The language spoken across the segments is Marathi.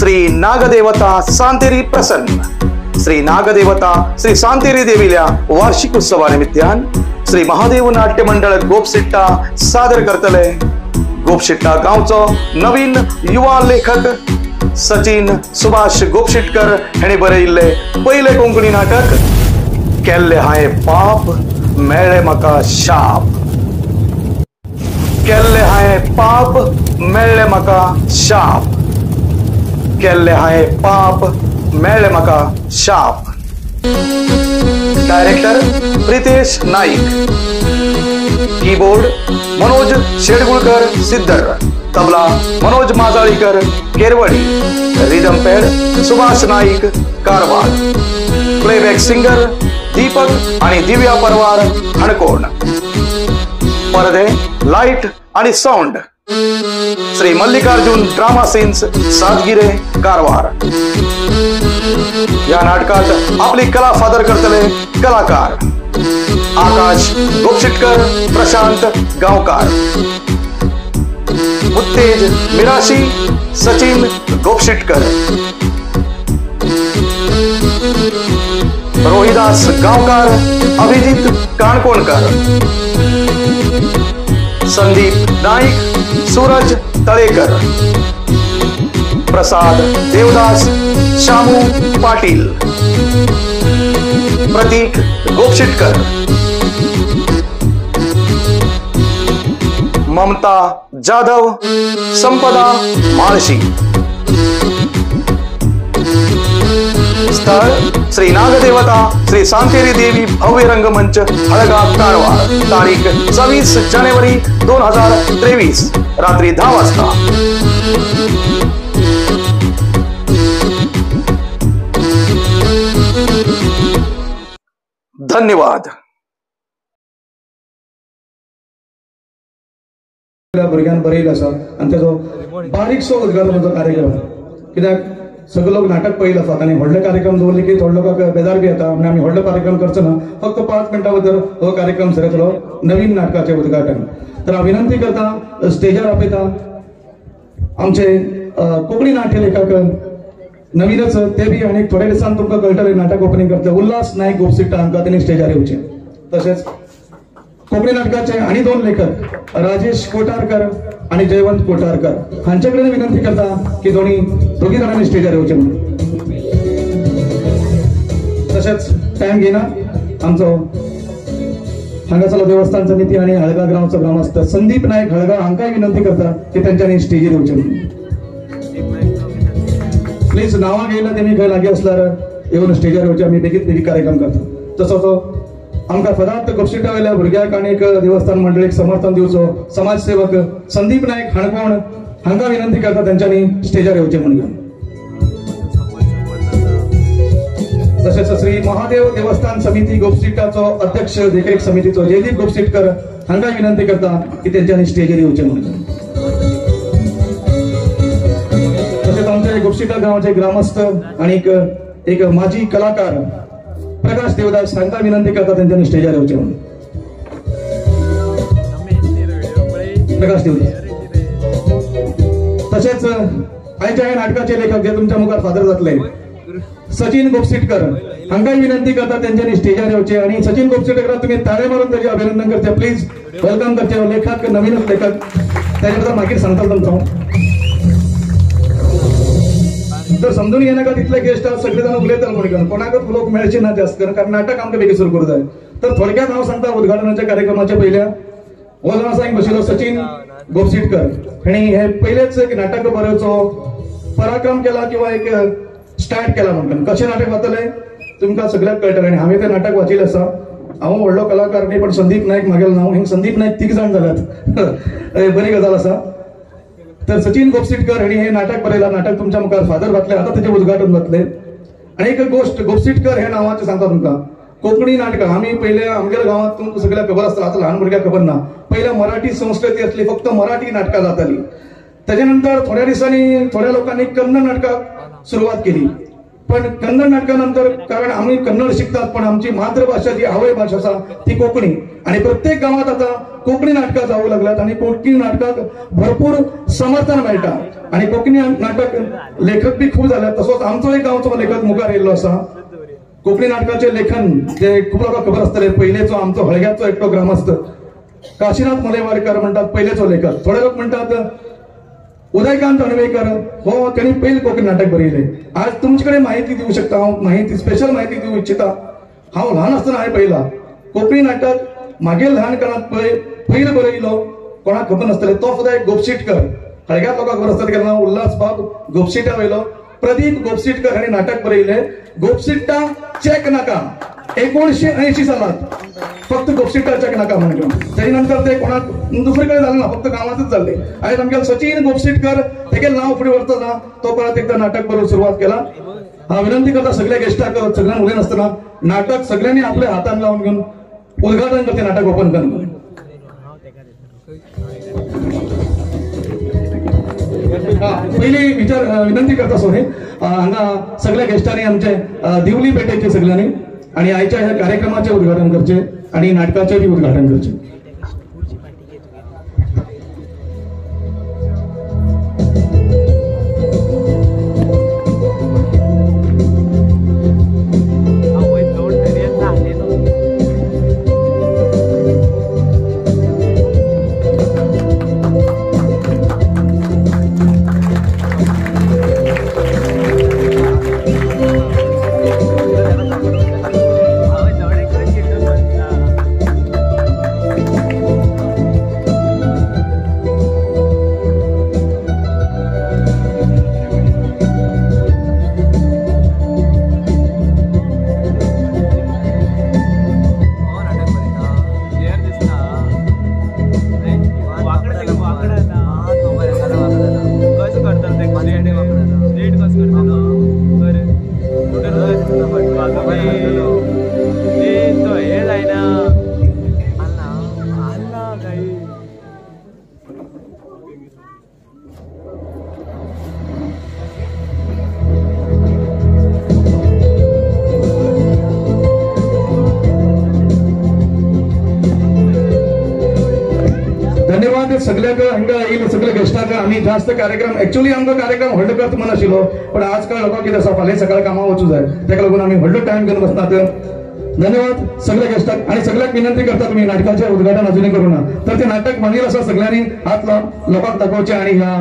श्री नागदेवता सांतेरी प्रसन्न श्री नागदेवता श्री सांतेरी देवील्या वार्षिक उत्सवानिमित्तान श्री महादेव नाट्य मंडळ गोपसिट्टा सादर करतले। गोपसिट्टा गावचो नवीन युवा लेखक सचिन सुभाष गोपशिटकर हेने बरयिल्ले पहिले कोंकणी नाटक केल्ले हाय पाप मेळे म्हाका शाप। केल्ले हाय पाप मेळ्ळे म्हाका शाप। केल्ले हाय पाप मेळ्ळे म्हाका शाप। Director Pritesh Naik, keyboard Manoj Shedgulkar Siddhar, tabla Manoj Majalikar Kerwadi, rhythm pad Subhash Naik Karwar, playback singer Deepak आणि दिव्या परवार हणकोण, पडदे लाईट आणि sound Shri Mallikarjun drama scenes Satgire Karwar. या नाटकात आपली कला सादर करतले कलाकार आकाश गोपशिटकर, प्रशांत गावकार, उत्तेज मिराशी सचिन गोपशिटकर, रोहिदास गावकार, अभिजित काणकोणकर, संदीप नाईक, सूरज तळेकर, प्रसाद देवदास, शामू पाटील, प्रतीक गोपशिटकर, ममता जाधव, संपदा माळशी। स्थळ श्री नागदेवता श्री सांतेरी देवी भव्य रंगमंच हळगा कारवार। तारीख 26 जानेवारी 2023 रात्री 10 वाजता। धन्यवाद। भुरग्यान बरयला आसा आनी तेजो बारीकसो उद्घाटनाचो कार्यक्रम, कित्याक सगळे लोक नाटक पळयला आसात आनी व्हडले कार्यक्रम दवरले की थोडे लोकांक बेजार बी येता आनी आमी व्हडले कार्यक्रम करचो ना, फक्त 5 मिनटां भितर हो कार्यक्रम जातलो नवीन नाटकाचें उद्घाटन। तर हांव विनंती करता स्टेजार आपयता आमचे कोंकणी नाट्य लेखक नवीनच ते बी आनी थोड्या दिसांनी तुमकां कळटलें नाटक ओपनिंग करतले उल्हास नायक गोपसिट्टा हांकां तेणी स्टेजार येवचें। तशेंच कोंकणी नाटकाचे आणि 2 लेखक राजेश कोटारकर आणि जयवंत कोटारकर हांचे कडेन विनंती करता की दोघी जाणांनी स्टेजार येवचे म्हणून। तशेंच टायम घेना आमचो हांगासरलो देवस्थान समिती आणि हळगा ग्रामचो ग्रामस्थ संदीप नायक हळगा हांकांय विनंती करता की तेंच्यांनी स्टेजीर येवचे म्हणून। प्लीज नांवां घेयला तेमी खंय लागीं आसल्यार येवन स्टेजार येवचे, आमी बेगीन कार्यक्रम करता। तसो तो आमकां सदांच गोपशिट्टा वयल्या भुरग्याक आनी देवस्थान मंडळीक समर्थन दिवचो समाजसेवक संदीप नायक हणकोण हांकां विनंती करता तेंच्यांनी स्टेजार येवचें म्हणून। तशेंच श्री महादेव देवस्थान समिती गोपसिट्टाचो अध्यक्ष देखरेख समितीचो जयदीप गोपसिटकर हांकां विनंती करता की तेंच्यांनी स्टेजीर येवचें म्हणून। तशेंच आमचे गोपसिट्टा गांवाचे ग्रामस्थ आनी एक माजी कलाकार प्रकाश देवदास हांकां विनंती करता तेंच्यांनी स्टेजार येवचें म्हणून। प्रकाश देवदास तशेंच आयच्या नाटकाचे लेखक जे तुमच्या मुखार सादर जातले सचिन गोपसिटकर हांकांय विनंती करता तेंच्यांनी स्टेजार येवचें आनी सचिन गोपसिटकराक तुमी ताळे मारून तेजें अभिनंदन करचें, प्लीज वेलकम करचें। लेखक नवीनच लेखक तेजे बद्दल मागीर सांगता तुमकां। तर समजून घेनाका तितले गेस्ट सगळे जाण उलयतात म्हणून कोणाकच लोक मेळचे ना जास्त कारण नाटक आमकां बेगीन सुरू करूं जाय। तर थोडक्यात हांव सांगता उद्घाटनाच्या कार्यक्रमाच्या पयल्या हो जाण आसा बशिल्लो सचिन गोपसिटकर हेणी हे पयलेच एक नाटक बरोवचो पराक्रम केला किंवा एक स्टार्ट केला म्हणटा। कशें नाटक जातलें तुमकां सगळ्याक कळटलें आनी हांवें तें नाटक वाचिल्लें आसा। हांव व्हडलो कलाकार न्ही पण संदीप नायक म्हागेलें नांव, हिंग संदीप नायक 3 जाण जाल्यात बरी गजाल आसा। तर सचिन गोपसिटकर हेणी हे नाटक बरयलां, नाटक तुमच्या मुखार सादर जातलें, आतां तेजें उद्घाटन जातलें। आनी एक गोश्ट गोपसिटकर हे नांवाचें सांगता तुमकां कोंकणी नाटकां आमी पयले आमगेल्या गांवांत तुमकां सगळ्यांक खबर आसता, आतां ल्हान भुरग्यांक खबर ना, पयले मराठी संस्कृती आसली, फक्त मराठी नाटकां जातालीं। तेजे नंतर थोड्या दिसांनी थोड्या लोकांनी कन्नड नाटकाक सुरवात केली पण कन्नड नाटकानंतर, कारण आम्ही कन्नड शिकतात पण आमची मातृभाषा जी आवय भाषा असा ती कोकणी, आणि प्रत्येक गावात आता कोकणी नाटकां जावं लागल्यात आणि कोकणी नाटकाक भरपूर समर्थन मेळटा आणि कोकणी नाटक लेखक बी खूप झाले. तसोच आमचो एक गावचो लेखक मुखार येयल्लो असा. कोकणी नाटकाचे लेखन जे खूप लोकांना खबर असतले. पहिलेचो आमचो हळग्याचो एकटो ग्रामस्थ काशीनाथ मलेवारकर म्हणतात पहिलेचो लेखक. थोडे लोक म्हणतात उदयकांत अणवेकर, हो त्यांनी पहिले कोकणी नाटक बरयले. आज तुमच्याकडे माहिती देऊ शकता, हांव माहिती स्पेशल माहिती देऊ इच्छिता. हांव ल्हान आसतना हांवें पळयला कोकणी नाटक. मागीर ल्हानपणांत पयलीं बरयलो कोणाक खबर नासतलें तो सुद्दां एक गोपशीटकर. हळग्यात लोकांक खबर आसतलें केन्ना उल्हास बाब गोपशीटा वयलो. प्रदीप गोपशीटकर हांणी नाटक बरयलें गोपशीटा चेक नाका 1980 सालांत. फक्त गोपशीटा चेक नाका म्हणून. तेजे नंतर ते कोणाक दुसरे कडेन जालें ना, फक्त गांवांतच जाल्ले. आयज आमगेलो सचिन गोपशीटकर तेगे नांव फुडें व्हरतना तो परत एकदा नाटक बरोवंक सुरवात केला. हांव विनंती करता सगळ्या गेस्टाक सगळ्यांक उलयन आसतना नाटक सगळ्यांनी आपल्या हातान लावन घेवन उद्घाटन करते नाटक ओपन करून. पहिली विनंती करता सोनी हांगा सगळ्या गेस्टांनी आमचे दिवली पेटेचे सगळ्यांनी आणि आयच्या ह्या कार्यक्रमाचे उद्घाटन करचे आणि नाटकाचे बी उद्घाटन करचे. धन्यवाद सगळ्याक हांगा येयले सगळ्या गेस्टाक. आमी जास्त कार्यक्रम एक्चुअली आमचो कार्यक्रम व्हडलो करत म्हण आशिल्लो पण आजकाल लोकांक कितें आसा फाल्यां सकाळी कामाक वचूं जाय तेका लागून आमी व्हडलो टायम घेवन बसनात. धन्यवाद सगळ्या गेस्टाक आणि सगळ्याक विनंती करता तुम्ही नाटकाचे उद्घाटन अजूनही करू ना तर ते नाटक म्हणील आसा सगळ्यांनी हात लावन लोकांक दाखोवचे आणि ह्या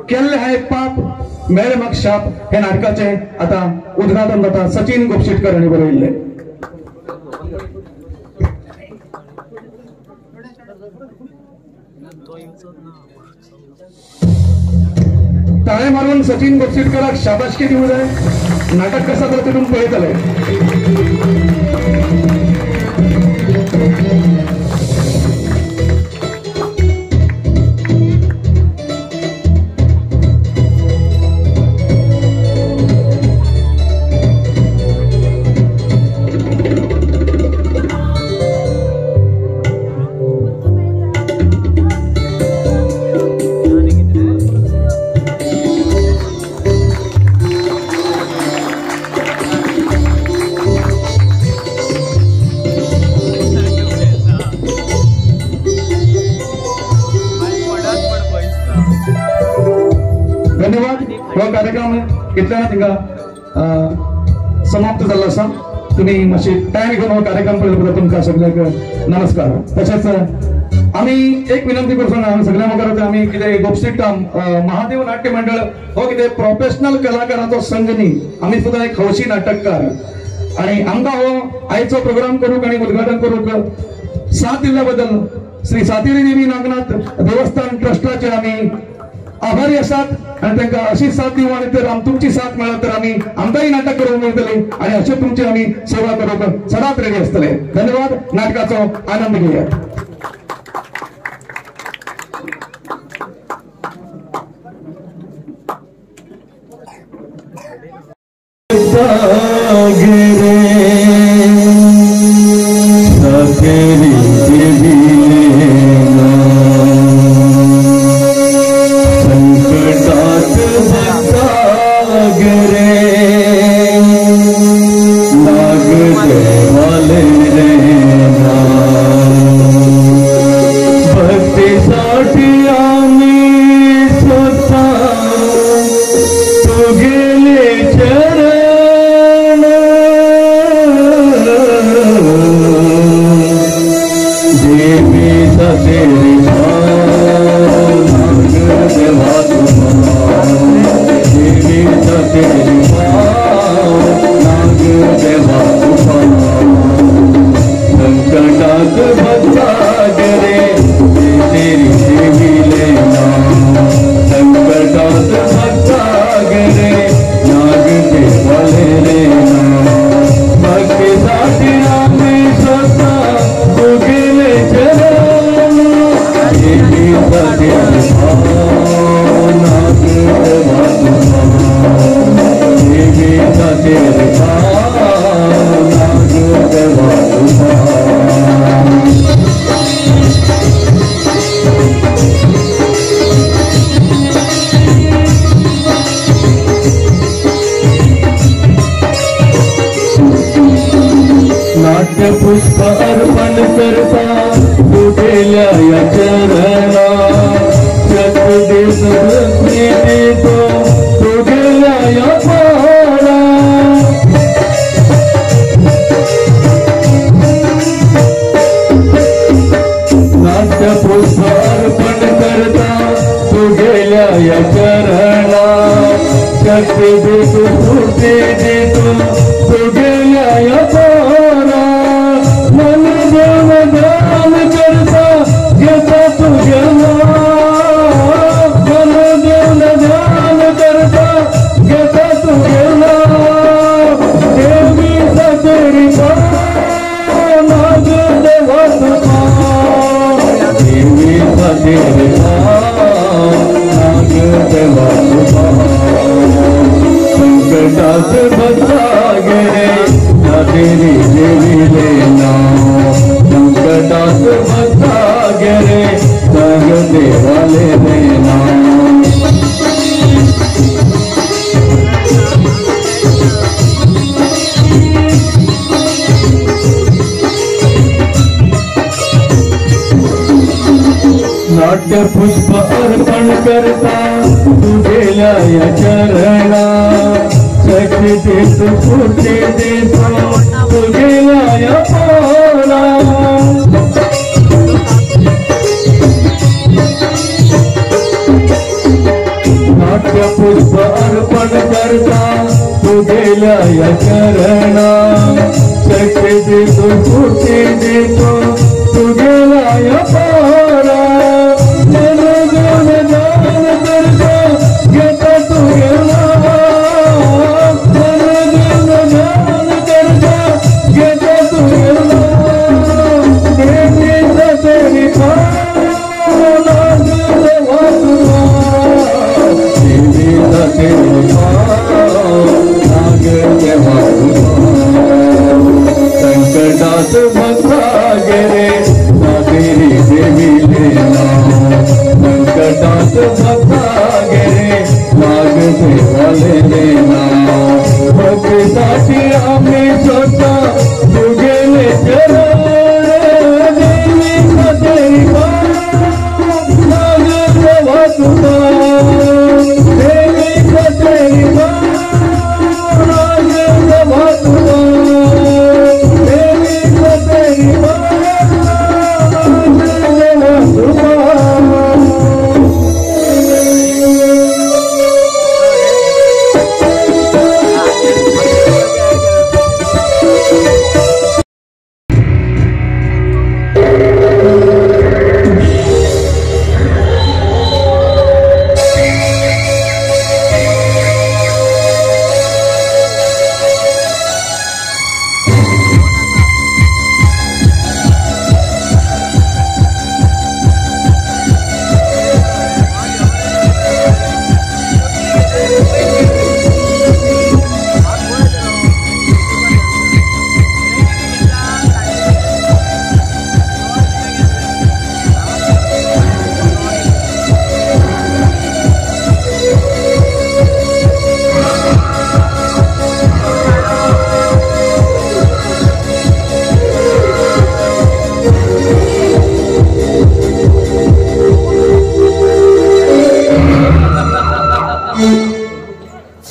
केल्ले हाय पाप मेळे म्हाका शाप हे नाटकाचे आता उद्घाटन जाता. सचिन गोपशीटकर हांणी बरयल्ले. ताळे मारून सचिन गोपशीटकराक शाबासकी दिवं जाय. नाटक कसा तर तितून पळयतले. धन्यवाद. हो कार्यक्रम इतल्यान थिंगा समाप्त जाल्लो आसा. तुम्ही मातशी टायम घेवन हो कार्यक्रम पळयलो बद्दल तुमकां सगळ्यांक नमस्कार. तशेंच आमी एक विनंती करता आमी सगळ्या मुखार आमी कितें गोपशीटा महादेव नाट्य मंडळ हो कितें प्रोफेशनल कलाकारांचो संघ न्ही. आमी सुद्दां एक हौशी नाटककार आणि आमकां हो आयचो प्रोग्राम करूंक आणि उद्घाटन करूंक साथ दिल्ल्या बद्दल श्री सातेरी देवी नागनाथ देवस्थान ट्रस्टाचे आमी आभारी आसात आणि तांकां अशी साथ दिवं आणि तर तुमची साथ मेळत तर आमी आमकांय नाटक करूंक मेळटलें आणि अशें तुमची आमी सेवा करूंक सदांच रेडी आसतले. धन्यवाद. नाटकाचो आनंद घेयात. संकटात भक्ता गिरे नाट्य पुष्प अर्पण करता तुझेल्या या चरणा शक्ती देतो तुझेल्या या पारा नाट्य पुष्प अर्पण करता तुझेल्या या चरणा शक्ती देतो स्फूर्ती देतो तुझेल्या या पारा मन देव दान करता घेता तुझ्या मन देव दान करता घेता तुझ्या देवी सतरी नाग देवा देवी सतरी नाग देवा संकटात बचा गे तेरी देवी लेना संकटात बचा गे संग देवाले लेना नाट्य पुष्प अर्पण करता तुझेल्या या चरणा शक्ती देतो स्फूर्ती देतो तुझेल्या या पारा नाट्य पुष्प अर्पण करता तुझेल्या या चरणा शक्ती देतो स्फूर्ती देतो तुझेल्या या पारा संकटात बचा गे तेरी देवी लेना संकटात बचा गे नाग देवाले लेना भक्तीसाठी आम्ही स्वतः तुझे चरण देवी तेरी नाग देवा तुझा देवी तेरी नाग देवा तुझा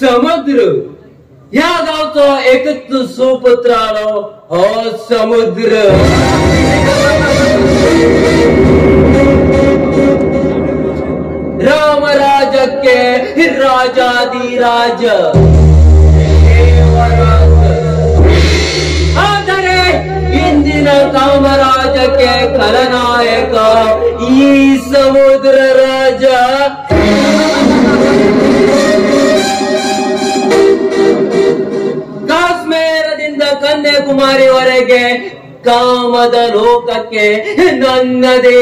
समुद्र या गावचो एकच सुपुत्रालो हो समुद्र राम राजके राजाधिराज ಆದರೆ ಇಂದಿನ ಕಾಮರಾಜಕ್ಕೆ ಖಲನಾಯಕ ಈ ಸಮುದ್ರ ರಾಜ ಕಾಶ್ಮೀರದಿಂದ ಕನ್ಯಾಕುಮಾರಿವರೆಗೆ ಕಾಮದ ಲೋಕಕ್ಕೆ ನನ್ನದೇ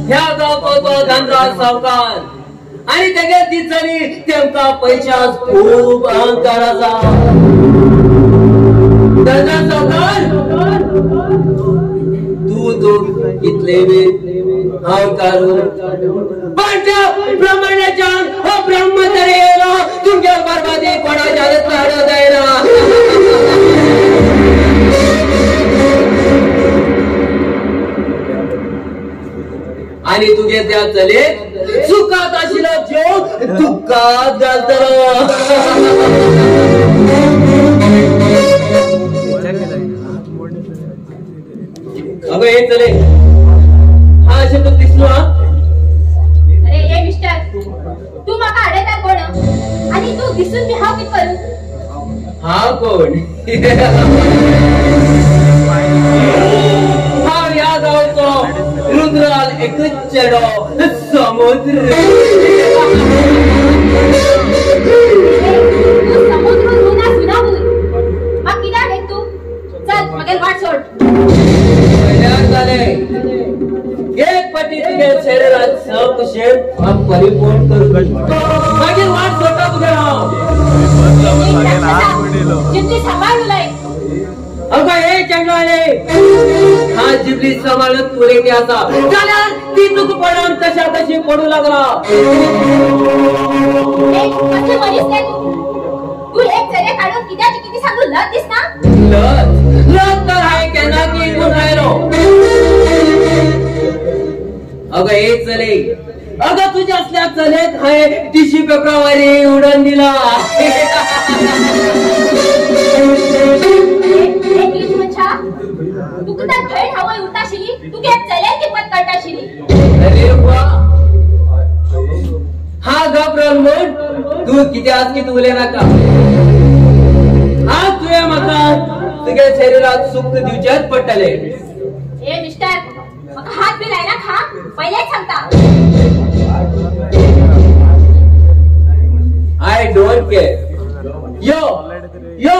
ह्या गावचो धनराज सावकार आणि तेगे दिसली तेमका पैशाच खूप अहंकार आसा धनराज सावकार तू कितले वेळ हांव कारू पण त्या ब्रह्मण्याच्या हो ब्रह्म तरी येलो तुमच्या बरबादी कोणाच्या ताडो जायना आणि तुगे त्या चले सुखात आशिलो जीव दुःखात घालतलो अगं हे चले हा शब्द दिसलो हा अरे ए मिस्टर तू माका अडयता कोण आणि तू दिसून मी हाव कित करू हा कोण हा या गावचो रुद्राल एकच चेडो समुद्र तू समुद्र रुना सुनावून मग कित्याक येत तू चल मागेर वाट सोड तयार झाले एक पटी तुगे शरीरात सब शेप हम परिपूर्ण करू मागीर वाट सोडटा तुगे हांव जितली सांभाळू लाय अगं हे चंडवाले हा जिबली सांभाळत तुरे की असा जाल्यार ती तुक पडून तशा तशी पडू लागला कसले मनीस काय तू एक चले काढून कित्याची किती सांगू लत दिस ना लत लत तर हाय केना की इथून राहिलो अगं हे चले अगं तुझ्या असल्या चलेत हाय टिश्यू पेपरावरी उडून दिला तू कित्याक थंय हवय उरताशिली तू काय चले किंमत कळटाशिली अरे वा हा घाबरल म्हण तू कित्याक कित उले नाका हा तुया म्हाका तुगे शरीरात सुख दिवचेच पडटले ए मिस्टर म्हाका हात बी लायना खा पहिलेच सांगता आय डोंट केअर यो यो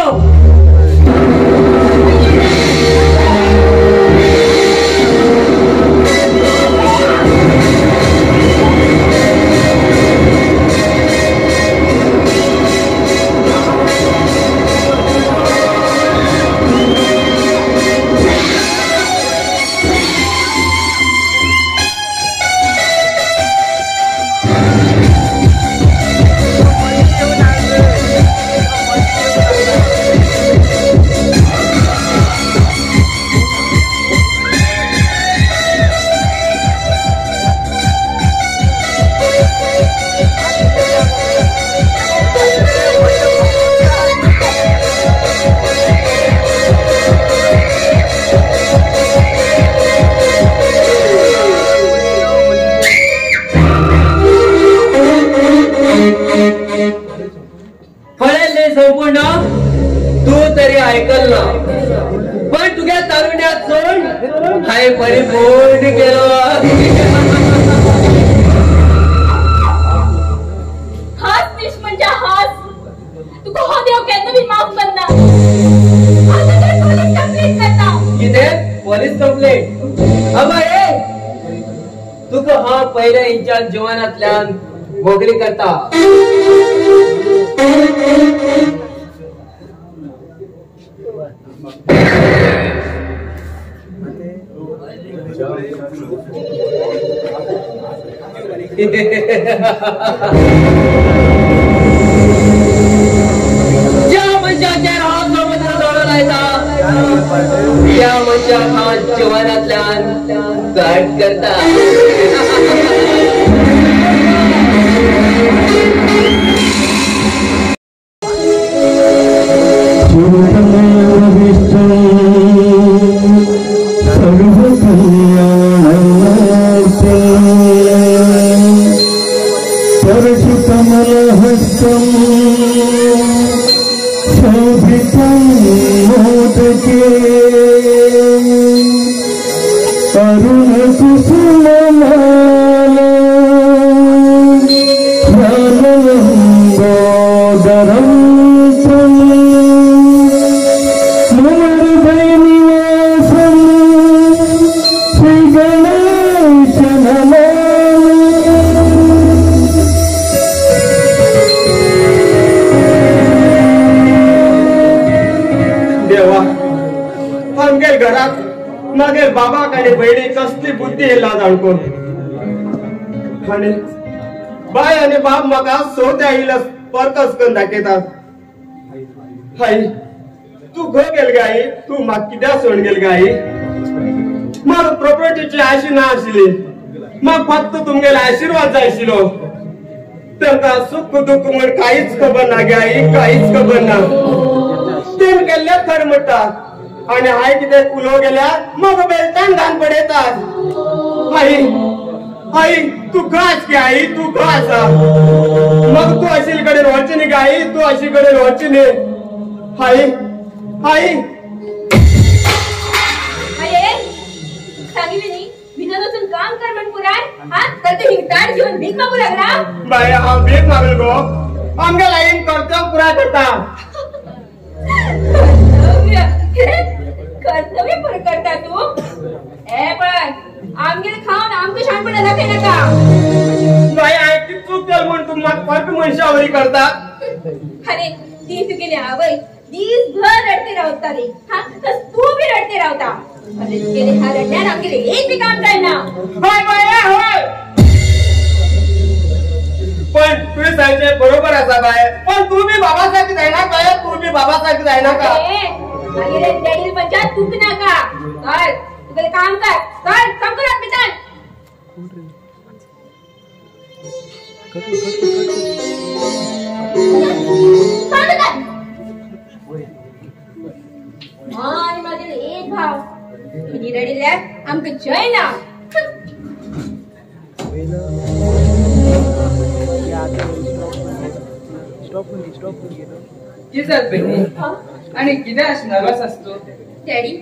संपूर्ण तू तरी ऐकल ना पण तुझ्या तारुण्यात सोड हाय परिपूर्ण केलो हाच निश म्हणजे हाच तुका हो देव केन्ना बी माफ करना आता तर पोलीस कंप्लेंट करता किती पोलीस कंप्लेंट अबा ए तुका हा पहिल्या इंच्या जीवनातल्यान मोगली करता ज्या मनशाच्या हात समुद्र जोडलायचा त्या मनशा हा जीवनातल्यान कट करता घरात मागे बाबा कडे बहिणी कसली बुद्धी येला जाणकोन आणि बाय आणि बाप म्हाका सोत्या आईला परकस करून दाखयतात. आई तू खंय गेल गे आई? तू म्हाका कित्याक सोडून गेल गे आई? म्हाका प्रॉपर्टीची आशी ना आशिल्ली. म्हाका फक्त तुमगेलो आशीर्वाद जाय आशिल्लो. तांकां सुख दुःख म्हण काहीच खबर ना गे आई, काहीच खबर ना. तेन गेल्ले थर म्हणटात आणि हाय कितें उलोव गेल्यार म्हाका बेलटान घालून पडयतात. आई आई तू घास गे आई, तू घास. मग तू अशी कडेन वचची न्ही गे आई, तू अशी कडेन वचची न्ही. आई आई अरे सांगितली नी विनोद वचून काम कर म्हण पुराय. हा तर ते हिंगताड घेऊन भीक मागू लागला. बाय हांव भीक मागल गो. आमगे लाईन कर्तव्य पुराय करता. कर्तव्य पुरं करता तू. पण आमगे खाऊन आमगे शानपणा दाखय नका. बाय आई ती चूक केल म्हण तू म्हाका परत मनशावरी करता. अरे ती तुगेली आवय दिसभर रडते रावताली. हा तर तू बी रडते रावता. अरे तुगेले हा रडण्यार आमगेले एक बी काम जायना. बाय बाय होय. पण तुझे सांगचे बरोबर आसा बाय. पण तू बी बाबासारखी जायना काय? तू बी बाबासारखी जायना का? मागेले डॅडी पंचायत तुक नाका. चल तुगेले काम कर. चल काम कर पितान. आणि माझे एक भाव किती रडिल्या आमक जय ना. कित्याक बेटी आणि कित्याक अशी नर्वस असतो? डॅडी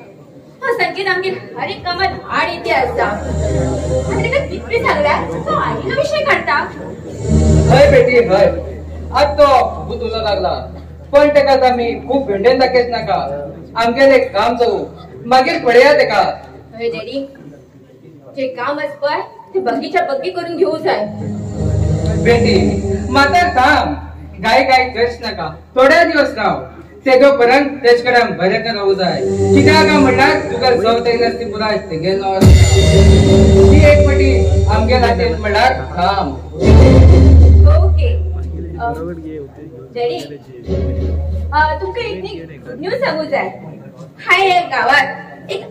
हा संकेत आमगे हर एक कामात हाड येते असता. आणि तेका कितवी सांगल्या तो आईला विषय काढता. हय बेटी हय. आज तो भूत उलो लागला. पण तेका आम्ही खूप भेंडेन दाखयत नाका. आमगेले काम जाऊ मागीर पळया तेका. हय डॅडी जे काम असपय ते बग्गीच्या बग्गी करून घेऊ जाय. बेटी मात्र थांब. गाय गाय करच नाका. थोड्या दिवस राव. तेगो पर्यंत तेज कडेन बरें रावू जाय. कित्याक म्हणल्यार तुका जवत येयल्यार ती पुराय तेगेलो ती एक फाटी आमगे खातीर म्हणल्यार थांब. ओके डॅडी तुमका एक न्यूज सांगू जाय. हाय एक गावात एक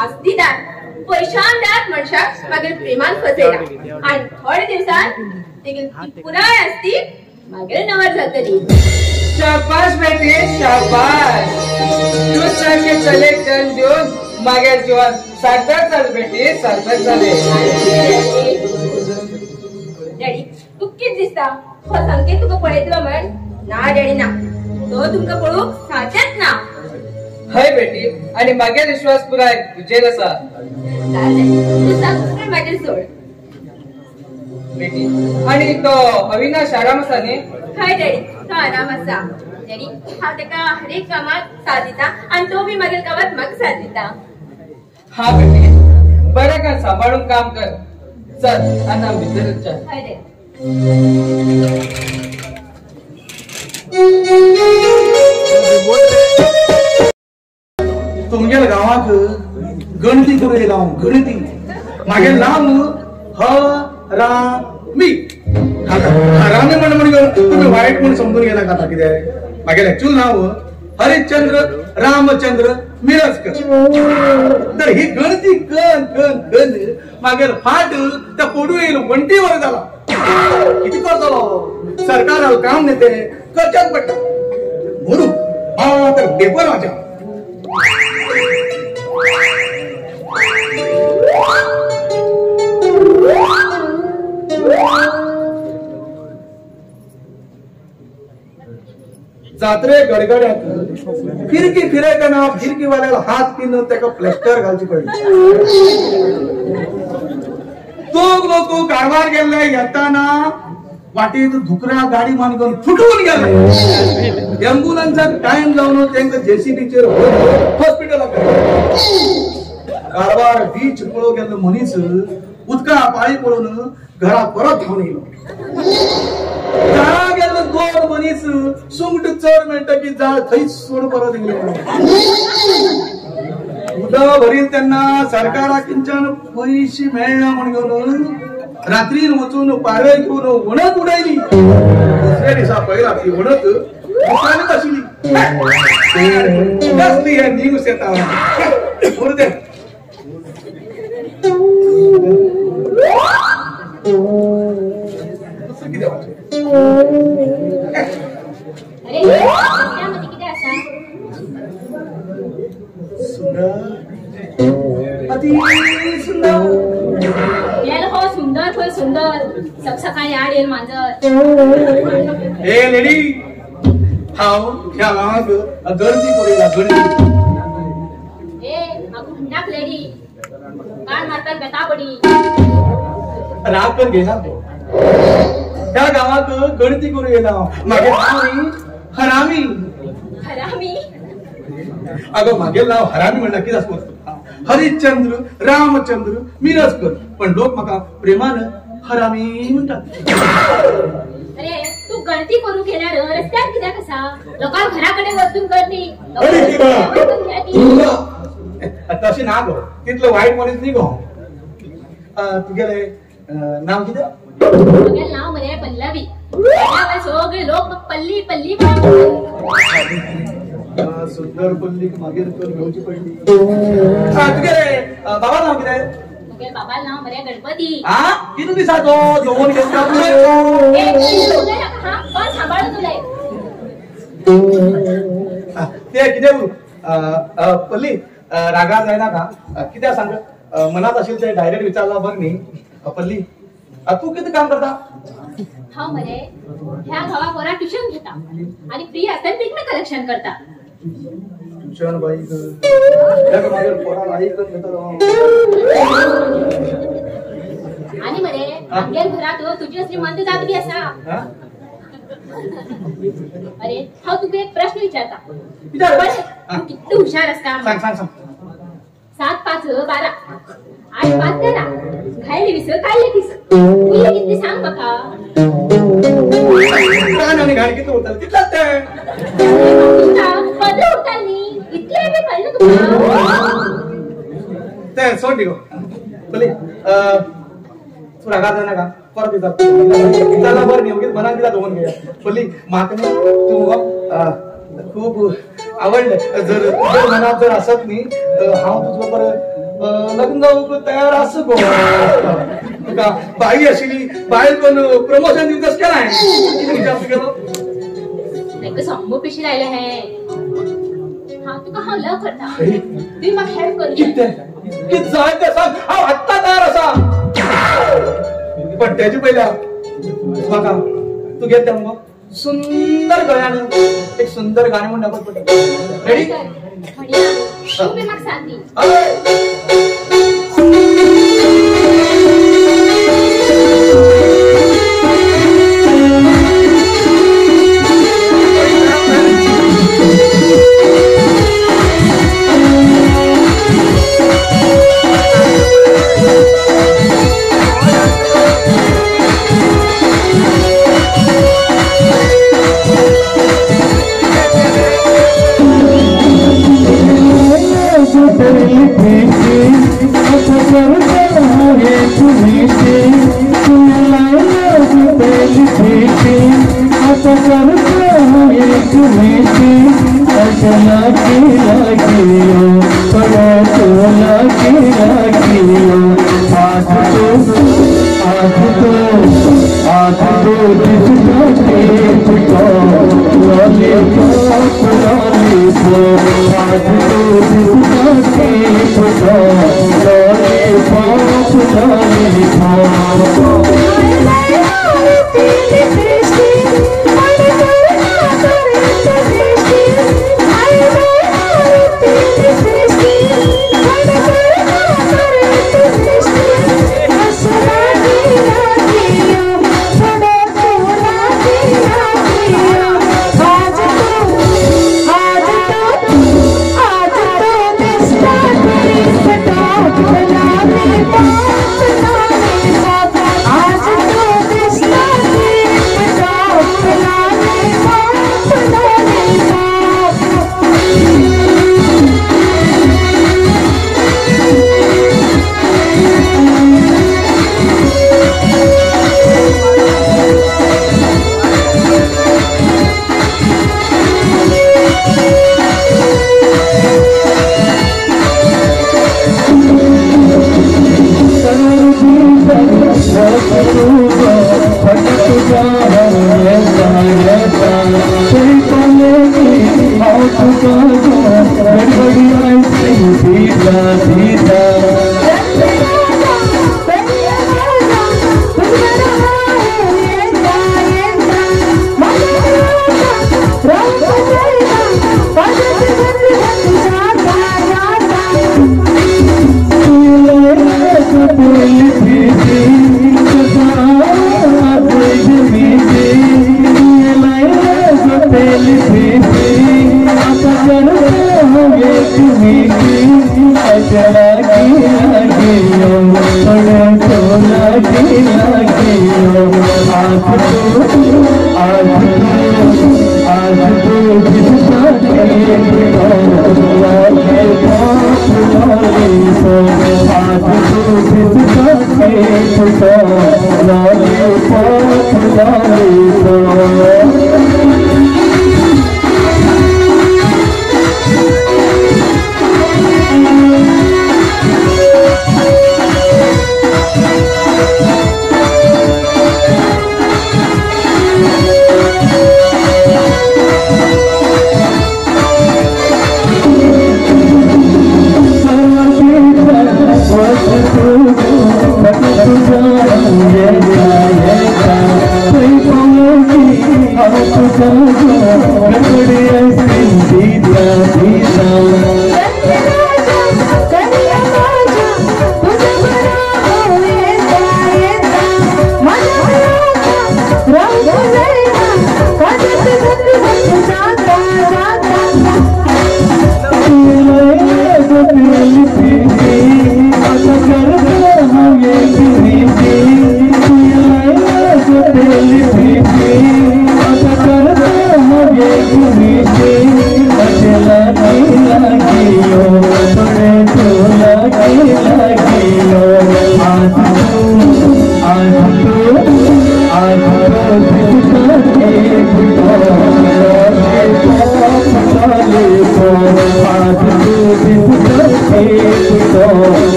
आस्तीदार पैशानदार मनशाक मागीर प्रेमान फसयला. आणि थोड्या दिवसात तेगेली ती पुराय आस्ती मागीर नवर जातली. शाबाश बेटी शाबाश. तू सारखे कलेक्शन देऊन मागीर जिवान सार्थक जाल बेटी सार्थक जाले. डॅडी तू कित दिसता हो संकेत तुका पळयतलो म्हण? ना डॅडी ना. तो तुमका पळूक साध्यच ना. हय बेटी आणि मागीर विश्वास पुराय तुजेर आसा. तू सांग मागीर सोड. बेटी आणि तो अविनाश आराम आसा न्ही? हय डॅडी तो आराम आसा. डॅडी हांव तेका हर एक कामात साथ दिता आणि तो बी मागीर कामात म्हाका साथ दिता. हा बेटी बरें कर सांभाळून काम कर. चल आता भितर चल. हय डॅडी. तुमच्या गावात गणती करू येयला गणती. मागे नाम हरामी. हरामी म्हणून तुम्ही वाईट म्हणून समजून घेता का? कितें मागे ऍक्च्युअल नाव हरिश्चंद्र रामचंद्र मिरजकर. तर ही गणती कन कन कन मागेर फाट त्या पोडू येईल वंटीवर झाला. किती करतलो सरकार काम नेते करच्यात पडटा म्हणून हा तर पेपर वाचा. जात्रे गडगड्यात फिरकी फिरायचं ना फिरकीवाल्याला हात पिन त्याला प्लॅस्टर घालची पडली. तो लोक कारवार गेले येताना वाटेत धुकरा गाडी मान घेऊन फुटून गेले. अँब्युलन्सचा टाइम जाऊन त्यांना जेसीबीचेर हॉस्पिटलाक कारवार बीच पळोवंक गेल्लो मनीस उदका पाळी पळोवन घरा परत धांवन येयलो. घरा गेल्लो दोन मनीस सुंगट चड म्हणटकीर जाळ थंयच सोड परत गेले. उदक भरील तेन्ना सरकाराक किंचन पैसे मेळना म्हण घेवन रात्री वचून पारवे घेऊन वणत उडायली दुसऱ्या दिसा पहिला ती वणत दुकानात आशिली कसली ह्या न्यूज येता दे किती वाटतं अरे त्यामध्ये किती असा अति सुंदर याला हो सुंदर होय सुंदर सकाळी आड येईल मांजर ए लेडी हाव ह्या गावात गर्दी करूया गर्दी ए अगो हंडाक लेडी कान मारतात बेतापडी राग पण घेणार तो त्या गावात गणती करू येला मागे नाव हरामी हरामी अगं मागेल नाव हरामी म्हणलं की असं हरिश्चंद्र रामचंद्र मिरजकर पण लोक माका प्रेमानं हरामी म्हणतात अरे तू गणती करू गेल्यार रस्त्यात कित्याक कसा लोकां घराकडे वचून करती तशी ना गो तिथलं वाईट मनीस नाही गो तुगेले नाव किती तुगेल नाव मरे पल्लवी त्यामुळे सगळे लोक मग पल्ली पल्ली सुंदर पल्ली मागेर तर घेवची पडली तुगेले बाबा नाव किती तुगेल बाबा नाव मरे गणपती किती दिसाचो दोन घेतला पण सांभाळून तुले ते किती पल्ली रागा जायना का कित्या सांग मनात असेल ते डायरेक्ट विचारला बरं नाही पल्ली तू किती काम करता हा मरे ह्या गावा पोरा ट्युशन घेता आणि फ्री असताना पिकमे कलेक्शन करता ट्युशन बाई पोरा आणि मरे आमच्या घरात तुझी श्रीमंत जागली असा अरे हा तुका एक प्रश्न विचारता तू किती हुशार असता सांग सांग सांग 7 5 12 8 5 13 खायले 20 खायले 30 तुला किती सांग बघा काय नाही गाडी किती होतात तिथलाच ते पदर उतारली इतले बी कळलं तुला ते सोड दिगो बोले तू रागा जाना का परत येतात तिला बरं नाही उगीच मनात तिला दोन घ्या बोली माकने तू खूप आवडलं जर तुझ्या मनात जर असत नाही हा तुझं बरं लग्न जाऊक तयार असं गो तुका बाई अशिली बाई पण प्रमोशन दिवस केलाय विचारतो गेलो नाही समोर पिशी राहिले है हा तुका हा लव करता ती मग हेल्प करू किती किती जाय ते सांग हा आत्ता तयार असा पण त्याची पहिल्या बघा तू घेत मग सुंदर गळ्यानं एक सुंदर गाणं म्हणून आपण रेडी तू बी मग सांगती सीता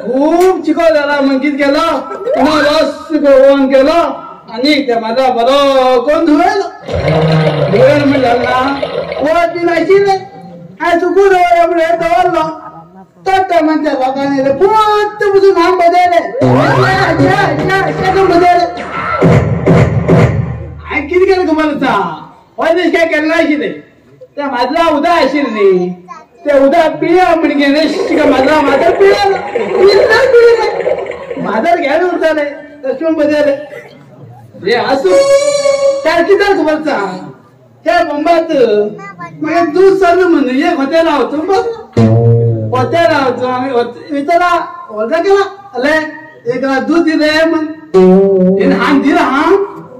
खूप चिखल झाला मंगीत गेला गोवन केलं आणि त्या माझा बरो कोण धुवेल धुवेल म्हणलं ना ओळख दिलायची नाही काय चुकून एवढे दवरलो तर म्हणते लोकांनी पोत बुजून हाम बदलले बदलले किती केलं तुम्हाला होय काय केलं नाही किती त्या माझला उदा असेल नाही ते उदा पिळ्या म्हणजे माझा माझा पिळा माझा घ्यायला उरता नाही तसं बदल हे असू त्या किती तुम्हाला त्या बोंबात मग दूध सर्व म्हणून एक हॉटेल होतो बघ हॉटेल होतो आम्ही विचारा होता केला अले एक दूध दिले मग हा दिला हा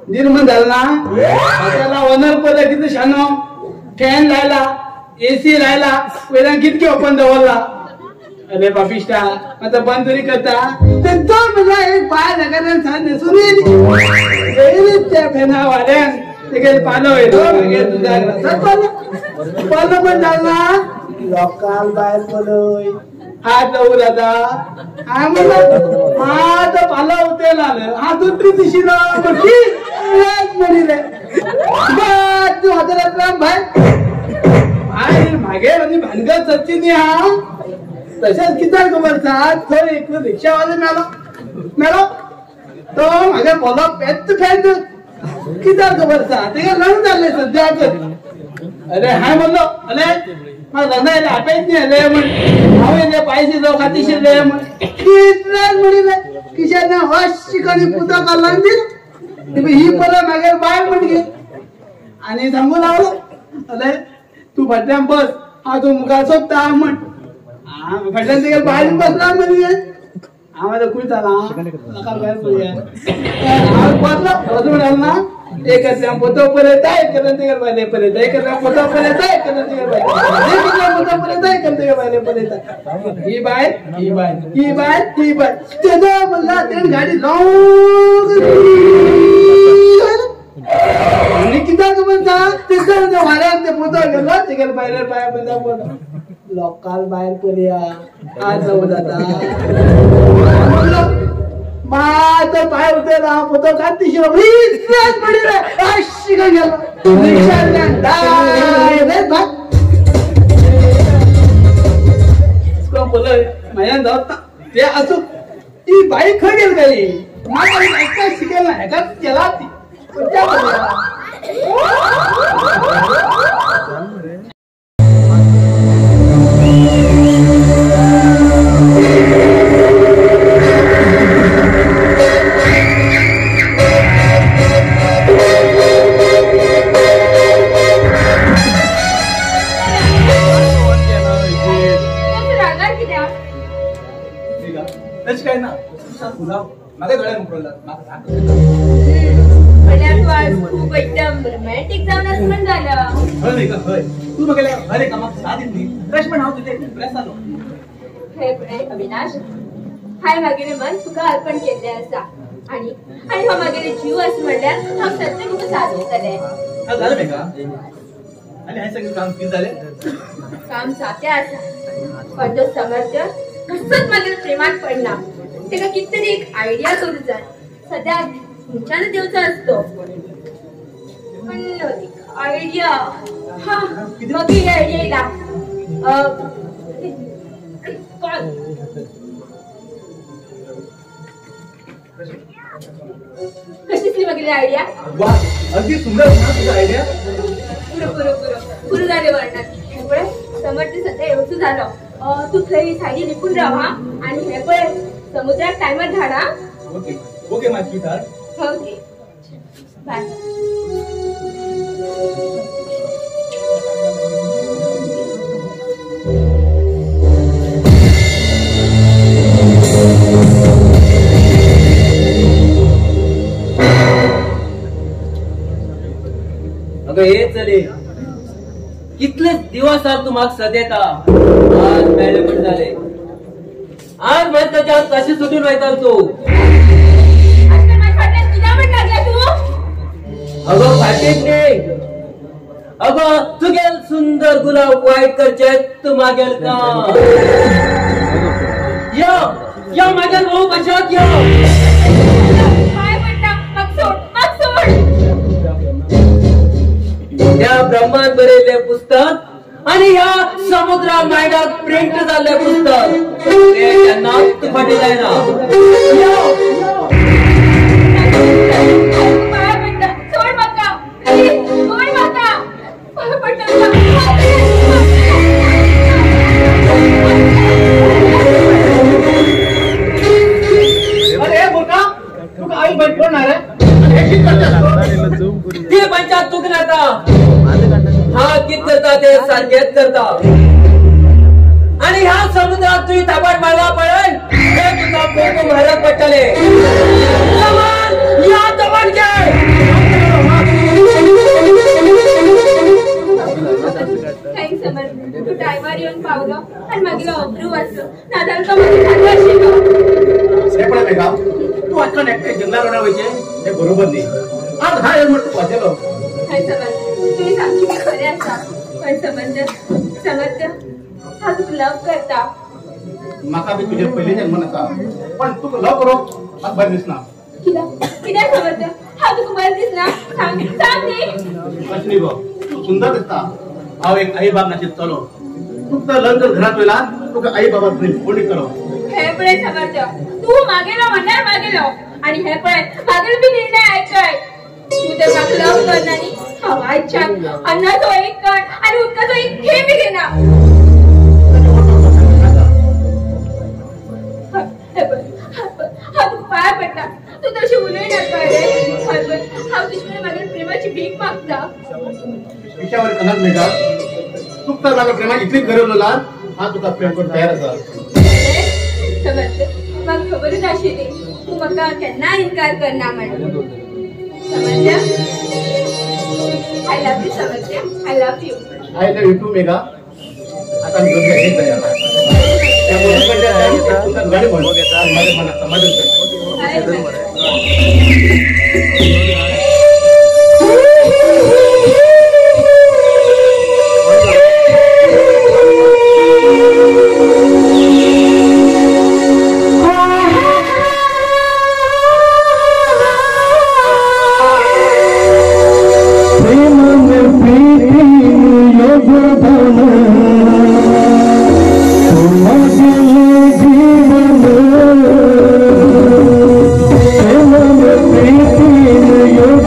दिल मग झाला हॉटेलला ओनर पद किती शानो फॅन लायला एसी राहिला वेळा कितके ओपन दवरला अरे बापिष्टा आता बंद तरी करता तर तो मला एक पाय लगाने सांग नेसून येईल त्या फेना वाड्यान ते पालो येतो मागे तुझा पालो पण झाला लोकाल बाहेर पलोय हात लावू दादा हा म्हणलं हा तर पाला उतेल आलं हा दुसरी दिशी म्हणले तू हजरात भाई मागे आणि भानगड सचिन हा तशाच किती खबर थोडी एक रिक्षावाले मेलो तो माझ्या बोला पेट फॅन किती खबर ते लढून चालले सध्या अरे हाय म्हणलो अरे मग धंदा आपेच नाही आले म्हण पाहिजे जाऊ खाती शिरले म्हणले किशाने हॉश शिकणी पुता काढला ही परत मागे बाय म्हणजे आणि सांगू लागलो अरे तू फाटल्यान बस हा तू मुखार सोदता म्हण फाटल्यान तिका भायर बसला म्हणजे हांव आतां खूश जाला नका भायर पळया हांव बसलो वचून ना एक कडल्यान फोटो पळयता एक कडल्यान तिका भायले पळयता एक कडल्यान फोटो पळयता एक कडल्यान तिका भायले एक कडल्यान फोटो पळयता एक कडल्यान तिका भायले पळयता ही बाय ही बाय ही बाय ही बाय तेदा म्हणला तेण गाडी लावून आणि कित्याक म्हणता तेच्या वाऱ्यान ते फोटो गेलो तिका भायले पाया पळयता फोटो लोकाल बाहेर पळया आज जाऊ जाता माझं पाय होते ना फोटो काढती शिरो पडी रे शिका गेलो रिक्षातल्यान डायरेक्ट भाग पळय म्हाज्यान जावता ते असो ती बाई खंय गेली काय म्हाका एकटा शिकेल ना हेका केला ती काय ना माझ्या डोळ्यात मुकरला तू आज खूप एकदम रोमॅन्टिक जाऊन असं म्हण झालं होय तू बघायला अरे का मग साधी नाही फ्रेश पण आहोत तिथे फ्रेश आलो हे पण अविनाश हाय मागेले मन तुका अर्पण केले असा आणि आणि हा मागेले जीव असं म्हणल्यार हा सत्य तुका साथ होतले हा झालं नाही का आणि हे सगळं काम किती झाले काम साध्या असा पण तो समर्थ कसंच मागेले प्रेमात पडला तेका कितीतरी एक आयडिया करू जाय सध्या तुमच्यानं देवचा असतो पण आयडिया हा मग ही आयडिया येला कशी मागेली आयडिया वा अगदी सुंदर तुझा आयडिया पुरं झाले वर्णन पुढे समर्थ सध्या येऊच झालं तू थंय सायडी निपून राहा आणि हे पण समुद्रात टायमर धाडा ओके ओके माझी तार ओके बाय अगं हे चले कितले दिवस तू म्हाका सदेता आज मेळे पण झाले आज माहित त्याच्या कशी सुटून वयता तू अगं फाटीक नाही अगं तुगेल सुंदर गुलाब वाईट करचे तू मागेल का या मागेल भाऊ कशात या त्या ब्रह्मांड बरेले पुस्तक आणि ह्या समुद्रा मायडात प्रिंट झाले पुस्तक ते त्यांना फाटी जायना अरे बोका तू आई बैठ कोण रे ते पंचायत चुकून आता हा कित करता ते सारखेच करता आणि ह्या समुद्रात तुझी थापाट मारला पडेल हे तुझा पोट भरत पडले या थापाट घे थँक्स समर तू टायमार येऊन पावलं आणि मागील अब्रू वाचलो नादाल का मध्ये खाल्लं असेल पण नाही का तू आता एकटे जंगला रोडा व्हायचे हे बरोबर नाही आज हा एवढं तू वाचलो हाय समर तुम्ही सांगू खरे असा पण समर्थ हा तू लव करता माका बी तुझे पहिले जन्म नसा पण तू लव करो आज बरं दिसना किदा समर्थ हा तू बरं दिसना सांग नी लक्ष्मी भाऊ तू सुंदर दिसता हाव एक आई बाप नाचित चलो तू तर लग्न घरात वेळा तू आई बाबा कोणी करो हे पळे समर्थ तू मागेलो म्हणणार मागेलो आणि हे पळे मागेल बी निर्णय ऐकाय तू ते माग लव करणारी हवाच्या अन्नाचो एक कण आणि उदकाचो एक थेंब घेना हा तू पाया पडता तू तशी उलयणार काय रे हरबत हांव तुजे मागीर प्रेमाची भीक मागता विषयावर कळत नाही का तू तर माझ्या प्रेमात इतली गरजला हा तुका प्रेम करून तयार असा समजले मग खबरच आशिल्ली तू म्हाका केन्ना इन्कार करना म्हणून समजल्या आय लव्ह यू समजल्या I love you I love you too Megha आता मी दोन एक तयार त्या मोठ्या गाडी म्हणून माझ्या मनात समाधान करतो जीवन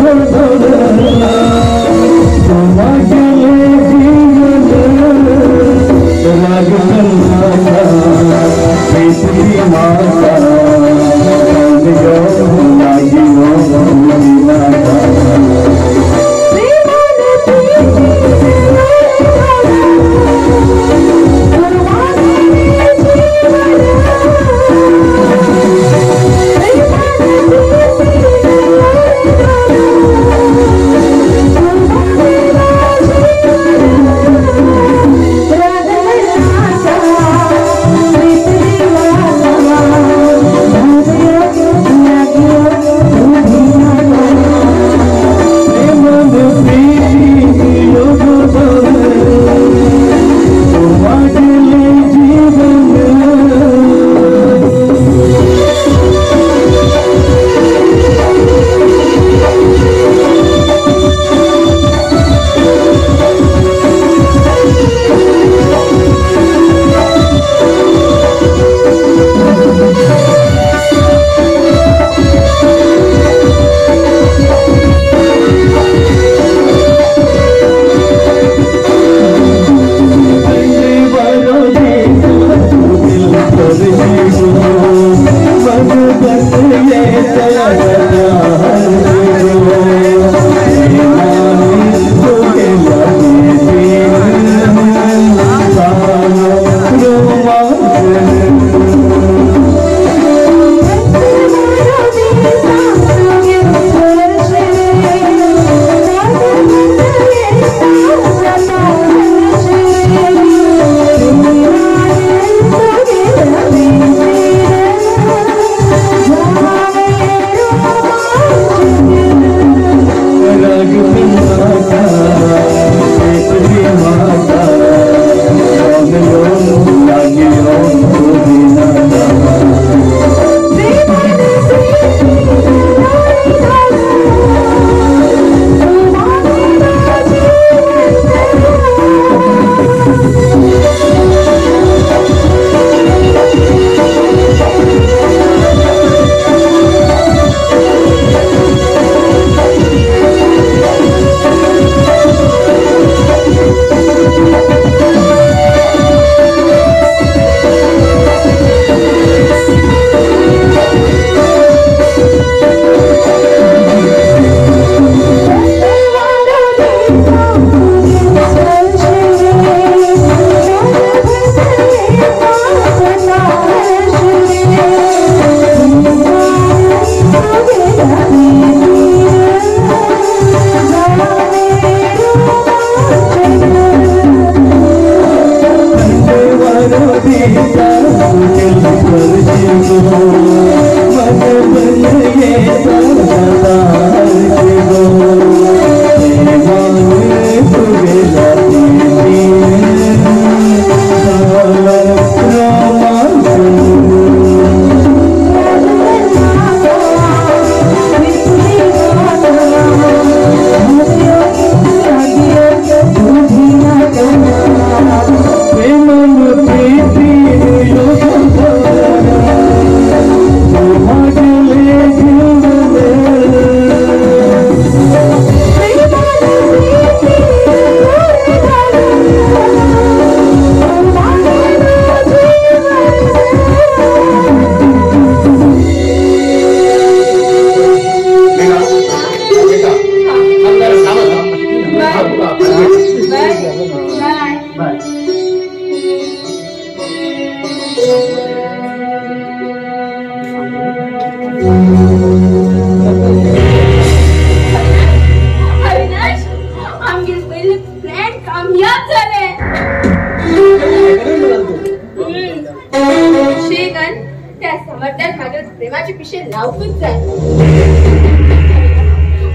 असे लावूच जाय.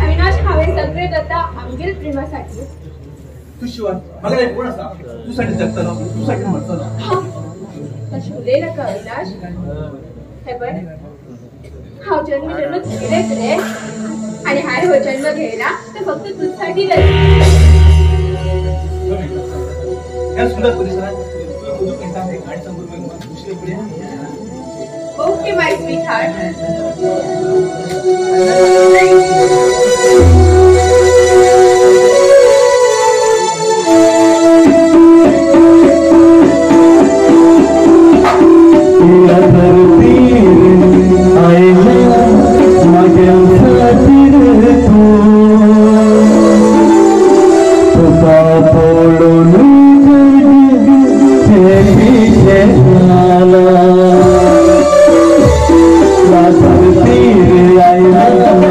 अविनाश हांवें सगळे करता आमगेर प्रेमासाठी. तू शिवाय मला एक कोण असा तू साठी जगतलो तू साठी मरतलो. तशें उलय नाका अविनाश. हे पळय हांव जन्म घेतलेच रे आणि हाय हो जन्म घ्यायला तर फक्त तुझ्यासाठी या सुंदर परिसरात तुझं पेंटा एक गाडी समोर बघून दुसरे पुढे. Okay my sweetheart. I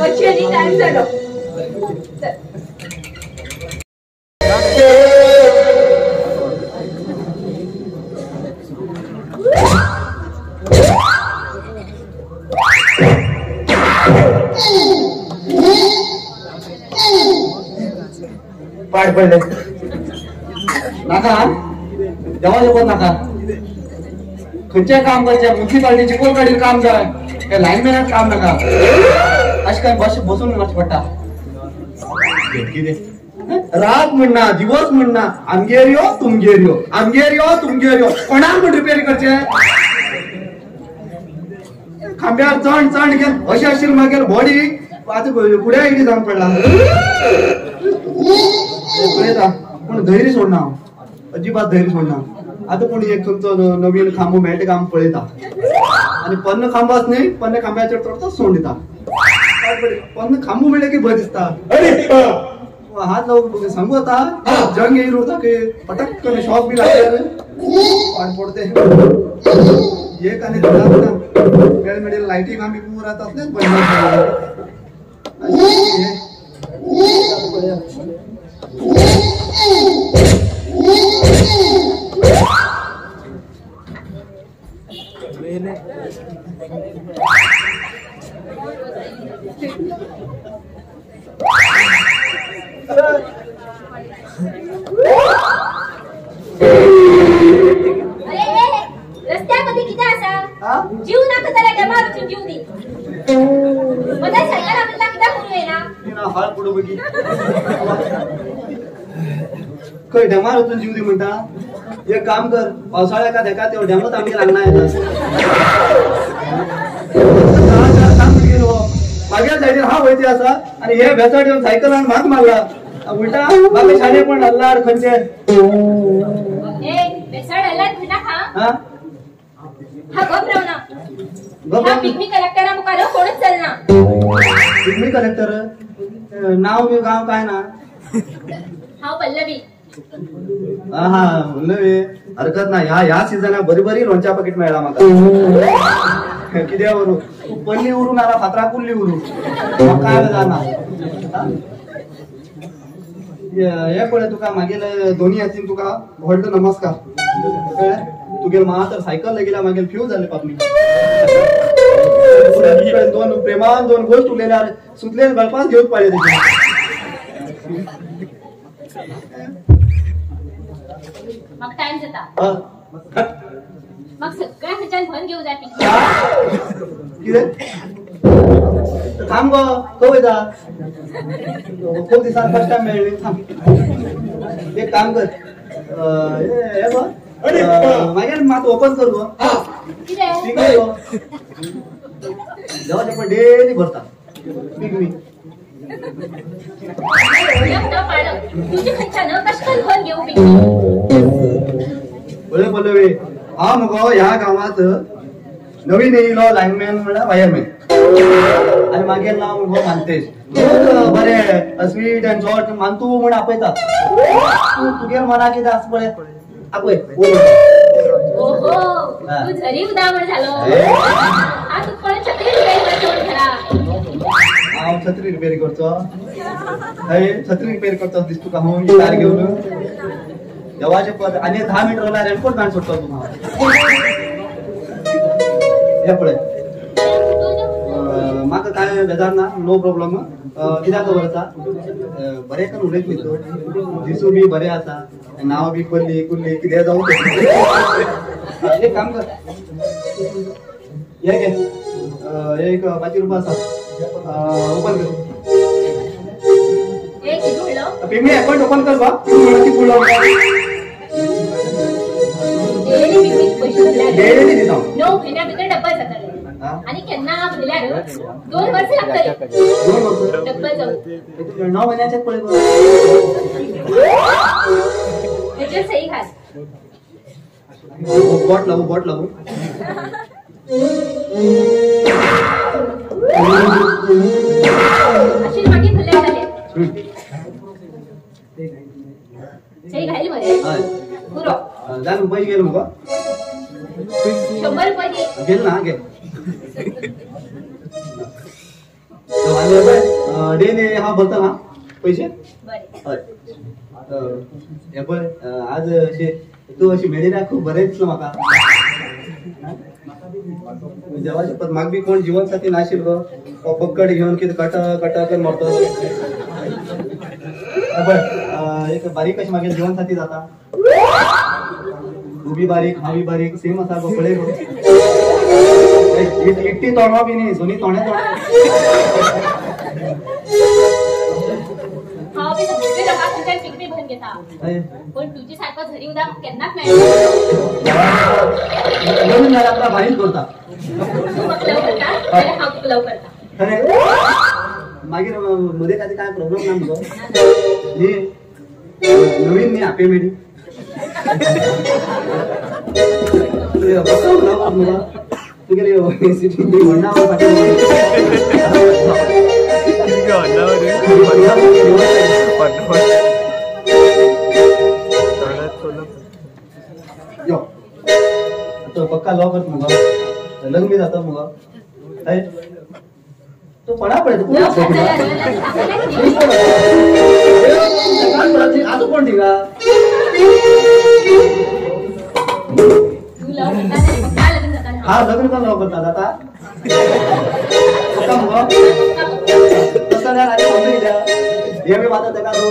वचनी टाइम झालो चल. पाठ पडले नाका जेव्हा जेवण नाका खंयचें काम करचें म्युन्सिपाल्टीची कोण गाडीर काम जाय ते लायनमॅनाक काम नाका अशें काय बसून वचचें पडटा कितें रात म्हणना दिवस म्हणना आमगेर यो तुमगेर यो आमगेर यो तुमगेर यो कोणाक म्हण रिपेरी करचें खांब्यार चण चण गेल अशें आशिल्लें मागीर बॉडी आतां फुडें इडी जावन पडला पळयता पूण धैर्य सोडना हांव अजिबात धैर्य सोडना आता पूण एक खंयचो नवीन खांबो मेळटा का पळयता आनी पन्न खांबो आसा न्ही पन्न खांब्याचेर चडतो सोंड दिता पन्न खांबो मेळ्ळे की भंय दिसता हात लावून सांगू आता जंग येईल होता की पटक शॉक बी लागल्यार पाड पडते एक आनी मेळ मेळेल लायटीक आमी रात असलेच बंद रस्त्यामध्ये किती असा जीव नाका त्याला डबार जीव दे मला सायकल आपल्याला किती करू येना हाळ पडू बघी खंय डेमार वचून जीव दी म्हणटा एक काम कर पावसाळ्या का देका ते डेमत आमगे लागना मागच्या सायडीन हा वयती आसा आणि हे भेसाड येवन सायकलान म्हाक मारला उलटा म्हाका शाणे पण हल्लाड खंयचे भेसाड हल्लाड म्हणा हा गप रावना हा पिकनिक कलेक्टरा मुखार कोणच चलना पिकनिक कलेक्टर नाव बी गाव काय ना हांव पल्लवी हा पल्लवी हरकत ना ह्या सिजनाक बरी बरी लोणच्या पाकीट मेळ्ळा म्हाका कित्या व्हरू पल्ली उरून आला फातरा कुल्ली उरून म्हाका काय जाना हे पळय तुका मागीर दोनी हातीन तुका व्हडलो नमस्कार कळ्ळें तुगेल मातर सायकल गेल्या मागीर फ्यूज जाले पापणी दोन प्रेमान दोन गोष्ट उरलेल्यार सुतलेन गळपास घेवच पाहिजे मग टाइम जाता मग सगळ्या खंयच्यान भन घेऊ जाय कितें थांब गो खंय वयता खूब दिसान फर्स्ट टाइम मेळ्ळी थांब एक काम कर हे गो मागीर मात ओपन कर गो कितें गो जेव्हा पण डेली भरता पिकनिक तुझी खंयच्यान कशें भन घेऊ बरे पल्लवी हा मगो ह्या गावात नवीन येयलो लायनमॅन म्हणल्यार वायरमॅन आणि मागीर नाव मगो मानतेश बरे स्वीट अँड शॉर्ट मानतू म्हण आपयता तुगेर मना कितें आसा पळय आपय ओहो तू झरी उदावण झालो आ तू कोण छत्री रिपेअर करतो घरा हांव छत्री रिपेअर करचो हय छत्री रिपेअर करचो दिस तुका हांव गिटार घेवन देवाचे पद आनी 10 मिनिट रावल्यार रेनकोट घालून सोडतो तुका हे पळय म्हाका काय बेजार ना नो प्रॉब्लम कित्याक खबर आसा बरें करून उलयत न्ही तूं दिसू बी बरें आसा नांव बी पल्ली कुल्ली कितें जावं एक काम कर हे घे एक 5 रुपया आसा ओपन कर पेमेंट अकाउंट ओपन कर बा डेली दिता 9 महिन्या भितर डब्बल जाताले आणि केन्ना भरल्यार 2 वर्ष लागतले 2 वर्ष डब्बल जाऊ 9 महिन्याचे पळय हेचे सही घाल बोट लावू अशी मागे भरल्या झाले सही घाल मरे पुरो जाण रुपये गेल मग 100 रुपये गेल ना घे डेली हा बोलता ना पैसे बरे हे पळय आज अशी तू अशी मेळिना खूप बरें दिसलं म्हाका देवाची पण म्हाका बी कोण जीवन साथी नाशिल्लो पक्कड घेवन कितें कटा करून मारतो एक बारीक अशी म्हागे जीवन साथी जाता तू बी बारीक हांव बी बारीक सेम आसा गो पळय गो इट्टी तोंडवा बी न्ही सोनी तोंडे हांव बी सगळे लोकांक तुमच्यान पिकपी भरून घेता पण तुझी सारको झरी उदक केन्नाच मेळना म्हणून मला आपला भारीच करता तू म्हाका लव करता आनी हांव तुका लव करता अरे मागीर मध्ये काय काय प्रॉब्लेम ना मुगो न्ही नवीन न्ही हापे मेडी तुगेले म्हणणा यो तो पक्का लॉ करत मुगा लग्न बी जाता मुगा तो पडा पडे आज कोण ठिका तू लव करता आनी पक्का लग्न जाता हा लग्न का लॉ करतात आता तसं नाही हे मी वाटत का तो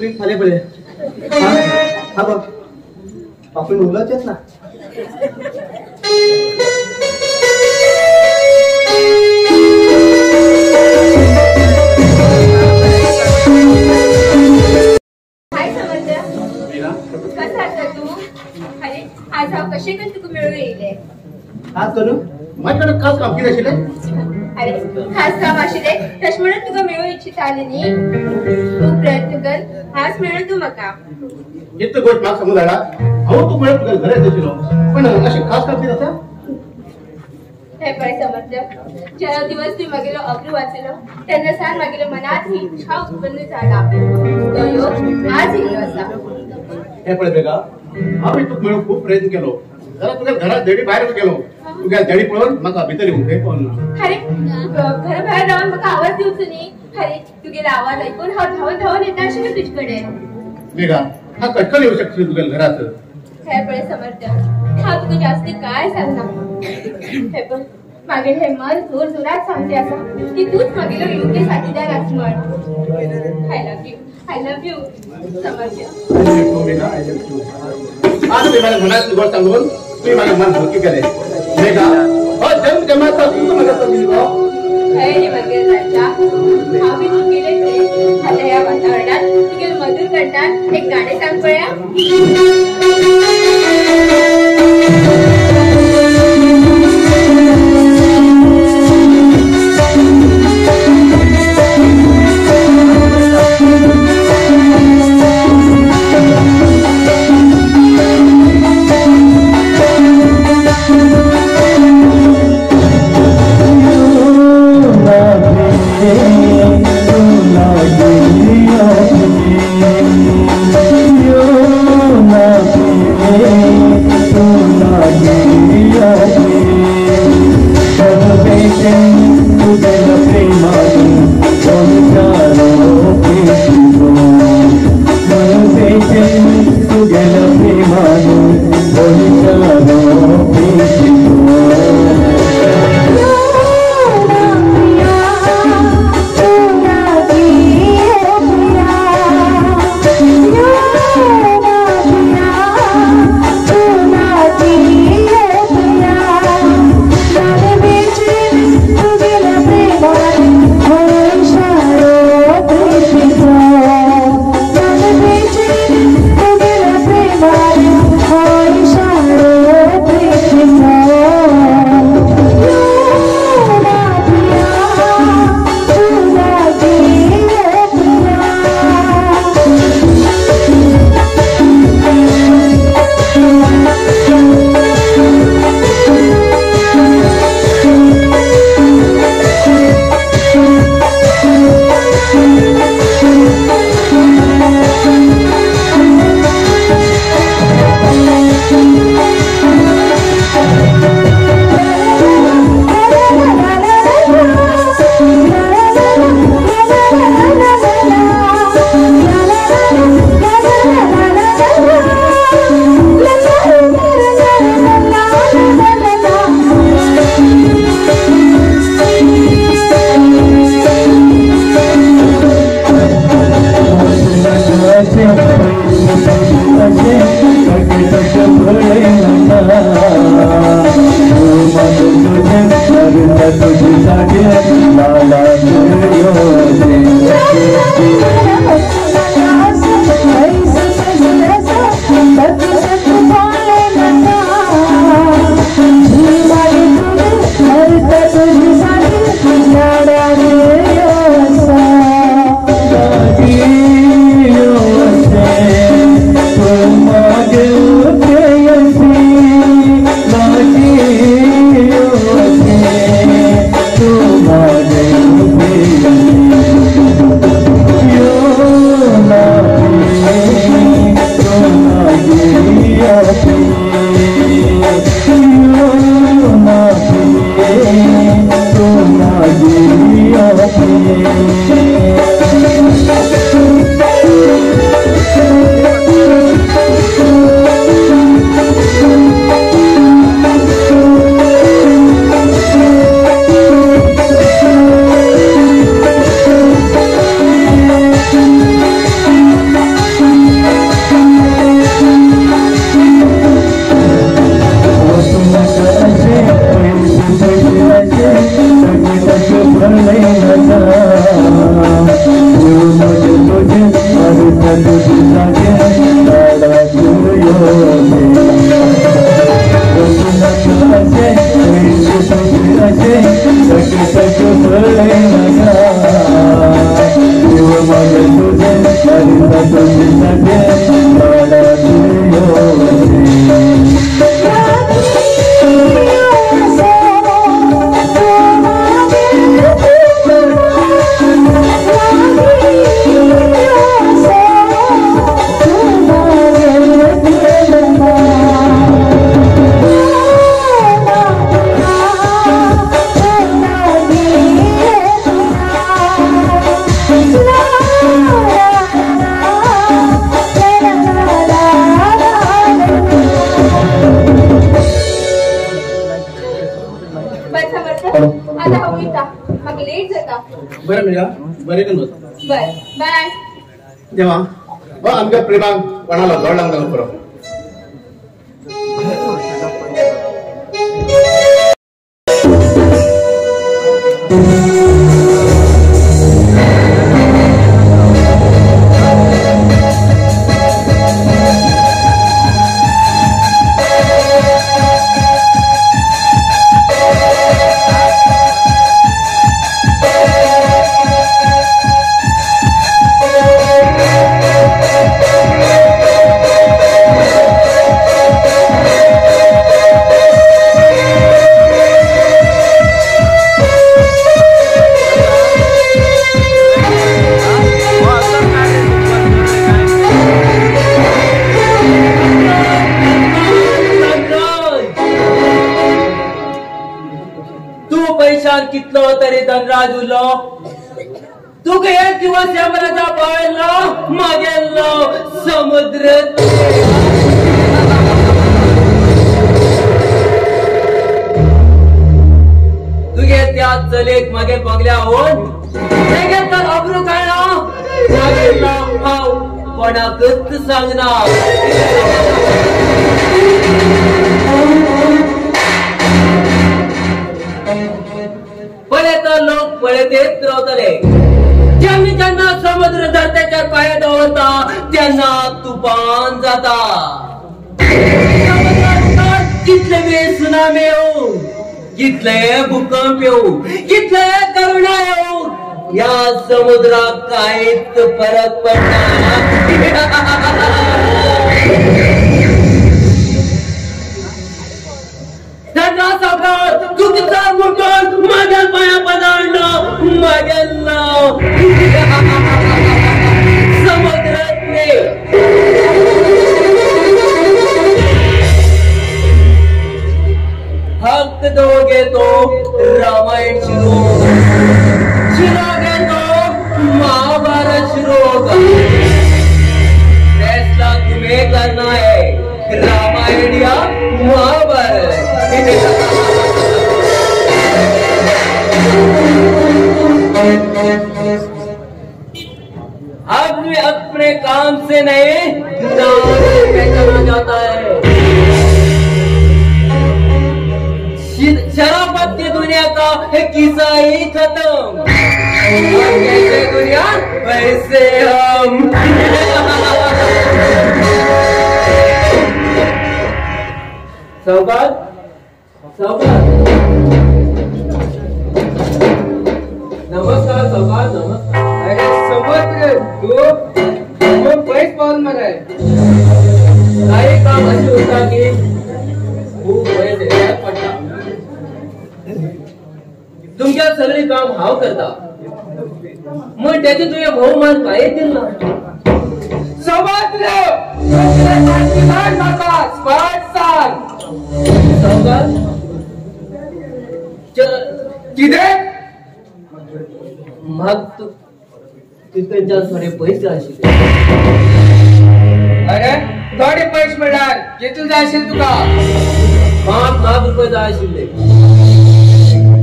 ट्रीप फाले पडे हा बघ आपण उलाच ना कसे पण तुका मिळून येईल आज करू माझ्याकडे खास काम केलं असेल अरे खास काम आशिले तश म्हणून तुका मिळू इच्छित आले नी तू प्रयत्न कर हाच मिळून तू मका इतकं गोष्ट माग समज आला अहो तू मिळत तुला घरात येशील पण अशी खास काम केलं असं हे पळे समजलं ज्या दिवस तू मागेलो अग्र वाचलो त्यांना सांग मागेलो मनात ही इच्छा उत्पन्न झाला तो योग आज येईल असा हे पळे बेगा आम्ही तू मिळून खूप प्रयत्न केलो जरा तुझ्या घरात देडी बाहेर गेलो तुझ्या देडी पळून मका भितर येऊन काही पण अरे घर बाहेर राहून मका आवाज देऊच नी अरे तू गेला आवाज ऐकून हा धावून धावून येता अशी ना तुझ्याकडे बेगा हा कटकन येऊ शकतो तुझ्या घरात हे पळे समर्थ हा तुका जास्त काय सांगना हे पण मागे हे मन जोर जोरात सांगते असा की तूच मागेलो योग्य साथीदार आस म्हण आय लव्ह यू समर्थ आज मी मला मनात गोष्ट सांगून तुम्ही माझं मन हलकी केले बेगा हो जन्म जमाचा तू तर माझ्या तोंडी हो हे रे वगैरे राजा आम्ही तू गेले ते आता या वातावरणात तू गेले मधुर करतात एक गाणे सांग पळ्या मिळा बरे करून बर बाय देवा हो आमच्या प्रेमाक कोणाला जोड लागला बरो कितलो तरी धनराज उरलो तुका एक दिवस ह्या मनाचा पळलो मागेलो समुद्र तुगे त्या चलेक मागे बगल्या होऊन तेगे तर अब्रू काढला मागेलो हाव कोणाकच सांगणार पळे तर लोक पळतेच रावतले ज्यांना समुद्र धरत्याच्या पाया दवरता त्यांना तुफान जाता कितले वेळ सुनामी येऊ कितले भूकंप येऊ कितले करुणा येऊ या समुद्रात काहीच फरक पडणार चुकीचा मुठून माझ्या पाया पदार्थ माझ्या समुद्रातले हक्क दोघे तो रामायण शिरो घेतो महाभारत शिरो फैसला तुम्हें करना है रामायण या महाभारत आदमी अपने काम से नहीं नाम से पहचाना जाता है शराफत की दुनिया का किस्सा ही खत्म कैसे दुनिया वैसे हम सौगात नमस्कार सौगात नमस्कार अरे समुद्र तू पैस पाहून मला काही काम असे होता की खूप वेळ द्यायला पडला तुमच्या सगळे काम हाव करता मग त्याचे तुझे बहुमान काय येतील ना समुद्र किती मग तू तिकडच्या थोडे पैसे असतील अरे थोडे पैसे मिळणार किती जाशील तुका 5 रुपये जायशिल्ले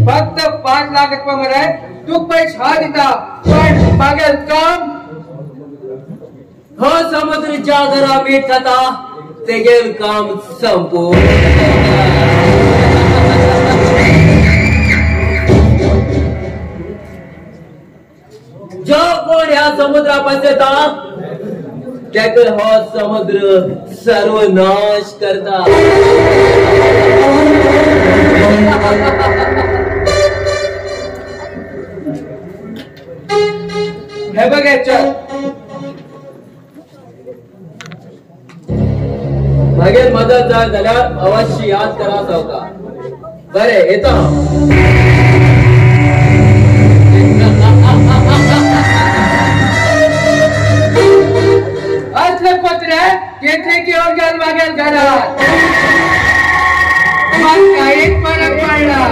फक्त 5 लाख रुपये मरे तू पैसे हा दिता पण मागेल काम हो समुद्र ज्या घरा मीठ खाता ते गेल काम संपू जो कोण ह्या समुद्रापास येता त्याकडे हो समुद्र सर्वनाश करता हे बघ याच्यात मागेल मदत जाय जाल्यार अवश्य याद करा सावकार बरे येता असले पत्र येथे की और गेल मागेल घरात मग काहीच फरक पडला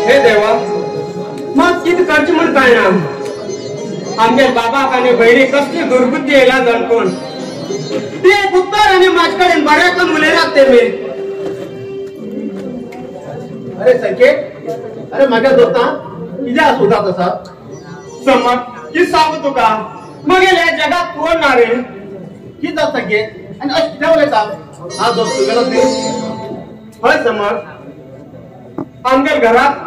हे देवा मग किती खर्च म्हण काय ना बाप आणि बहिणी कसली दुर्बुद्धी येला जाणकोण ते उत्तर आणि माझ्याकडे बऱ्याच मुले लागते मी अरे संकेत अरे माझ्या दोस्ता किती सुद्धा तसा समज की सांगू तुका मग या जगात कोण ना रे की जात संकेत आणि अशी ठेवले का हा दोस्त तुझ्याला दे होय समज आमच्या घरात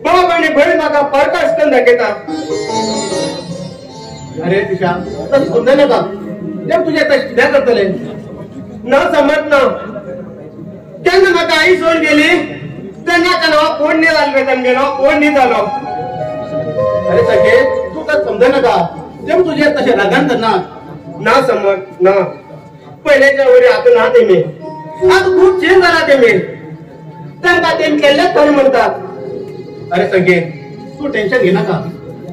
बाप आणि बहीण माका परकाश करून दाखवतात अरे तिशा तर समजा नका ते तुझ्या कित्या करतले न समज ना त्यांना माका आई सोडून गेली त्यांना का नाव कोण नाही झालं त्यांनी नाव कोण नाही झालं अरे संकेत तू तर समजा नका ते तुझ्या तसे रागान करणार ना समज ना पहिल्याच्या वरी आता ना ते मी आता खूप चेंज झाला ते मी त्यांना ते केलं तर म्हणतात अरे संकेत तू टेन्शन घे नका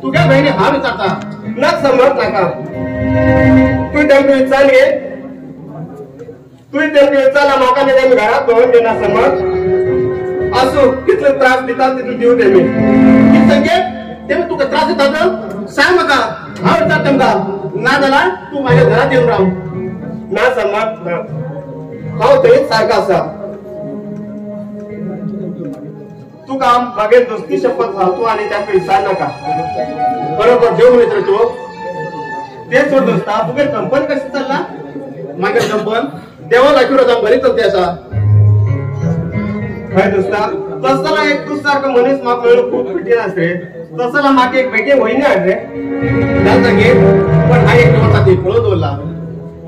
तुझ्या बहिणी हा विचारता ना समज नका तू त्यांना विचार घे तू त्यांना विचारला माका नाही त्यांनी घरात दोन दे ना समज असो कितलं त्रास देतात तिथं देऊ दे मी की संकेत ते तुका त्रास देतात सांग मका हा विचार तुमका ना झाला तू माझ्या घरात येऊन राहू ना समज ना हो ते सारखा असा तू काम बघेल दोस्ती शपथ घालतो आणि त्या पैसा नका बरोबर जेव मित्र तू ते सोड दोस्ता तुझे कंपनी कशी चालला माझ्या कंपन देवा दाखवून घरी चलते असा काय दोस्ता तसला एक तू सारखं मनीस माग मिळून खूप भेटी असते तसला मागे एक भेटी होईना रे त्या संकेत पण हा एक दिवस आधी पळून बोलला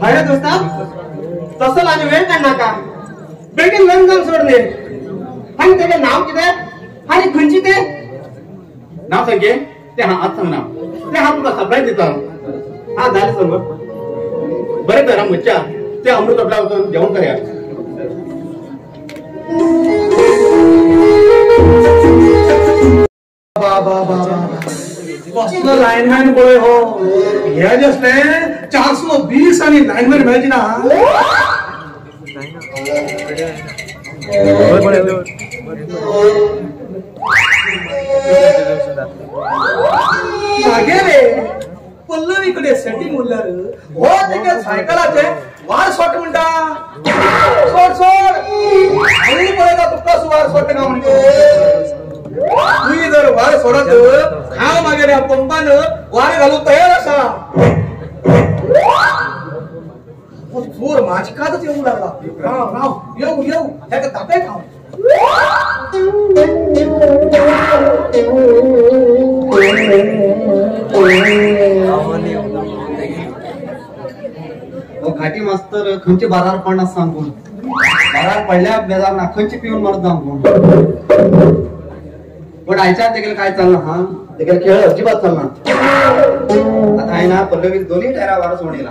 हाय दोस्ता तसला आणि वेळ काढ नका बेगीन लग्न जाऊन सोडणे आणि त्याचे नाव किती आणि खंची ते नाव संकेत ते हा आज सांग नाव ते हा तुला सरप्राईज देता हा झाले समोर बरे करा मच्छा ते अमृत आपला होतं जेवण करूया लाइनमैन बोले हो हे जस्ट 420 आणि लाइनमैन मैच ना मागे रे पल्लवीकडे सेटिंग उरल्यार हो तेगे सायकलाचे वार सोट म्हणटा सोड सोड आणि पळयता तुका वार सोट का म्हणतो तुझी जर वार सोडत हांव मागे रे पंपान वार घालून तयार असा चोर माझ्याकाच येऊ लागला राव राव येऊ येऊ ह्याका दाबे खाऊ घाटी मास्तर खंयचे बाजार पडना सांगून बाजार पडल्या बेजार ना खंयचे पिऊन मरत सांगून पण आयच्या तेगेल काय चालना हा तेगेल खेळ अजिबात चालना आता आहे ना पल्लवी दोन्ही टायरा वार सोडीला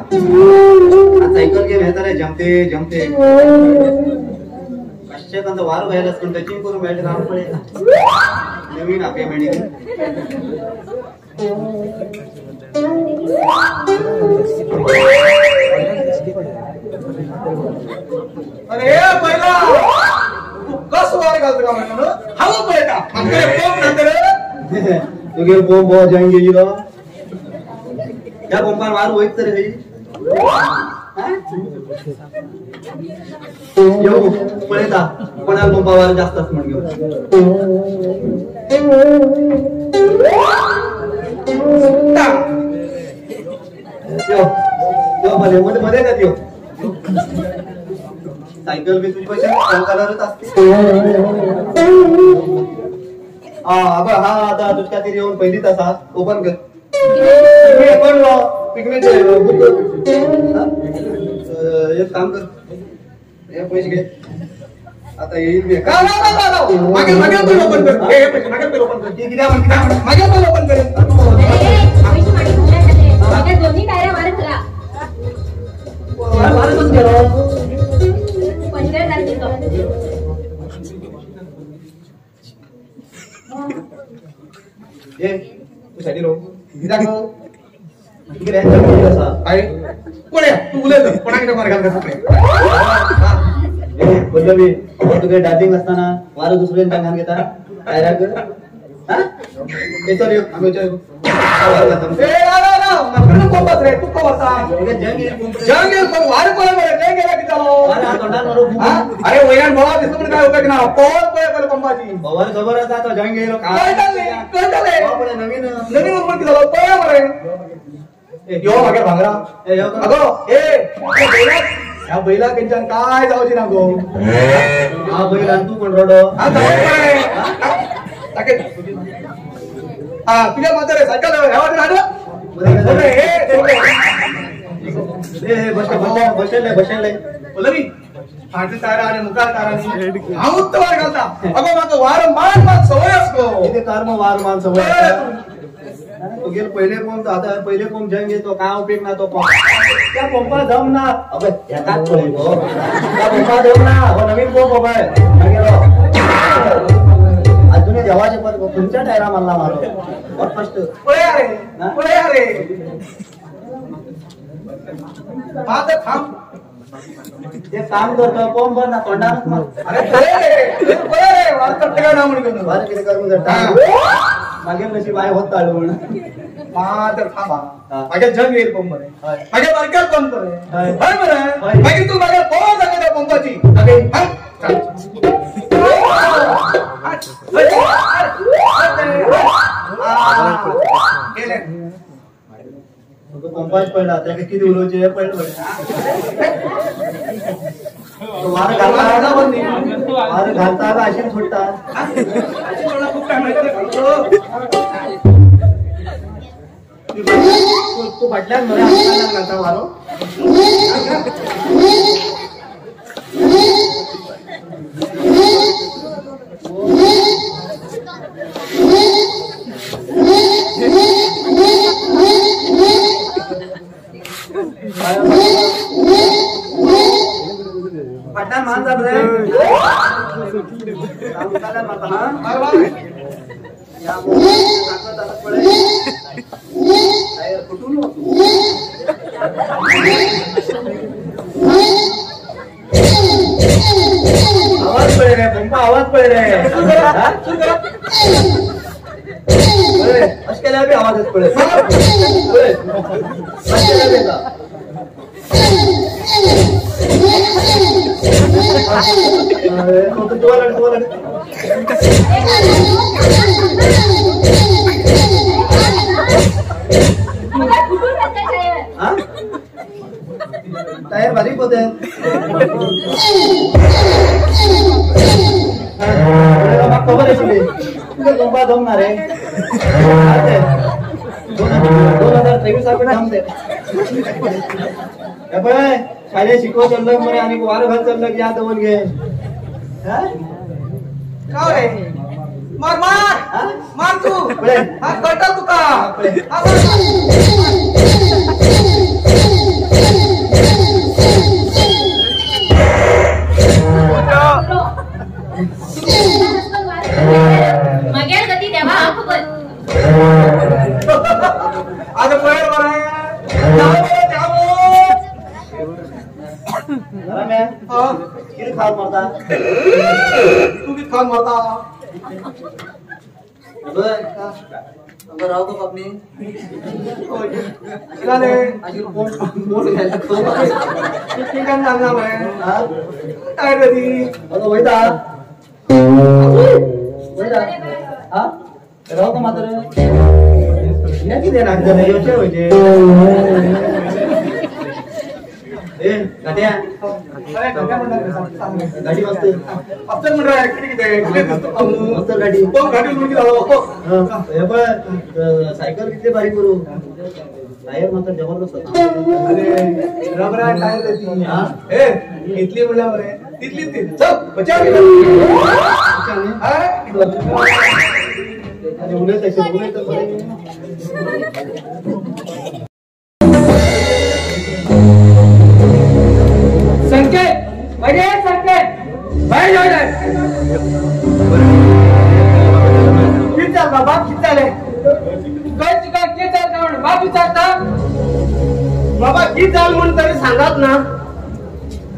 सायकल गेम हे तर जमते जमते कशात वार व्हायला पण टचिंग करून बॅट राहून पडेल नवीन आपल्या मेडिकल अरे पहिला तू कस वार घालतो का म्हणून हवं पळता आपले पोप नंतर तुगे बो बो जाएंगे ये लो क्या पंपान वार होईत तर हे यो पळेता कोणाला पंपा वार जास्त असं म्हण घेऊ यो यो मध्ये मध्ये मध्ये का त्यो सायकल बी तुझी पैसे कलरच असते हा आता तुझ्या तरी येऊन पहिली तासा ओपन कर एक काम कर हे पैसे घे आता येईल मी मागे मागे पण ओपन कर हे पैसे मागे पण ओपन कर किती मागे पण ओपन कर पैसे मागे झाले मागे दोन्ही टायरा वारत राहा वारच गेलो 15,000 देतो ये तू साठी रो दाखव इकडे यांचा काय कोण्या तू उलेल कोणाकडे मार घाल का पल्लवी तुझे डाटिंग असताना वार दुसऱ्या टांगान घेता काय राग चल यो आम्ही चल तू कवता जंग वार कोण गेला की अरे वयान भावा दिसतो काय उपयोग ना पोर पंपाची भवन खबर असा तो जंग गेलो काय झाले नवीन नवीन उन्मती झालो पोया बरे यो मागे भांगरा अगो या बैला कंचन काय जाऊची ना गो हा बैल तू कोण रडो तुझ्या म्हातारे सायकल बसले बोलवी फाटी तारा आणि मुखार तारांनी आऊत वार घालता अगो माका वारंवार सवय असतो इथे कर्म वार मान सवय तो गेल पहिले कोण आता पहिले कोण जंग येतो काय उपयोग ना तो त्या पंपा जम ना अबे एकाच पळे गो त्या पंपा जम ना हो नवीन कोण बाबा अजून देवाचे पर तुमच्या टायरा मला मारो और फर्स्ट पळे अरे आता थांब ते काम करतो कोण बर ना तोंडात मग अरे पळे वार कट्टे ना म्हणून वार किती करून जाता मागे कशी बाय होत ताळून तर थांबा मागे जंग येईल पंप रे मागे बारक्यात पंप रे हाय बरं मागे तू मागे पोहा जागा त्या पंपाची पंपाच पडला त्याला किती उलवचे पडलं वार घालता का अशी सुटता तू म्हटल्यास मला घालता वारो पटना मान साहब रे आवाज पड़े रे पंपा आवाज पड़े रे अशकेला भी आवाज पड़े टायर बारीक होते खबर आहे तुझे पंपा जमणार आहे 2023 आपण जमते शाळेत शिकव चाललं म्हणे आणि वार घाल चाललं की आता बोल घे का रे मार मार मार तू हा कटा तुका मगे कधी देवा खबर आज पळेल बरं किती खाल मारता तू किती खाल मारता राव का आपली चाले अशी कोण घ्यायला किती काम लागणार बरं काय कधी आता वैदा हा राव का मात्र या किती नागजन योचे होते ए गाड्या गाडी मस्त अफसर मंडळ ऍक्टिव्हिटी मस्त गाडी तो गाडी मुलगी झालो हे पण सायकल किती बारीक करू टायर मात्र जबरदस्त होता अरे रबरा टायर देती ए इतली म्हणल्यावर तिथली ती चल बचाव आणि उन्हात संकेत बरे संकेत बाहेर जाऊ किती चाल बाबा किती चाले काय चुका के चाल का म्हणून बाप विचारता बाबा किती चाल म्हणून तरी सांगात ना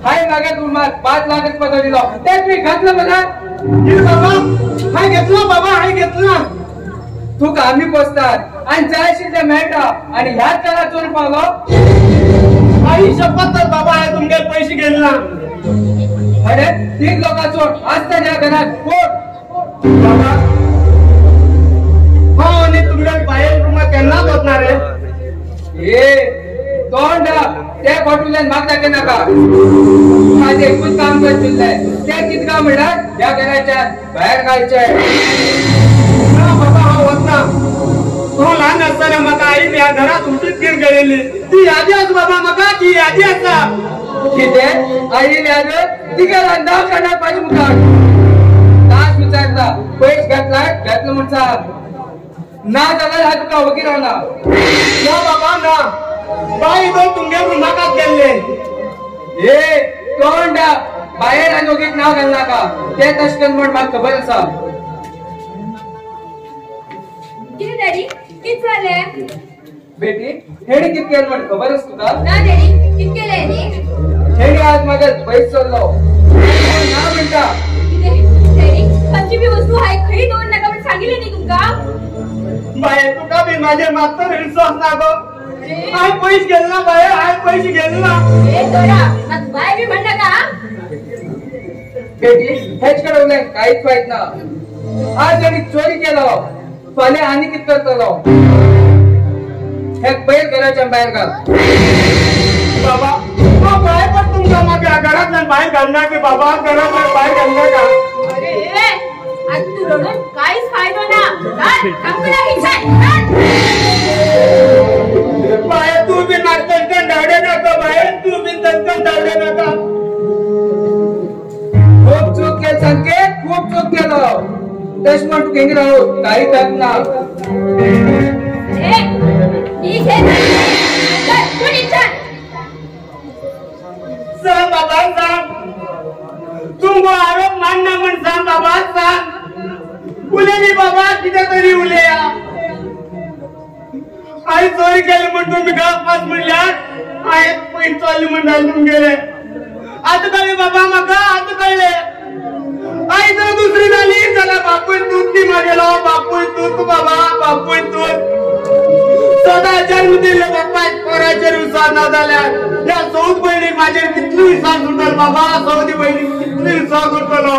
हाय मागे गुरुमात 5 लाख पदर दिलो त्यात मी घातलं बघा किती बाबा हाय घेतला बाबा हाय घेतला तुका आम्ही पोचतात आणि जाय शिल्ले मेळटा आणि ह्याच त्याला चोर पावलो. आई शपथ तर बाबा आहे तुमचे पैसे गेले ना. अरे तीन लोका चोर असतात या घरात कोण बाबा हो आणि तुमच्या बाहेर तुम्हाला त्यांनाच होणार आहे. तोंड त्या खोटुल्यान माग दाखे नका. माझे एकूच काम करतोय त्या कितका म्हणतात या घराच्या बाहेर घालचंय. बाबा हो होत ना. तो लहान असताना मका आई या घरात उठीत घेऊन गेलेली ती यादी अस बाबा मका ती यादी असा किती आई याद तिघा अंदाज करणार पाहिजे मुखात. तास विचारता पैस घातलं म्हणता ना झाला हा तुका वकील राहणार. ना बाबा ना बाई तो तुमच्या रुमाकात गेले. तोंड बाहेर आणि वगैरे नाव घाल नका. ते तशकन म्हणून मला खबर असा. किती डॅडी किती झाले बेटी हेडी कितके म्हण खबर असतो का. ना डॅडी कितके लेनी हेडी आज मग पैस चाललो ना म्हणता. डॅडी पंची बी वस्तू हाय खरी दोन नका पण सांगितले नाही तुमका. बाई तुका बी माझे मात्र विश्वास ना गो. आय पैसे गेले ना बाई आय पैसे गेले ना. तोडा मग बाय बी म्हण नका. बेटी हेच कडवलंय काहीच माहित ना. आज त्यांनी चोरी केलं पाले आणि कित करतलो. हे बैल घराच्या बाहेर घाल. बाबा तो बाय पण तुमच्या मागे घरात बाहेर घालणार की बाबा घरात बाहेर घालणार का. अरे आज तू रडून काहीच फायदा ना. बाहेर तू बी नाटकन धावडे नका बाहेर तू बी तनकन धावडे नका. खूप चूक केलं संकेत खूप चूक केलं. तस म्हण तू घेऊन राहू काही करत ना. सांग बाबा सांग तुमको आरोप मानना म्हण सांग बाबा सांग. उलेली बाबा किती तरी उलेया. आई चोरी केली म्हणून तुम्ही गप्पाच म्हणल्या. आई पैसे चालली म्हणून तुम्ही गेले. आता कळले बाबा मका आता कळले. आई जर दुसरी झाली चला बापू तूच ती मागेलो बापू तूच बाबा बापू तूच. सदा जन्म दिले बाप्पा पोराचे विश्वास न झाल्या. या चौथ बहिणी माझे किती विश्वास उठल बाबा. चौथी बहिणी किती विश्वास उठलो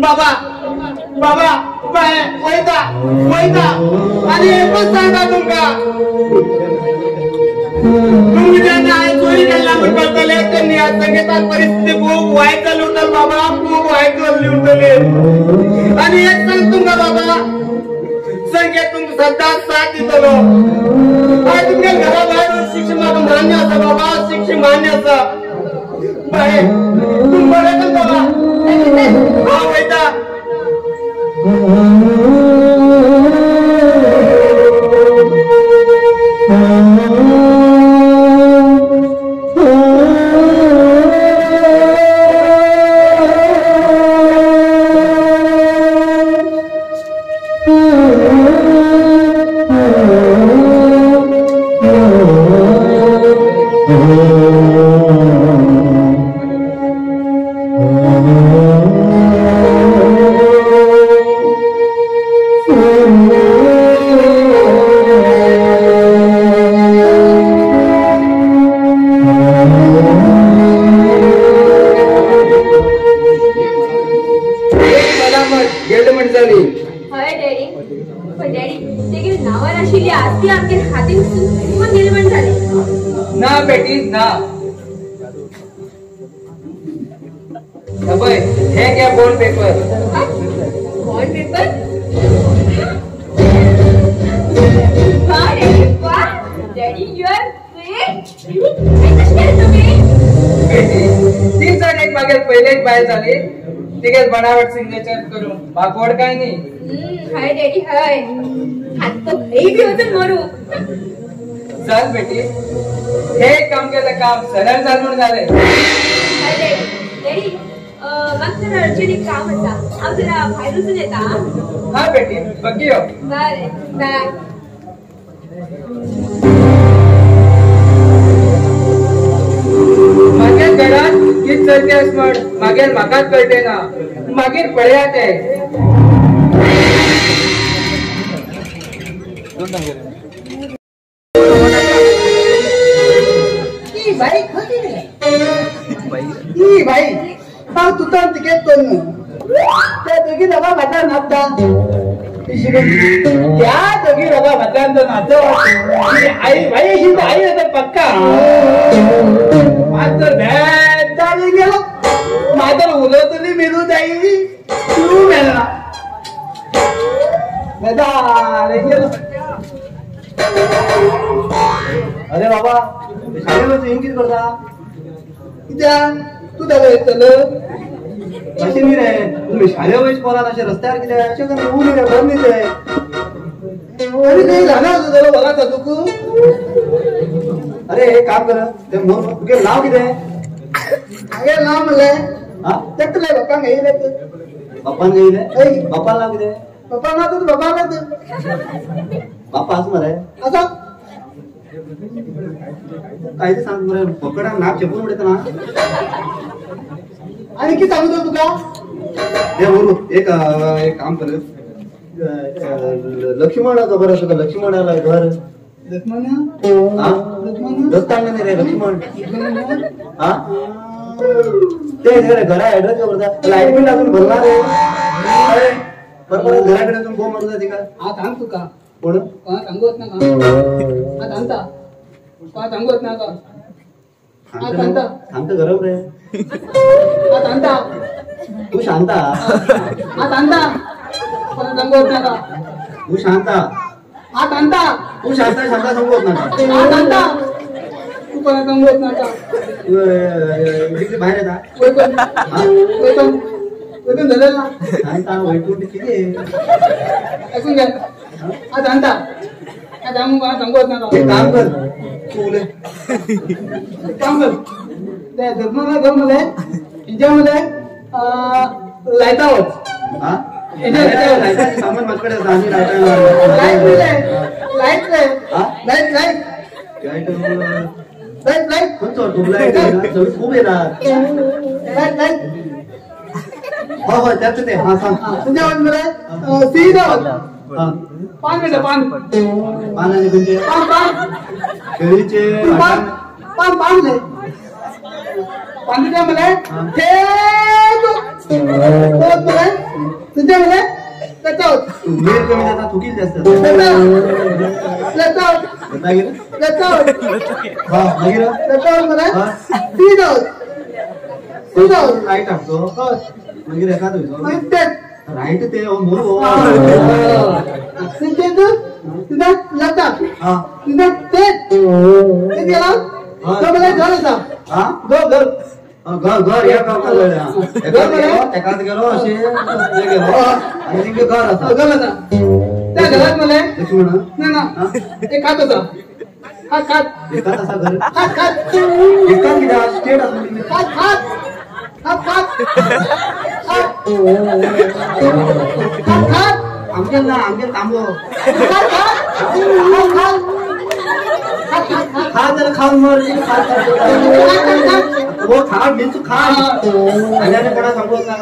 बाबा. बाबा बाय वैदा वैदा आणि एकच सांगा तुमका तुम्ही त्यांना चोरी केला म्हणून कळतले त्यांनी आज संगीतात परिस्थिती खूप वाईट झाली उठल बाबा खूप वाईट झाली उठले. आणि एक सांग तुमका बाबा संगीत तुमचं सध्या साथ दिसलो. आज तुमच्या घराबाहेर शिक्षण मान्य असं बाबा शिक्षण मान्य असं. बाय तुम्ही बरं बाबा हा वैदा. ना बेटी ना हे घ्या bond paper. Bond paper daddy you are बेटी ती जण एक मागे पहिलेच बाहेर झाली तिघेच बनावट सिग्नेचर करून बाकवड काय नाही. हाय डॅडी हाय हात तो काही बी होतं मरू. चल बेटी हे काम केलं काम सरळ झालं म्हणून झालंय. हाय डॅडी डॅडी मागचं अर्जंट काम होता आप जरा बाहेरून येता. हा बेटी बघी हो. Bye bye. मागे घरात किती चलतेस म्हण मागेर म्हाकाच कळते ना. मागीर पळयात आहे बाई खती रे ई बाई पाव तुतान तिकेट कोण त्या दोघी दोघा भाता नाचता त्या दोघी दोघा भातांचं नाचो आई बाई अशी तर आई आता पक्का मात्र भॅट चाली गेलो मात्र उलव तरी मिळू जाई तू मेला गेलो अरे बाबा शाळेमध्ये येऊन किती करता कित्या तू त्याला येतलं असे मी रे तुम्ही शाळेवर पोरात असे रस्त्यावर किती असे का ऊन रे बंद रे आणि काही झालं होतं त्याला बोलायचा तू अरे हे काम कर ते तुझे नाव किती अगे नाव म्हणले हा त्यातले बाप्पा घेईल बाप्पान गेले बाप्पा नाव किती बाप्पा ना तू बाप्पा ना तू बाप्पा असं मरे असं काय ते सांग बरं पकडा नाक चेपून उडत ना आणि किती सांगतो तुका ते बोलू एक काम कर लक्ष्मणाचं बरं असं का लक्ष्मणाला घर रस्ता नाही रे लक्ष्मण हा ते घरा ऍड्रेस वरता लाईट बिल अजून भरणार आहे बरोबर घराकडे अजून गो मारू जाते का हा सांग तुका कोण सांगत ना का हा सांगता का सांगत ना का हा सांगता सांगतो गरम रे हा सांगता तू शांता हा सांगता पण सांगत ना का तू शांता हा सांगता तू शांता शांता सांगत ना हा सांगता तू पण सांगत ना का तिकडे बाहेर येतात वैकून वैकून वैकून झालं ना शांता वैकुंठ किती आहे ऐकून घ्या हा सांगता हा सांगू का सांगत ना का एक काम कर तू उले काम कर त्या जगमाला घर मध्ये हिच्यामध्ये लाईटावच हा लाईटाचं सामान माझ्याकडे आहे. आणि लाईट रे लाईट लाईट लाईट लाईट कोण चोर तुला खूप येणार लाईट लाईट हो हो त्याच ते हा सांग तुझ्या मध्ये सीधा हा 5 मिनिटं पानाचे तुमचे पान केळीचे पान पाणीच्या मला तुझ्या मला त्याच्यावर मेर कमी देतात थुकील जास्त लाईट टाकतो म्हणजे एका राईट ते मोरू घर या एकात गेलो असे गेलो आणि तिकडे घर असं त्या घरात मला लक्ष्मण नाही ना एक खात होता खात एकात असा घर खात एकात किती स्टेट असं खात आमच्या थांबव खा जरा खाऊन मर वो खा मिळतो खा आणि कोणा सांगत ना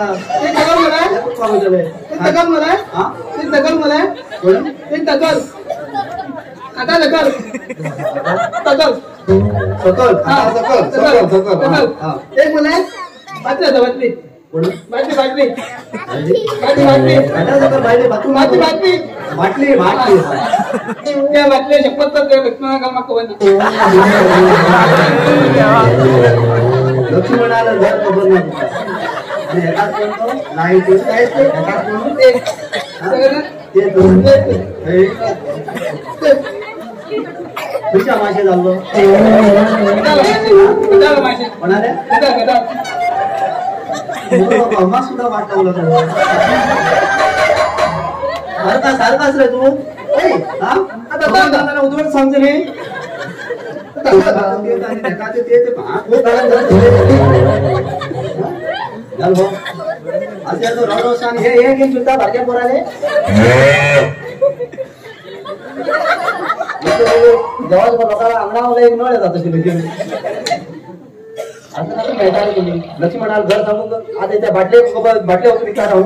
बाटली शपथ लक्ष्मणाला घर खबर नाही आणि एकाच कोणतो नाही एकाच कोण ते तुझ्या मासे झालो कोणाला अम्मा सुद्धा वाटवलं सारखाच रे तू आता उद्वड सांगते रे हे घेऊन सुद्धा भाज्या पोराले जवळ लोकांना अंगणामध्ये एक नळ येतात असं नाही भेटायला तुम्ही लक्ष्मणाला घर सांगू आता त्या बाटल्या होती विचार राहून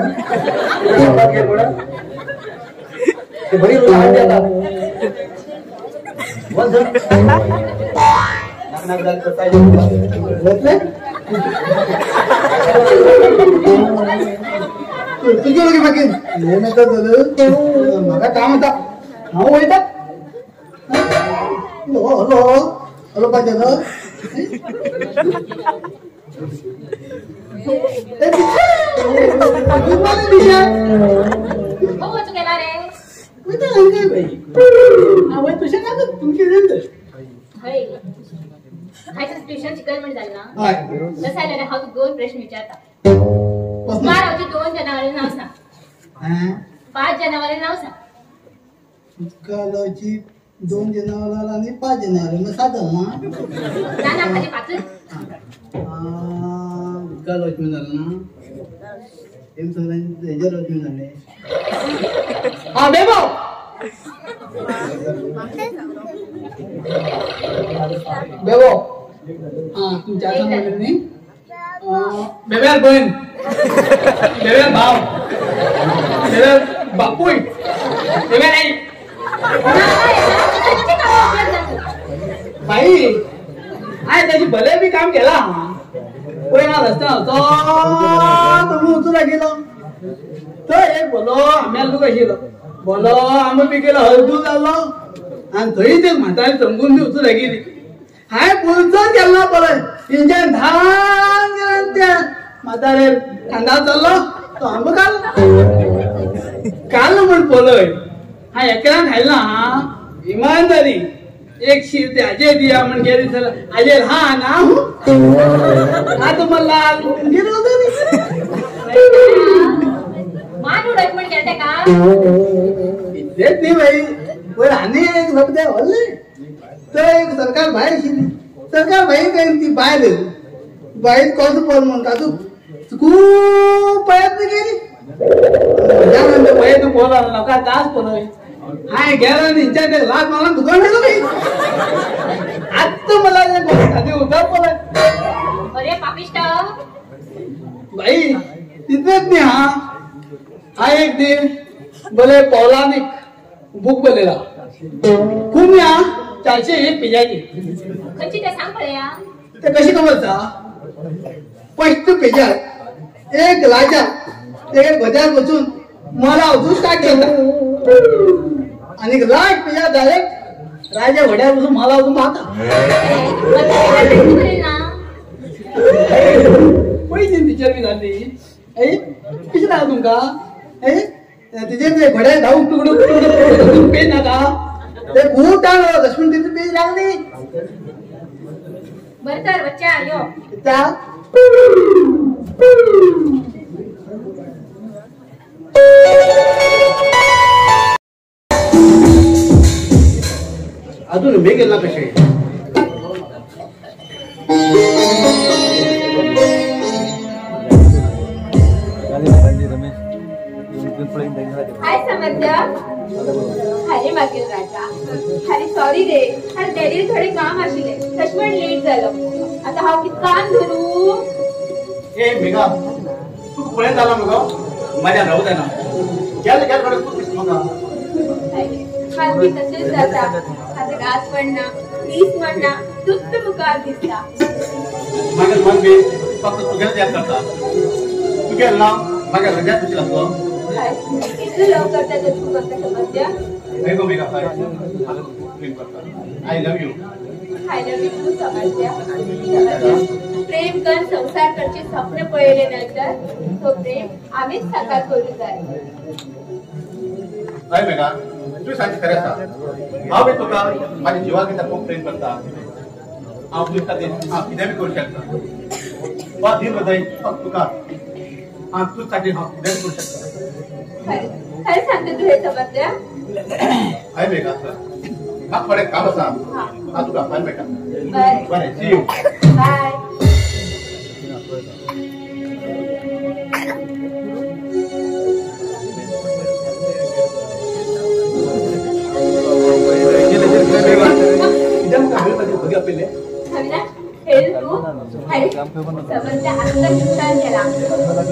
ते बरी लहान देतात बोल सर नाक जाल करता है तुझे लोक बाकी हे नका झालं मला काम होता हा वैता हॅलो हॅलो हॅलो काय झालं ट्युशन शिकवण झालं ना तसं हा तू दोन प्रश्न विचारता बारावची 2 जनावरे नाव सांग 5 जनावरे नाव सांग कालाची 2 जनावर आणि 5 जनावर मग साधं ना खाली 5 कालाची झालं ना एक सगळ्यांनी ह्याच्यावर झाले हा बेबो बेबो हा तुमच्या नाही बेबेर बहीण बेबेर भाव बेबेर बापूय बेबेर आई बाई आय त्याची भले बी काम केला पहिला रस्ता होतो तुम्ही उचला गेलो तर एक बोलो आम्ही लोक शिलो बोलो आम्ही बी गेलो हळदू झालो आणि थंय ते म्हातारी चमकून ती उचला गेली हाय पुलचोच गेला परत इंजन धान गेला त्या म्हातारे खांदा चाललो तो आंब काल म्हण पोलय हा एकला खायला हा इमानदारी एक शीर ते अजय दिया म्हण गेली चला अजय हा ना आता मला गेलो होतो मान उडत म्हण गेलते का इथेच नाही बाई वर आणि एक लपदे होले तो एक सरकार बाहेर शिली सरकार बाहेर काय ती बाहेर कोण पोल म्हणता तू खूप प्रयत्न केली त्यानंतर प्रयत्न बोला नका तास पोलोय हाय गेला इंच्या ते लाख मला दुकान ठेवलं मी आता मला खाली उद्या पोलाय अरे पापिष्ट बाई तिथेच नाही हा एक दिन बोले पौराणिक बुक बोलेला खूप या 401 पेजाची कशी ते सांग पळया ते कशी कमलता फर्स्ट पेजात एक राजा ते गजात बसून मला अजून काय केलं आणि लास्ट पेजात डायरेक्ट राजा घड्यात बसून मला अजून पाहता पैसे टीचर बी झाली कशी राहा तुमका तिचे ते घड्यात धावून तुकडून पेज नका ते खूप टाळ लक्ष्मण तिथे पेज लागली बर तर बच्चा यो त्या अजून उभे गेला कसे हाय समर्थ हाय मागील राजा अरे सॉरी रे अरे डॅडी थोडे काम आशिले लक्ष्मण लेट झालं आता हा किती काम धरू ए मेघा तू पुढे झाला मेघा माझ्या राहू दे ना गेल कडे तू किस मगा खाली तसेच जाता आता गात पडना तीस म्हणना तुझ मुखात दिसता माझ्या मन बी फक्त तुझ्याच याद करता तू गेल ना माझ्या रजा तुझी लागतो इतकं लवकर त्या तू करता समस्या Megha Megha I love you I love you too समस्या प्रेम कर संसार करचे स्वप्न पळले नंतर तो प्रेम आम्हीच साकार करू जाय काय मेघा तू सांग खरं सांग हा मी तुका माझ्या जीवाला खूप प्रेम करता आप तुझ्या किती करू शकता बा दिन बधाई फक्त तुका तुझ्यासाठी हा किती करू शकता काय सांगते तू हे समस्या आहे मेघा हा पडे काम सांग हा तुका फान मेघा बाय बरे सी यू बाय हवीना हेल तू अरे समस्या आता नुकसान केला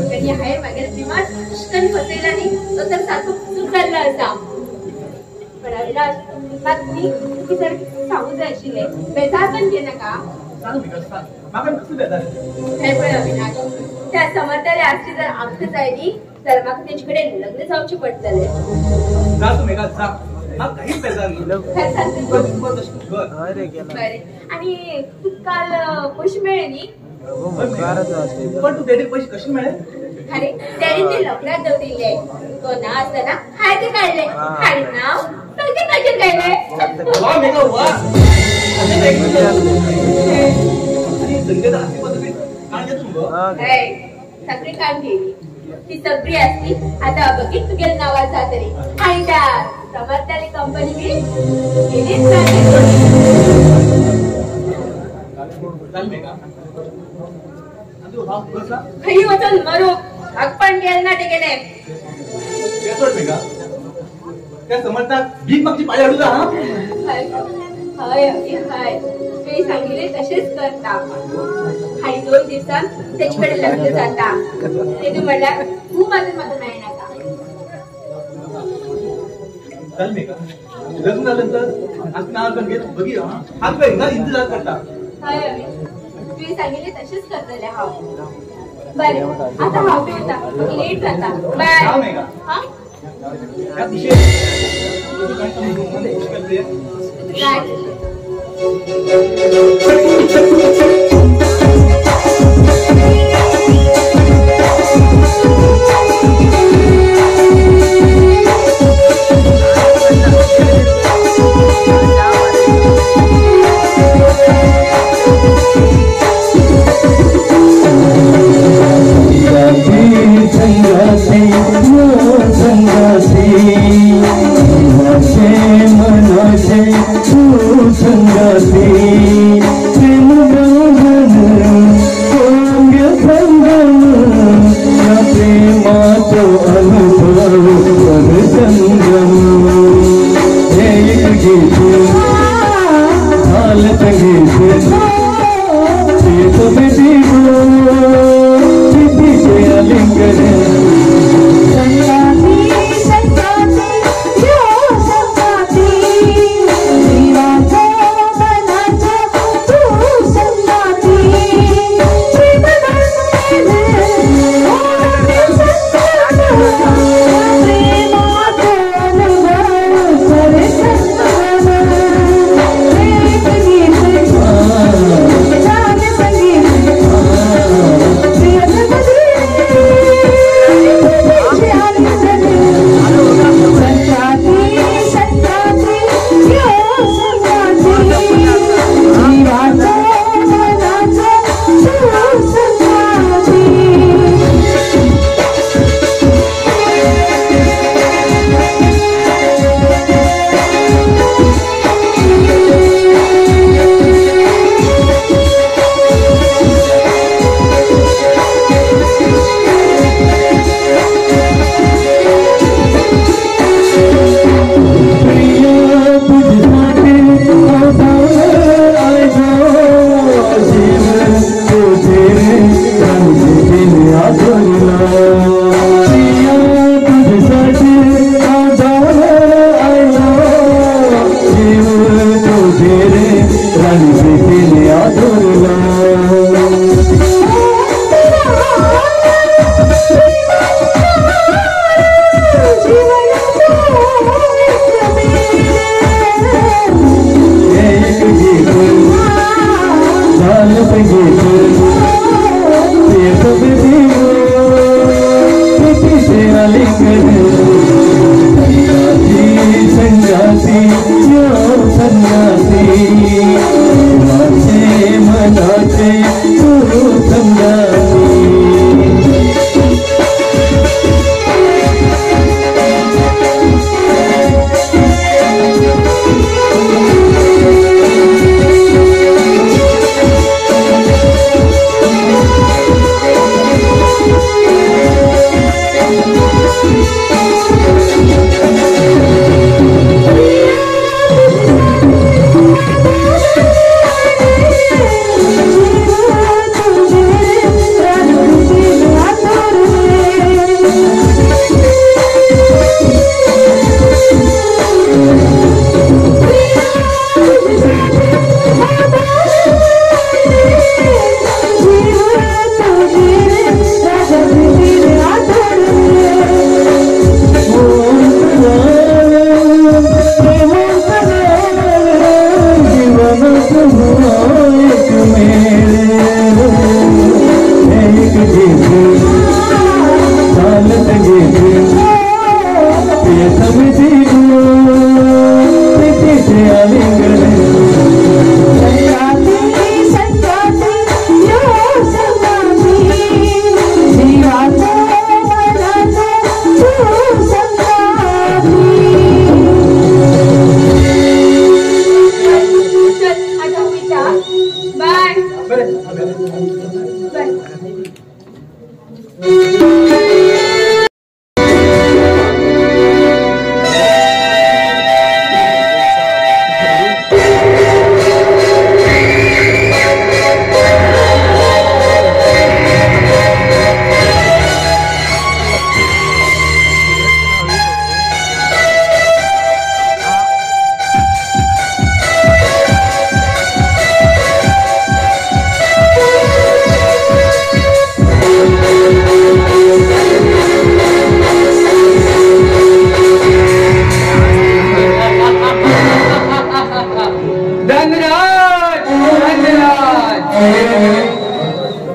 त्यांनी हाय मागे विमान कधी फसेला नाही तो तर सारखं सुधारला असा पण अविनाश मात मी तुकी जर सांगू जाय आशिल्ले बेजार पण घे नाका सांग मी कसं सांग माका कसं बेजार हे पण अविनाश त्या समर्थाले आजची जर आमचं जायली तर म्हाका तेचकडे लग्न जावचे पडतले जा तुम्ही का जा माका काहीच बेजार नाही बरे आणि तू काल पैसे मेळ्ळे नी पण तू डेडीक पैसे कशी मिळेल अरे त्याने ते लग्नात दवरिल्ले तो ना असताना हाय ते काढले आणि नाव संगीत नाचन गायले वा मेघा वा संगीत अशी पद्धती काय घेतो तू सगळी काम केली ती सगळी असती आता बघित तुझ्या नावात जा तरी आणि त्या समर्थाने कंपनी गेलीच खरी वचन मरू पण गेल ना ते गेले त्या समर्थात भीक मागची पाळी अडू जा हय हय मी सांगितले तसेच करता आणि 2 दिवसांत त्याच्याकडे लग्न जाता ते तू म्हणला तू माझं माझं नाही नाका चल मेघा लग्न झाल्यानंतर आज नाव पण घेत बघी हात काय ना इंतजार करता हय तुम्ही सांगितले तसेच करतले हाव बरे आता हाव होता लेट जाता बाय हा या दिशे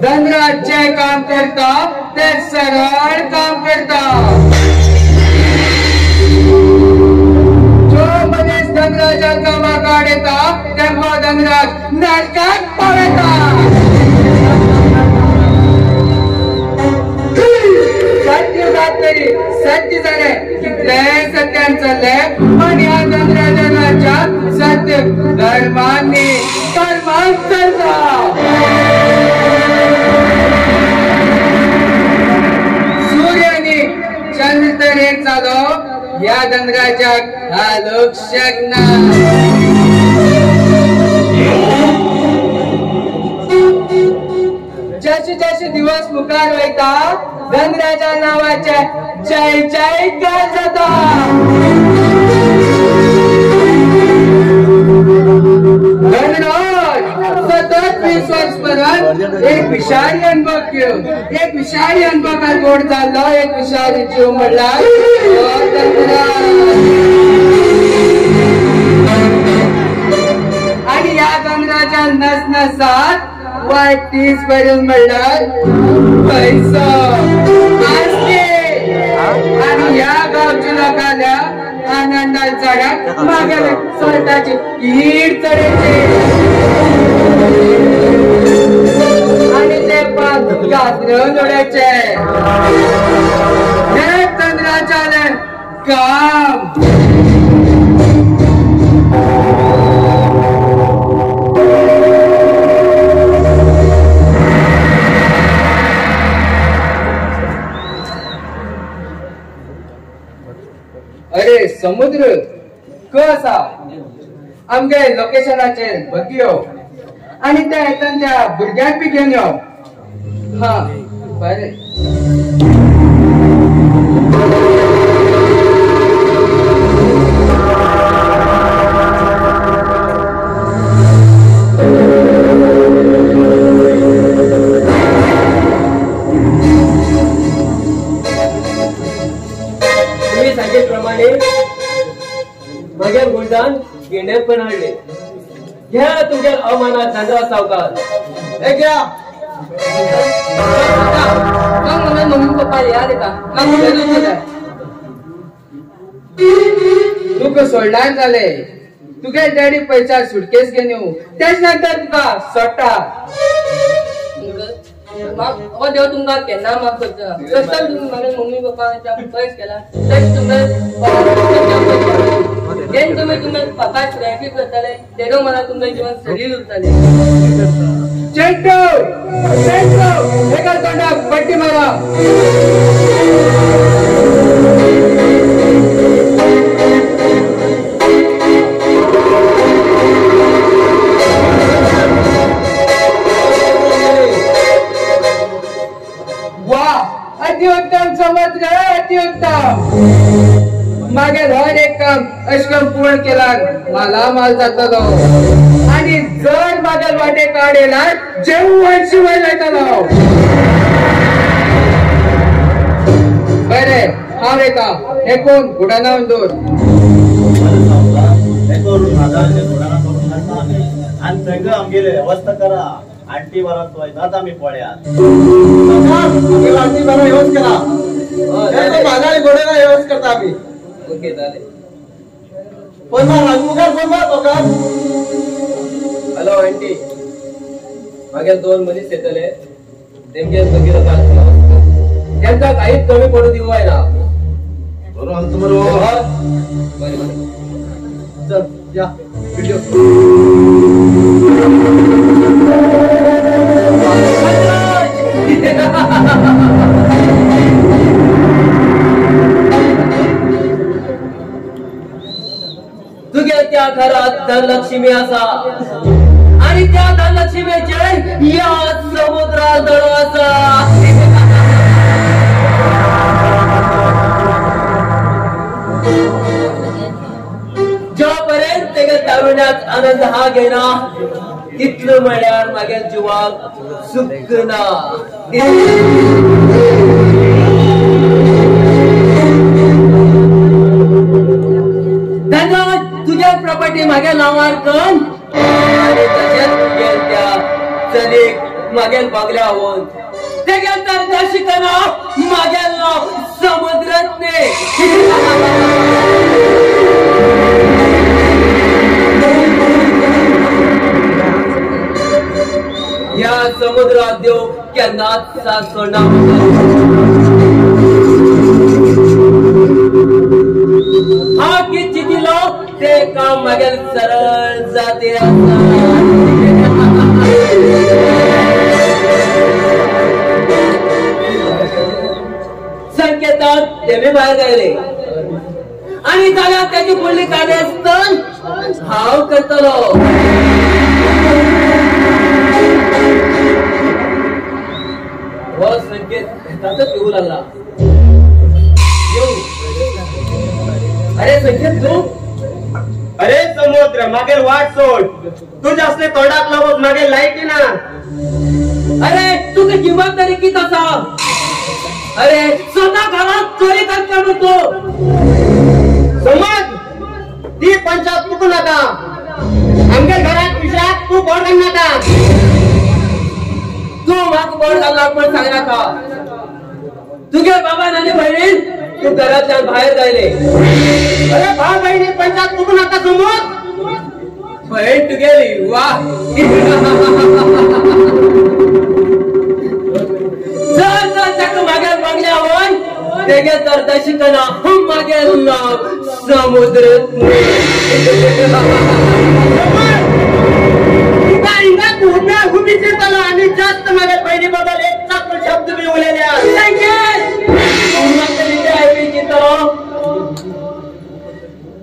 धनराजचे काम करता ते सरळ काम करता. जो मनीस धनराजा कामाकाड येता तेव्हा धनराज नाटकात पावता. सत्य जातरी सत्य झाले कितले सत्यान चालले पण या धनराजा राज्यात सत्य धर्मांनी धर्मान चालता. सूर्याने चंद्र तरी चालो या धनराजाक घालूक शकना. जसे जसे दिवस मुखार वयता धनराजा नावाचे जय जयकार जाता. धनराज सतत 20 वर्ष परत एक विषारी अनुभव घेऊन एक विषारी अनुभव गोड चाललो. एक विषारी जीव म्हणला आणि या धनराजा नसनसात वाईट 30 भरून म्हणणार पैसा आणि या गावच्या लोकांना आनंदात चढत मागे स्वतःची ईड चढायची आणि ते पाच गात्र जोडायचे. हे चंद्राचार्य काम. अरे समुद्र कसा आमगे लोकेशनाचेर बघयो आणि त्या येतात त्या भुरग्यांक बी घेऊन यो. हा बरे सांगितल्याप्रमाणे माझ्या गुणदान गेंड्यात पण हाडले. घ्या तुमच्या अवमानात धनराज सावकार. हे घ्या. मम्मी पप्पा याद येता तुका सोडल्यार जाले. तुगे डॅडी पैसा सुटकेस घेऊन येऊ त्याच नंतर तुका सोडटा. हो देव तुमका केन्ना माफ करता. कसं तुम्ही माझ्या मम्मी पप्पाच्या पयस केला तरी जेन तुम्ही तुमच्या पप्पा फ्रँकली करताले तेडो मला तुमचं जीवन सरील उरताले. चेंटू एका तोंडाक पट्टी मारा. अतिउत्तम समज अतिउत्तम. मागे हर एक काम अशकम पूर्ण केला मला माल जातलो आणि जर मागेल वाटे काढेला जेवण शिवाय जातलो. बरे हा रे का हे कोण घोडाना दोर आणि सगळं आमगेले व्यवस्था करा. आंटी बरा तो जात आम्ही पळ्यात आंटी बरा व्यवस्थ करा. माझ्या घोड्याला व्यवस्थ करता आम्ही. ओके झाले. पण राजमुखार फोन मारतो का. हॅलो आंटी मागे 2 मनीस येतले तेमगे बघितलं का त्यांचा काहीच कमी पडू देऊ आहे ना. बरोबर चल या व्हिडिओ घरात धनलक्ष्मी असा आणि त्या धनलक्ष्मीचे या समुद्रात दडो असा जोपर्यंत तारुण्यात आनंद हा घेना तिथलं म्हणल्यार मागे जीवाक सुख ना तुझ्या प्रॉपर्टी मागे नावार कर आणि तशेंच त्या चलीक मागेल बगल्या होऊन तेगेल तर दर्शकना मागेल नाव समुद्रातने या समुद्रात देव केन्नाच साथ सोडना हा किती दिलो ते काम मागेल सरळ जाते संकेतात तेमी बाहेर गेले आणि जाल्यार त्याची फुडली काडे आसतना हांव करतलो हो संकेत तातच येऊ लागला अरे संकेत तू अरे समुद्र मागे वाट सोड तू जास्त तोंडाक लावत मागे लायकी ना अरे तुझी जबाबदारी किती असा अरे स्वतः घरात चोरी करता म्हणतो समज ती पंचायत चुकू नका आमच्या घरात विषयात तू बोर्ड घाल नका तू माग बोर्ड घालला पण सांग नका तुझे बाबा आणि बहीण तू घराच्या बाहेर जायले अरे भाऊ बहिणी पंचायत चुकू नका समज बहीण तू गेली वा मागे बंगल्यावर तेगे तर दशिकना मागे समुद्र आणि जास्त मागे बहिणी बद्दल एक चांगला शब्द मी बोललेल्या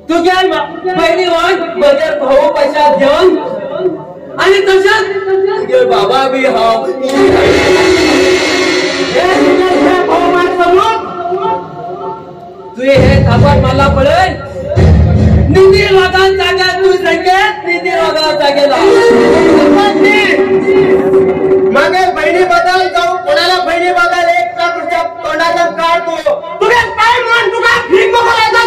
तू घ्याल बहिणी माझ्या भाऊ पैसा घेऊन आणि तसंच बाबा बी हाव तुझे हे थापाट मला पडेल निधी वागान जाग्या तू संकेत निधी वागान जागेला मागे बहिणी बद्दल जाऊ कोणाला बहिणी बद्दल एक तुझ्या तोंडाला काढतो तुझे काय म्हण तुला भीक बोलायचा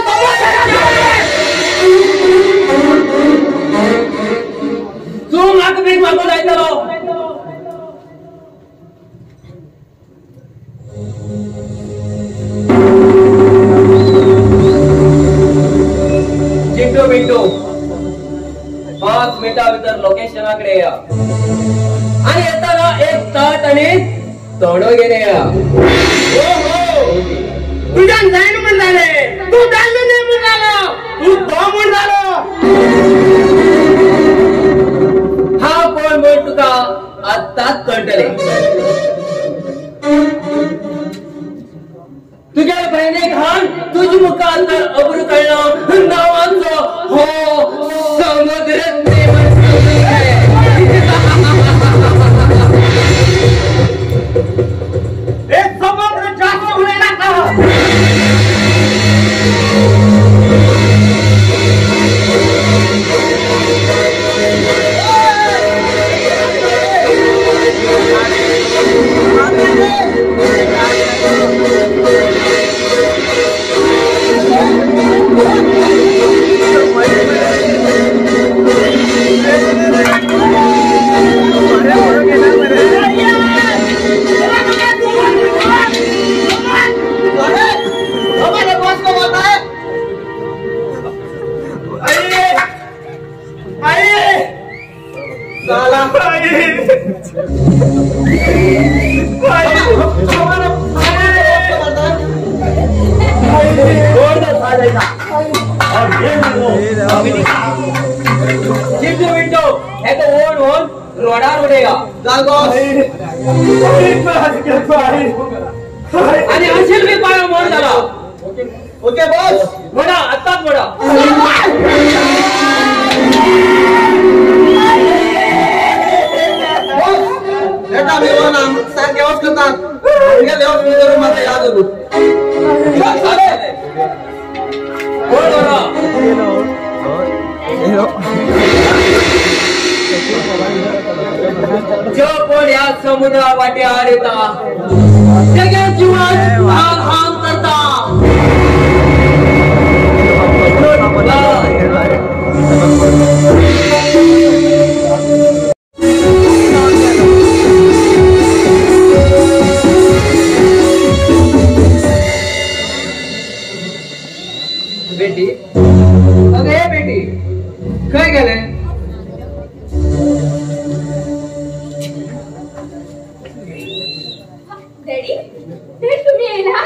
तू माग भीक मागू जायचं चिंटू बिंटू 5 मिनिटांभितर लोकेशनाकडे या आणि येताना एक ताट आणि तोंडो घेणे या तुझ्या जाईन म्हण झाले तू जायला नाही म्हण झालं तू तो म्हण झालं हा कोण बोल तुका आत्ताच कळतले तुझ्या बहिणी घाण तुझी मुखात तर अब्रू कळणं नावाचं हो समुद्र एक समुद्र जास्त होणे नका रोडार उडेगा आणि अंशील मी पाया मोड झाला ओके बॉस मोडा आत्ताच मोडा सारखे करतात मला याद जो कोण या समुद्रा वाटे आड येता सगळ्या जीवन हाल हाल करता बेटी अगं हे बेटी काय गेले डॅडी डॅड तुम्ही येला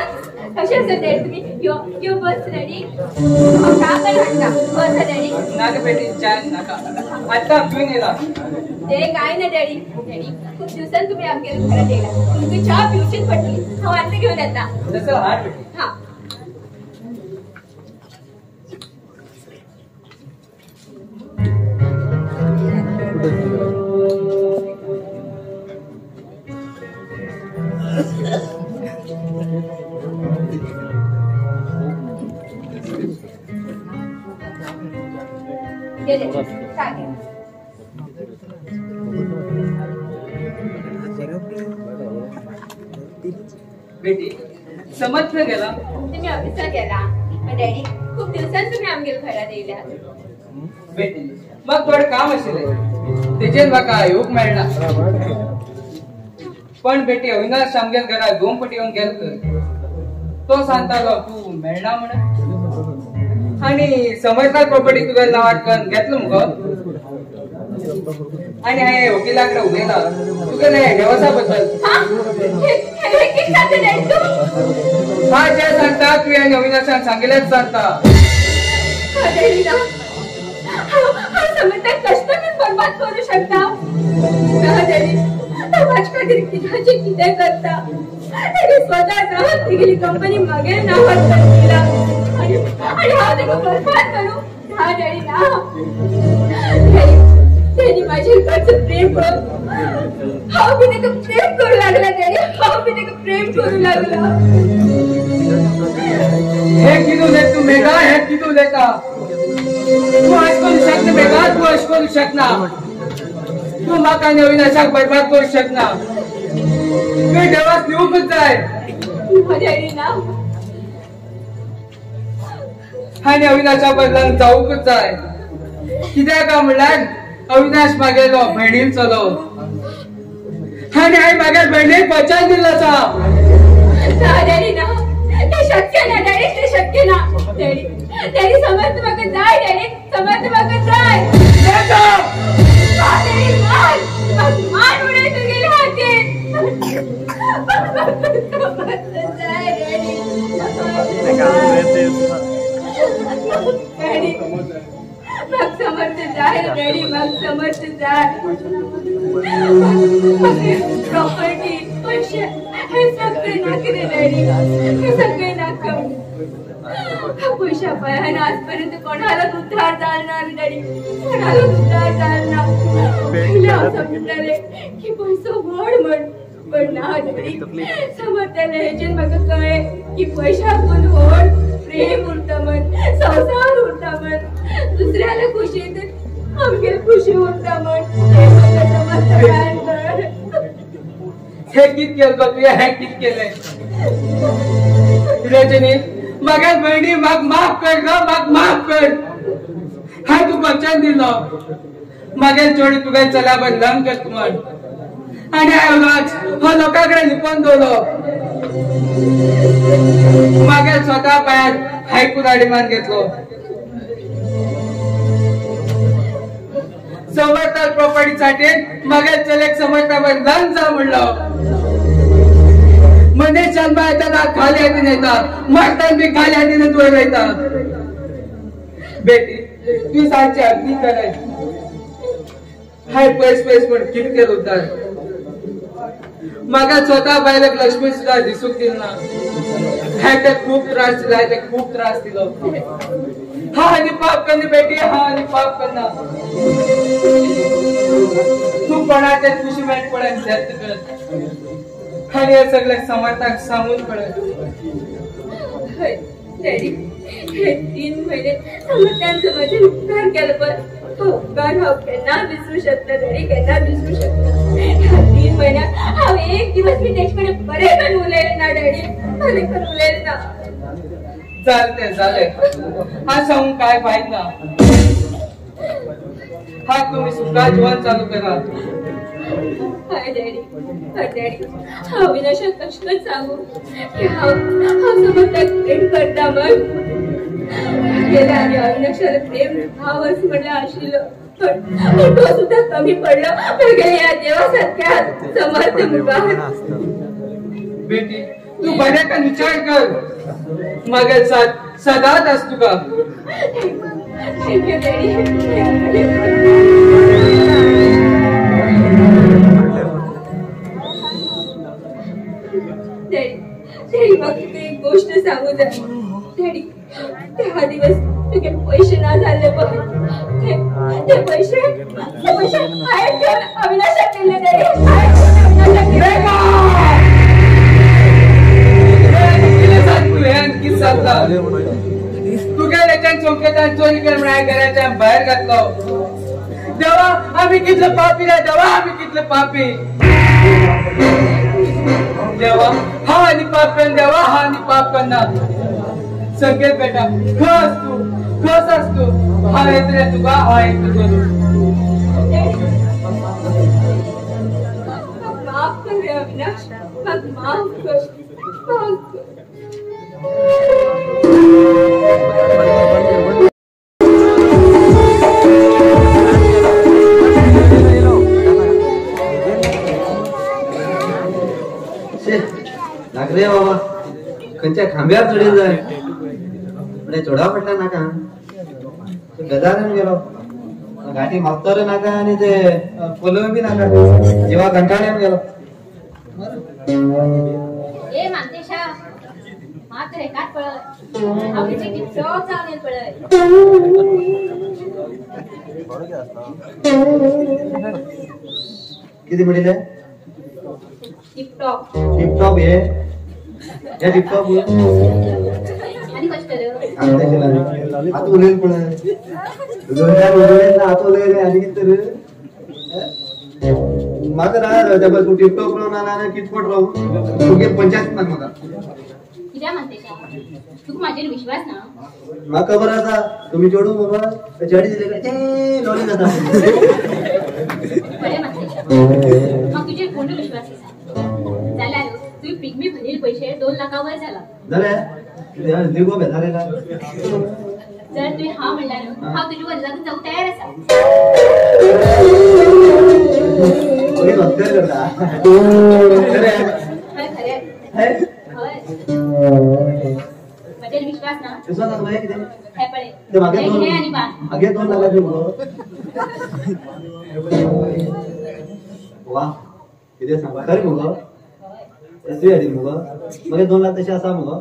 कसे असतात डॅड तुम्ही यो बस डॅडी का काय म्हणता बस डॅडी नाग बेटी छान नका आता पिऊन येला ते काय ना डॅडी डॅडी खूप दिवसांनी तुम्ही आमच्या घरात येला तुम्ही चहा पिऊशीच पडली हा वाटते घेऊन येता तसं हार बेटी हा बेटी समज न गेला तुम्ही ऑफिसला गेला पण डॅडी खूप दिवसांनी तुम्ही आमच्या घरात येल्या बेटी मग थोडं काम असेल त्याचे बघा योग मिळला पण बेटी अविनाश आमच्या घरात दोन पटी येऊन गेल तो सांगतालो तू मिळणार म्हण आणि समजदार प्रॉपर्टी तुला नावाटकन घेतलं मग आणि हे वकिलाकडे उलेला तुका नाही व्यवसायाबद्दल हा जे सांगता तू या अविनाशान सांगितलेच सांगता कष्ट मी बर्बाद करू शकता किती करता स्वतः गेली कंपनी मागे नावात केला आणि हा त्याला बर्बाद करू हा डॅडी ना त्यांनी माझ्या इकडचं प्रेम करून हा मी त्याला प्रेम करू लागला डॅडी हा मी त्याला प्रेम करू लागला हे किती लेख तू मेघा हे किती लेखा तू आज करू शकते मेघा तू आज करू शकना तू माका नवीन अशाक बर्बाद करू शकना तू देवास निवूकच जाय डॅडी ना आणि अविनाशा बदलान जाऊकच जाय कित्याक का म्हणल्यार अविनाश मागेलो बहिणीन चलो आणि आई मागे बहिणीक वचन दिलं डॅडी ना ते शक्य ना डॅडी ते शक्य ना डॅडी डॅडी समर्थ मागे जाय डॅडी समर्थ मागे जाय डॅडी मान उडायचं गेले हाते जाय डॅडी मग समर्थ जाय डॅडी मग समर्थ जाय प्रॉपर्टी पैसे हे सगळे नाके डॅडी हे सगळे नाक पैशा पायाने आजपर्यंत कोणाला उद्धार चालणार डॅडी कोणाला उद्धार चालणार पहिले असं म्हणले की पैसा वाढ म्हण पण ना डॅडी समर्थाला ह्याचे मग कळे की पैशातून ओढ प्रेम उरता म्हण संसार उरता म्हण दुसऱ्याला खुशी येते आमच्या खुशी उरता म्हण हे समर्थ हे कित केलं तू हे कित केलंय रजनी मगच बहिणी मग माफ कर ग मग माफ कर हा तू वचन दिलं मगच जोडी तुगा चला बंधन कर तू म्हण आणि हो लोकांकडे लिपून दवलो मगच स्वतः पायात हायकून अडिमान घेतलो समर्था प्रॉपर्टीसाठी मगच चलेक समर्था बंधन जा म्हणलं म्हणजे जन्म येतात खाली हातीने येतात मरतात मी खाली हातीने दूर येतात बेटी तू सांगची अगदी कराय हाय पैस पण किती केलं उद्धार मग स्वतः बायलेक लक्ष्मी सुद्धा दिसूक दिल ना हे खूप त्रास दिला खूप त्रास दिलो हा आणि पाप करणे बेटी, हा आणि पाप करना. तू कोणाच्या खुशी वाईट पडत व्यक्त करत आणि हे सगळे समाजात सांगून पडत. डॅडी, हे 3 महिने त्यांचं माझे उपकार केलं, पण उपकार हांव केन्ना विसरू शकना. डॅडी, केन्ना विसरू शकना. ह्या 3 महिन्यात हांव एक दिवस मी तेचे कडेन बरें करून उलयलें ना. डॅडी, बरें करून उलयलें ना. चालते झाले, हा सांगून काय फायदा ना. हा तुम्ही सुखा जीवन चालू करा. हाय डॅडी, डॅडी, हांव विनाशाक कशें सांगू की हांव समजताक प्रेम करता. मग गेल्या आनी अविनाशाला प्रेम भाव असं म्हणलं आशिल्लो, पण तो सुद्धा कमी पडलो म्हगे या देवासारख्या समर्थ मुखार. बेटी, तू बऱ्याका विचार कर. मग सदाच असतो का. Thank you daddy. डॅडी, मग तुका एक गोष्ट सांगू जाय. डॅडी, ते हा दिवस तुगे पैसे ना झाले बघ. ते पैसे हायेन घेऊन अविनाशाक दिले. डॅडी, हायेन घेऊन अविनाशाक दिले. तुझ्या त्याच्या चौकेतान चोरी कर म्हणाय घराच्या बाहेर घातलो. देवा, आम्ही कितले पापी रे देवा, आम्ही कितले पापी. देवा, हा आणि पाप कर देवा, हा आणि पाप करणार. संकेत बेटा, खस असतो. हा येत रे तुका, हा येत करू. माफ कर रे अविनाश, माफ कर. नागरे बाबा, खंयच्या खांब्यार चढील जाय म्हणजे चढा पडला नाका. गजानन गेलो, गाठी मागतर नाका आणि ते पलव बी नाका. जेव्हा कंटाळ्यान गेलो. ए मानतेशा, मात्र एकाच पळय. आमचे किती चालेल पळय. किती मिळेल टिपटॉप हे टिपटॉप आणि कष्ट आता उलेल पण आता उलेल आणि किती माझं ना तू टिपटॉप राहून किटपट राहू तुगे पंचायत ना म्हाका कित्या म्हणतेशा, तुका माझेर विश्वास ना. म्हाका खबर आसा तुम्ही चेडू बाबा चेडी दिले काय ते लोली जाता. बरें म्हणतेशा, मग तुझे पूर्ण विश्वास आसा. जाल्यार तुवें पिगमी भरलेले पैसे 2 लाखावर जाला. जाल्यार दिगो बेजारे का. जर तुवें हा म्हणल्यार हांव तुजे वडिलांक जावंक तयार आसा. कोणी भक्तर करता खरें हय माझेर विश्वास ना. विश्वास आसा मागीर कितें हे पळय, ते मागे हे आनी बांद. मागे 2 लाख दिवो. वा कितें सांग खरें मुगो. एसवी हाडी मुगो. मागे 2 लाख तशें आसा मुगो.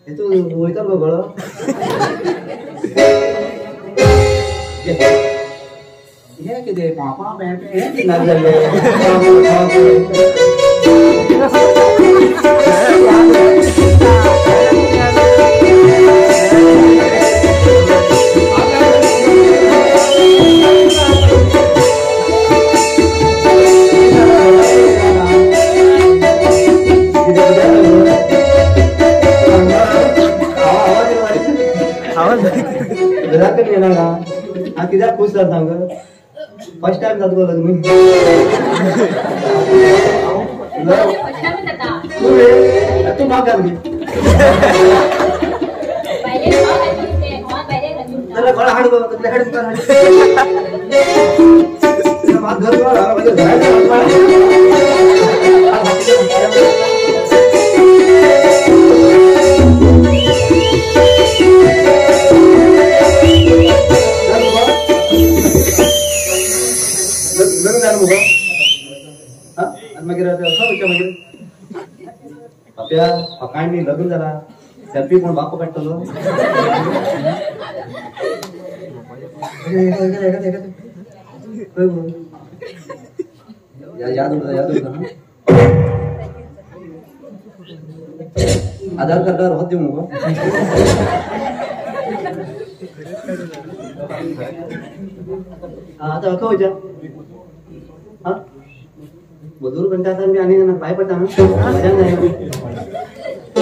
हे तू वयता गो गळो. हे कितें पापा बॅट हे कितें लागले. कित्याक खुश जाता सांग. फर्स्ट टाइम जाता गो लग्न. तू म्हाका घाल गळा हाड गो तकले हाड कर हाड घर मागीर आपल्या लग्न जाला. सेल्फी कोण बाप काढतलो याद होता आधार कार्ड होत देऊ मग आता अका होत्या हा बदूर घंटा आता मी आणि पाय पडता ना मजा नाही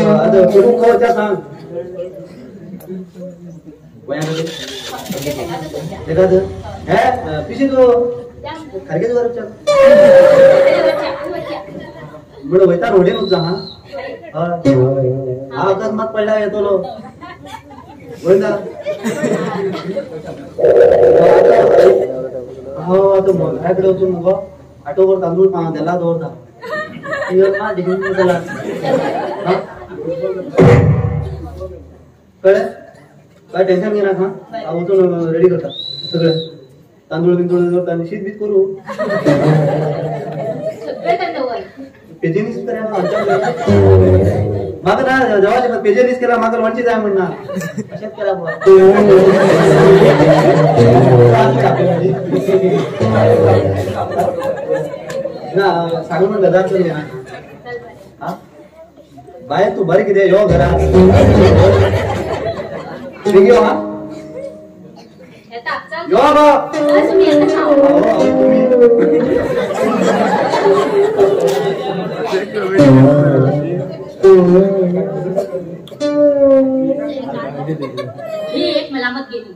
आता कुठून खावच्या सांग देखा है पिछे तो खारगे द्वार चल बडो वैता रोडे नुच जा हा अकस्मात पडला येतो लो बोलता हो आता माझ्याकडे होतो मग ऑटोवर तांदूळ त्याला दोरता ना देखील त्याला कळलं काय टेन्शन घे ना हा उचलून रेडी करता सगळं तांदूळ बिंदूळ आणि शीत बीत करू पेजेनीस करा मात्र ना जेव्हा पेजेनीस केला मात्र वंची जाय म्हणणार अशात केला ना सांगून गदार चल हा बाहेर तू बरे किती यो घरा यो हा यो बा ही एक मलामत गेली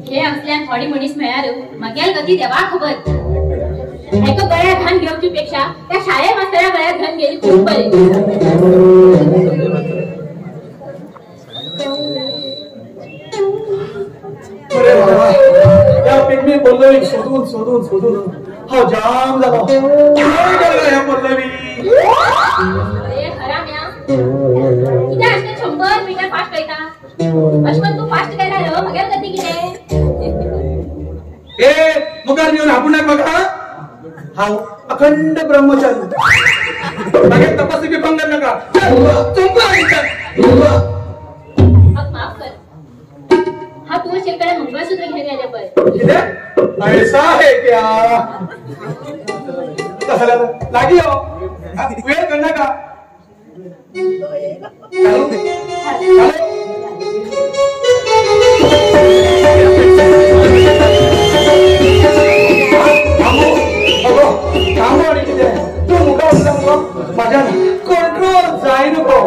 हे असल्यान थोडी मनीस मेळ्यार मागेल गती देवा खबर एका गळ्यात घाण घेवची पेक्षा त्या शाळे मास्तरा गळ्यात घाण गेली खूप बरे अरे बाबा या पिकनिक पल्लवी शोधून शोधून शोधून हा जाम झाला या पल्लवी अरे हराम्या किती असते 100 मीटर फास्ट पैता अश्वन तू फास्ट काय राहिलो मगेल गती किती ए मुकार घेऊन आपण नाही बघा हा अखंड ब्रह्मचारी मागे तपासणी बी भंग नका माफ कर हा तू शेकडे मंगळसूत्र घेऊन आले पर ऐसा है क्या कसला लागी हो वेळ करणार का माझ्या कंट्रोल जाय नको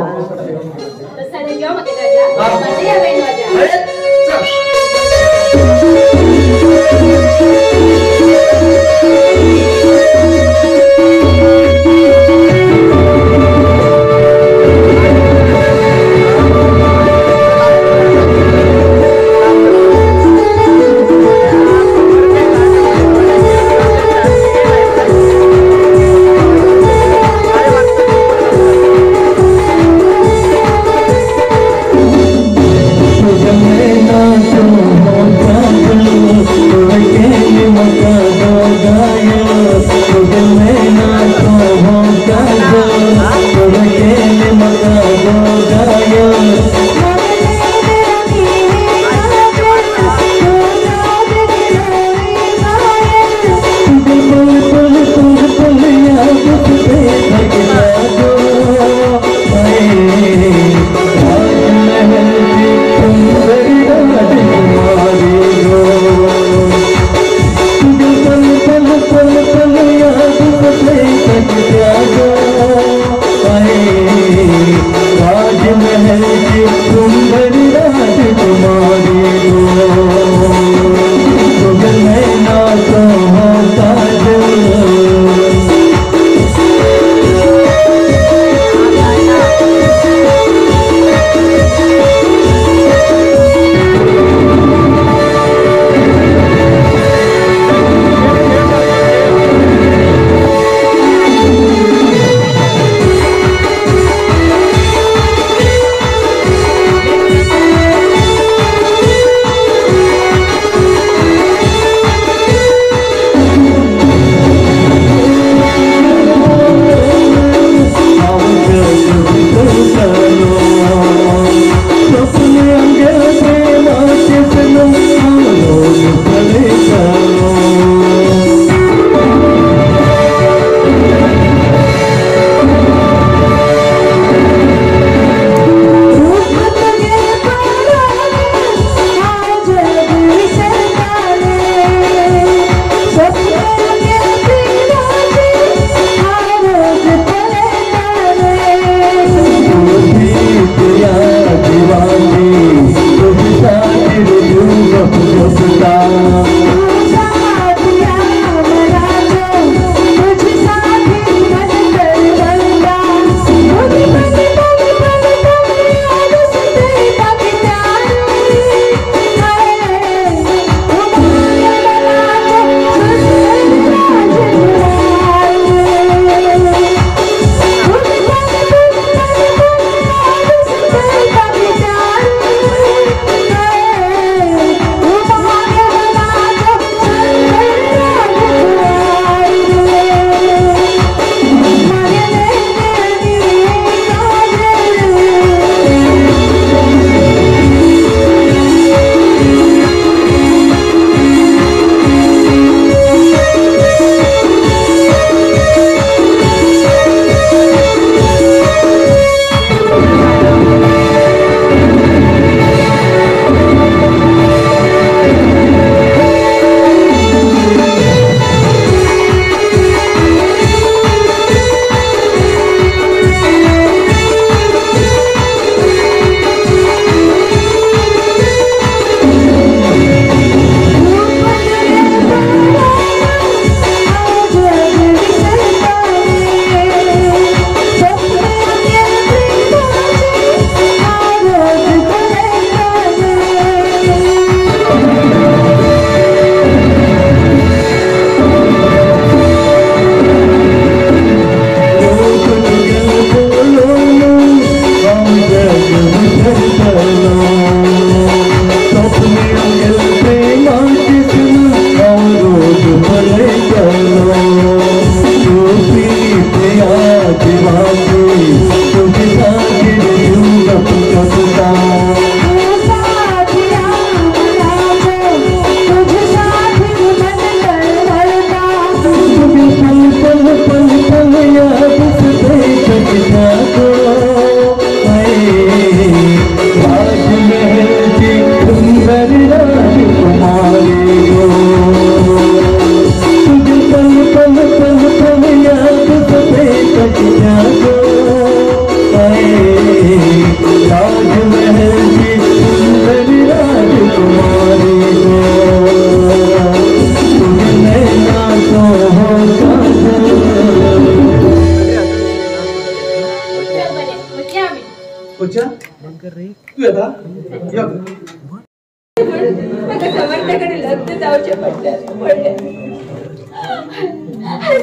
पडले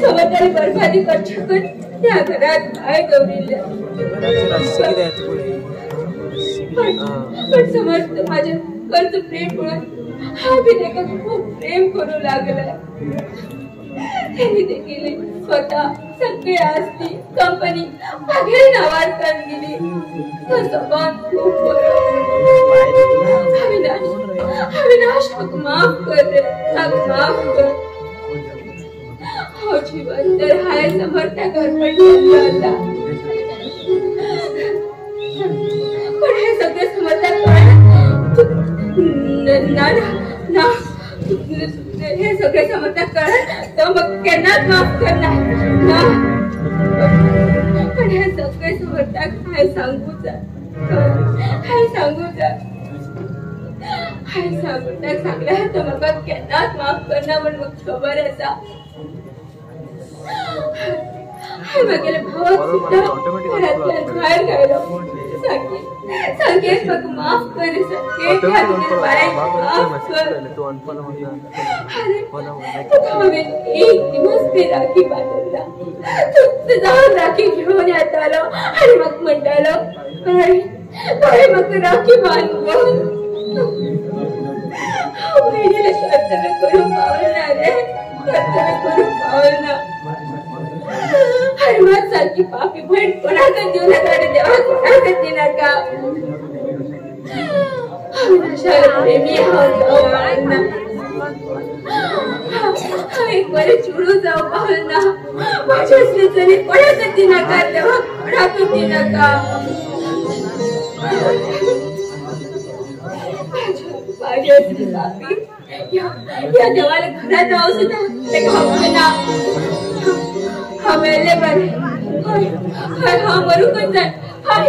समजदारी बरबादी करचकून त्या घरात काय गवरिले पण समजत माझ्या कर्ज प्रेम म्हणून हा विनायका खूप प्रेम करू लागला त्यांनी देखील स्वतः सगळी आस्ती कंपनी मागे नावार करून गेली तो स्वभाव खूप अविनाश हक माफ कर रे हक माफ कर हो जीवन तर हाय समर्था घर पण पण हे सगळे समजतात ना हे सगळे समजतात कळत तर मग केन्नाच माफ करणार ना पण हे सगळे समजतात काय सांगू जा काय सांगू जा काय सांगू त्या सांगल्या तर मग केन्नाच माफ करणार म्हणून मग खबर असा मागेले भावात सुद्धा घरातल्या बाहेर गायलो संकेत मग माफ कर संकेत माफ कर अरे एक दिवस ते राखी बांधला तुझा राखी घेऊन येत आलो आणि मग म्हणतालो मग राखी बांधलो बहिणीला कर्तव्य करू पावणार रे कर्तव्य करू पावना हनुमान सारखी पापी बहीण कोणाकडे देऊ नका रे देवा कोणाकडे देऊ नका अविनाशाला प्रेमी एक बरे चिडू जाऊ पाहल ना माझ्या असले तरी कोणाकडे देऊ नका देवा कोणाकडे देऊ नका माझ्या असली पापी या देवाला घरात राहू सुद्धा ते घाबरेना हमेले बरे हाय हा मरू कन जाय हाय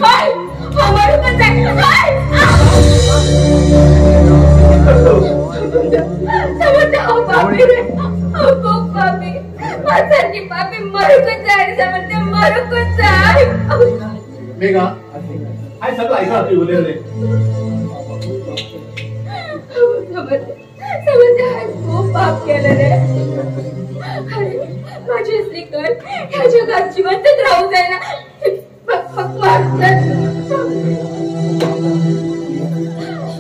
हाय हा मरू कन जाय हाय समजते हो पापी रे हो खूप पापी माझ्यासारखी पापी मरू कन जाय समजते मरू कन जाय मेघा हाय सगळं ऐका तू बोले रे समजते हाय खूप पाप केलं रे माझी असली कर ह्या जगात जिवंतच राहू जाय ना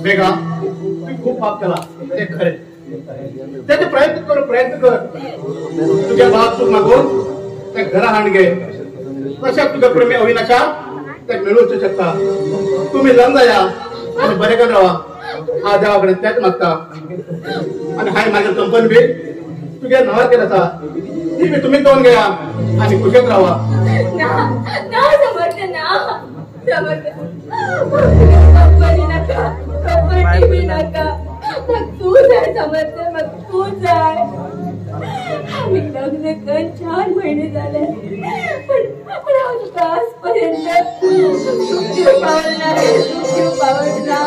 मेघा तू खूप पाप केला ते खरे त्याचे प्रयत्न कर तुझ्या बाप तू मागून त्या घरा हाण घे कशा तुझ्या प्रेमी अविनाशा त्या मिळवू शकता तुम्ही लंग या आणि बरे कर राहा हा देवाकडे त्याच मागता आणि हाय माझ्या कंपनी बी तुझ्या नावार केला ती बी तुम्ही जाऊन घ्या आणि कुशेत राहा ना समर्थ ना समर्थ कंपनी नका कंपनी बी नका मग तू जाय समर्थ मग तू जाय आम्ही लग्न करून 4 महिने झाले पण आजपर्यंत सुखदेव पावला सुखदेव पावला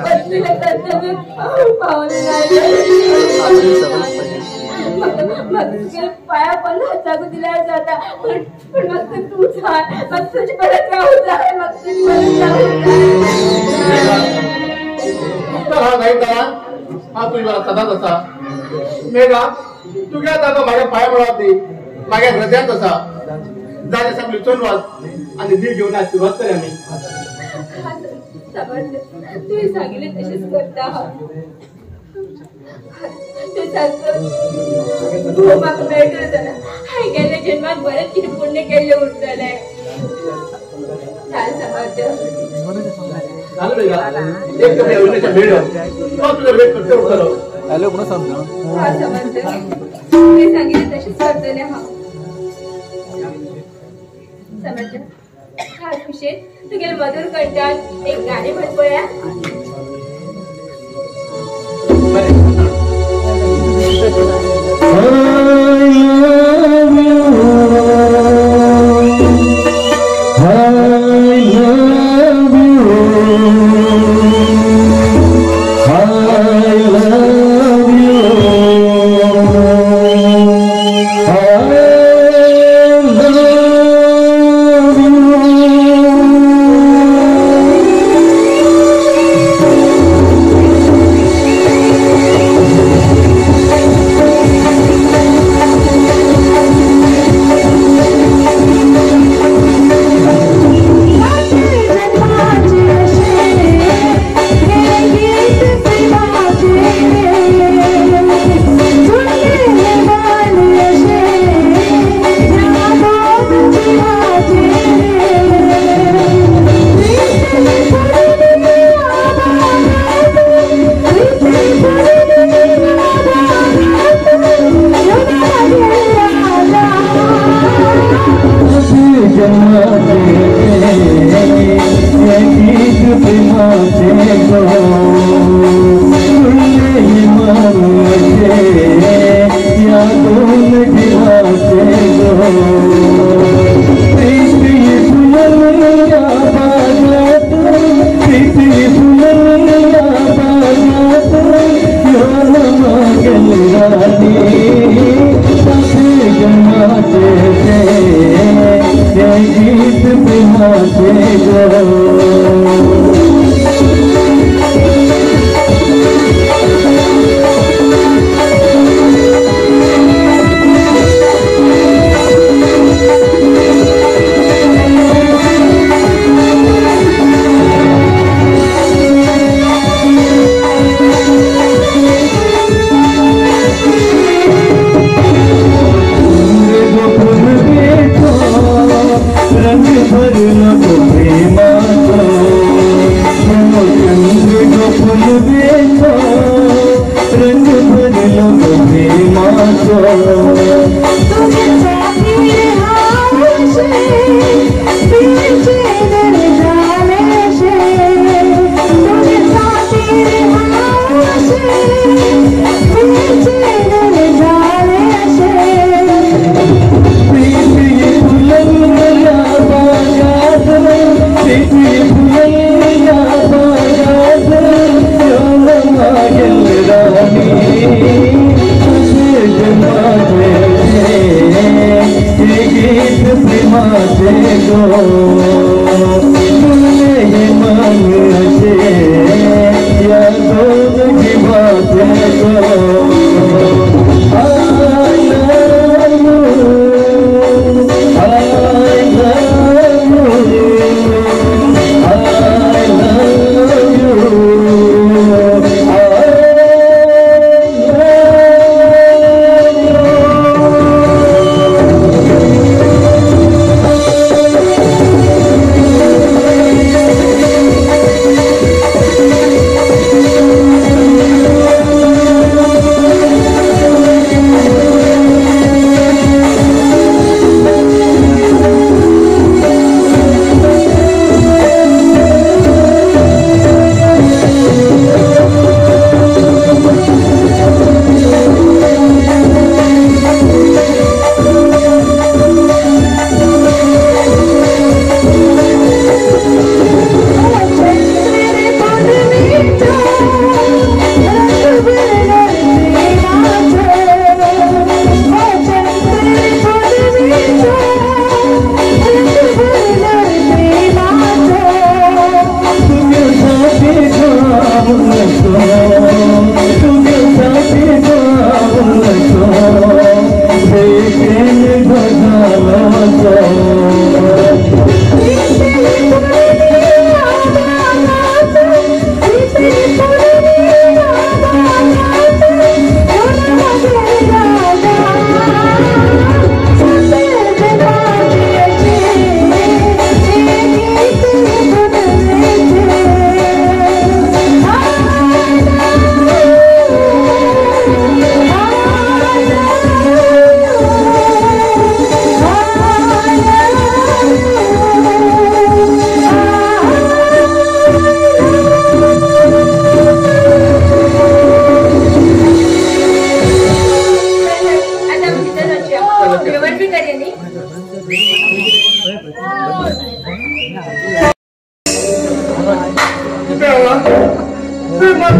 पत्नीला कर्तव्य पावला मग पाया पण हाताक दिला जाता पण मग तू जा मग तुझी परत राहू जाय मग तुझी परत राहू जाय हा तुझ्या सदाच असा मेघा तुझ्या जागा माझ्या पाया पडत नाही माझ्या हृदयात असा जागे सांगली चोनवाद आणि दी घेऊन आज सुरुवात करूया मी तुम्ही सांगितले तसेच करता ते सारखं तू माग भेटत ना हाय गेल्या जन्मात बरेच किती पुण्य केले उरतले चाल समाज चालू मेघा एक तर अविनाशा भेट तुझा भेट करते उठलो हॅलो कोण सांगतो हा समजते तुम्ही सांगितले तसेच करतले हा समजते खास विषय तुझे मधुर कंटात एक गाणे म्हणतोया जमाते थे ये गीत बिनाते गो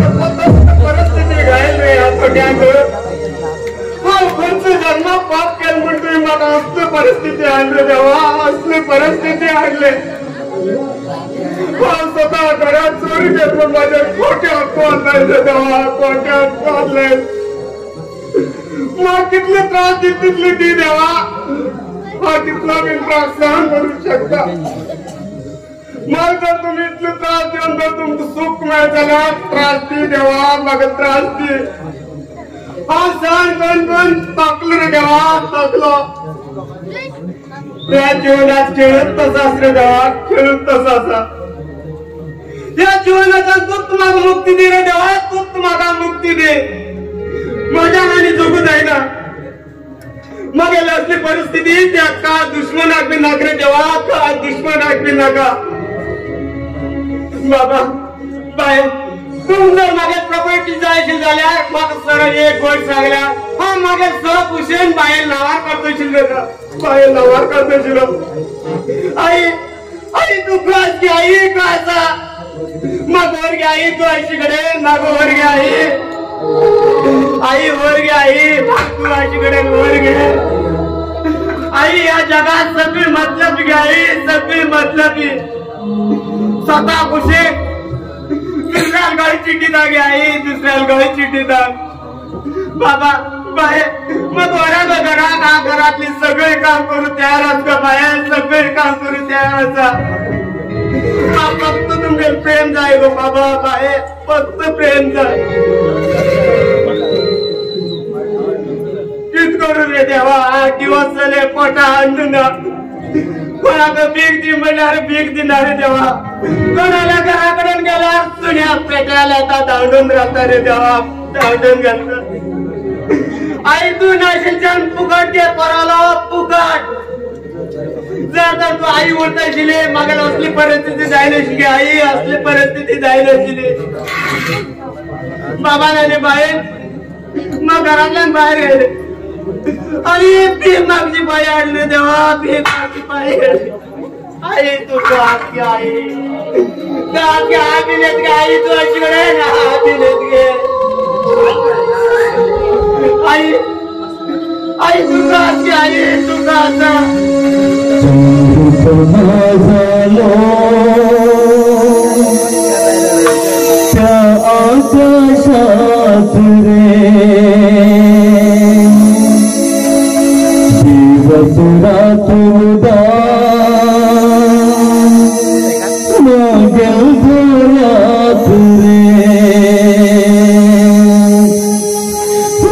परिस्थिती घायल रे जन्म पाप केलं म्हणून तुम्ही मला असली परिस्थिती आणले देवा असली परिस्थिती आणले स्वतः घरात चोरी घेत पण माझ्या खोटे हक्क आणले देवा खोटे हक्क आणले मग कितले त्रास तिथली ती देवा हा तिथला मी त्रास सहन करू शकता मग जर तुम्ही इतले त्रास देऊन जर तुमचं सुख मिळायला त्रास दी देवा मग त्रास दी हा सहन करून थकलो रे देवा थकलो त्या जीवनात खेळत तसाच रे देवा खेळत तसाचा त्या जीवनाचा तूच तुम्हाला मुक्ती दे रे देवा तूच तुम्हाला मुक्ती दे माझ्या हानी जगू जाईना मग याला असली परिस्थिती त्या का दुश्मन आगमी नागरे देवा का दुश्मन आगमी नाका बाबा बाय तुम जर मागे प्रॉपर्टी जायची जाल्यार म्हाका सरळ एक गोष्ट सांगल्या हा मागे सब हुसेन बायल नावार करतोशील रे बायल नावार करतोशील आई आई तू क्लास की आई क्लासा मग वर आई तू आईशी कडे नागो वर आई आई वर आई तू आईकडे वर घे आई या जगात सगळी मतलब घे आई सगळी मतलबी स्वतः खुशी दुसऱ्या गाडी चिठ्ठी दाग आई दुसऱ्या गाडी चिठ्ठी दाग बाबा बाय मग घरातली सगळे काम करू तयार आहात का बाहेर सगळे काम करू तयार आहात फक्त तुमचे प्रेम जाय गो बाबा बाहेर फक्त प्रेम जाय कित करू रे देवा 8 दिवस झाले पोटा आणून कोणाला भीक दी म्हणणार भीक देणार देवा कोणाला घराकडून गेला सुन्या पेटायला धावून राहता रे देवा धावून घालतात आई तू नाशिलच्यान फुकट दे पराला फुकट जर तर तू आई उरता शिले मागेल असली परिस्थिती जायला शिके आई असली परिस्थिती जायला शिले बाबा नाही बाहेर मग घरातल्यान बाहेर गेले आणि भीक मागची पाय आणले देवा भीक मागची पाय आई तू की आई दिलेत गे आई तू अशीकडे दिलेत गे आई आई तू की आई तू झालो त्या आकाशात रे दिवस रात मागेल भोयात रे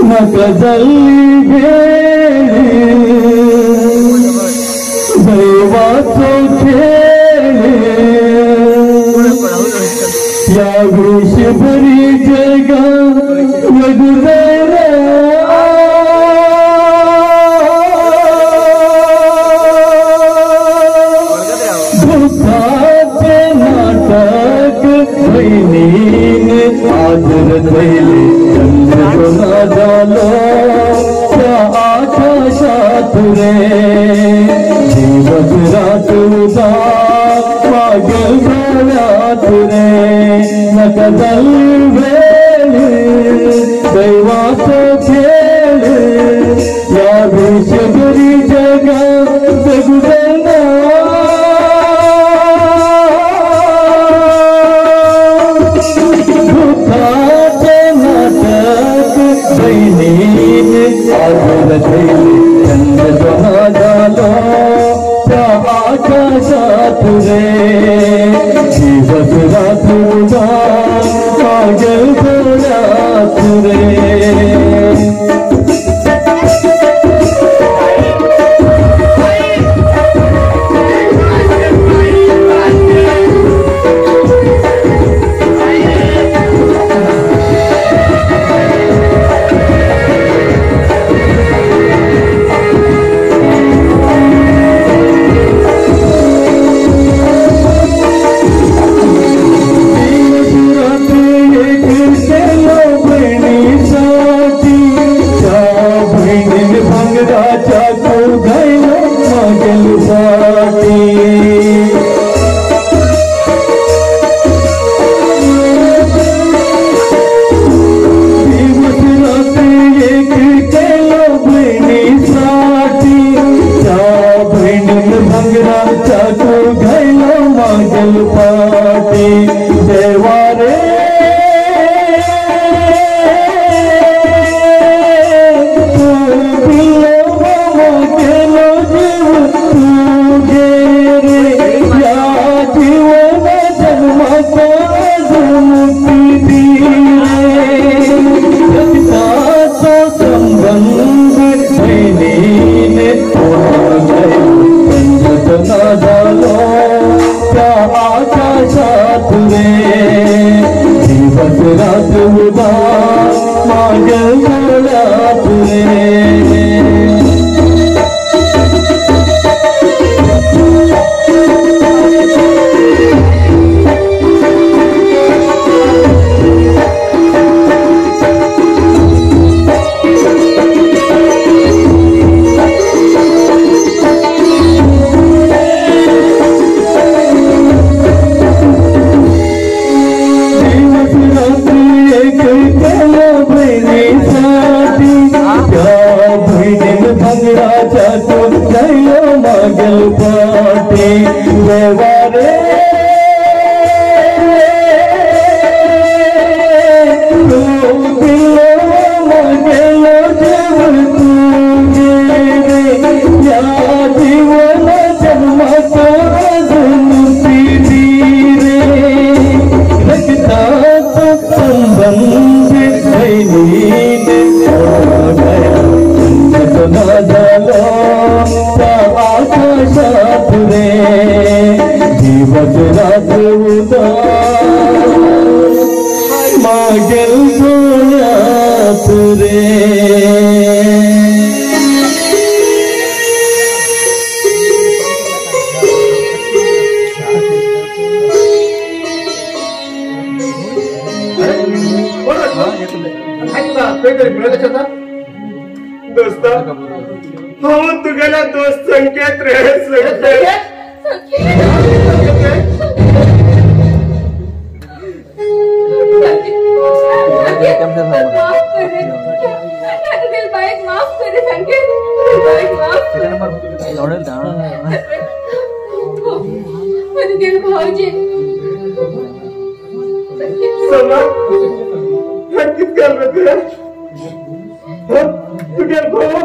नका जल्ली गेली दैवाचो खेळ या वृषभरी जगा वगुरे दुःखाचे नाटक बहिणीने आदर दैले चंद्र झालो त्या आकाशात रे दिवस रात उदा मागेल भोळ्यात रे नका वेळ दैवाचो खेळ या विषभरी जगा जगुदेना दुःखाचे नाटक बहिणीने आदर दैले चंद्र झालो त्या आकाशात रे दिवस रात उदा मागेल भोळ्यात रे आता दोस्त हो तुगेला दोस्त संकेत रे संकेत माफ करे संकेत भाऊजी समा कित कर रहे तुगे भाऊ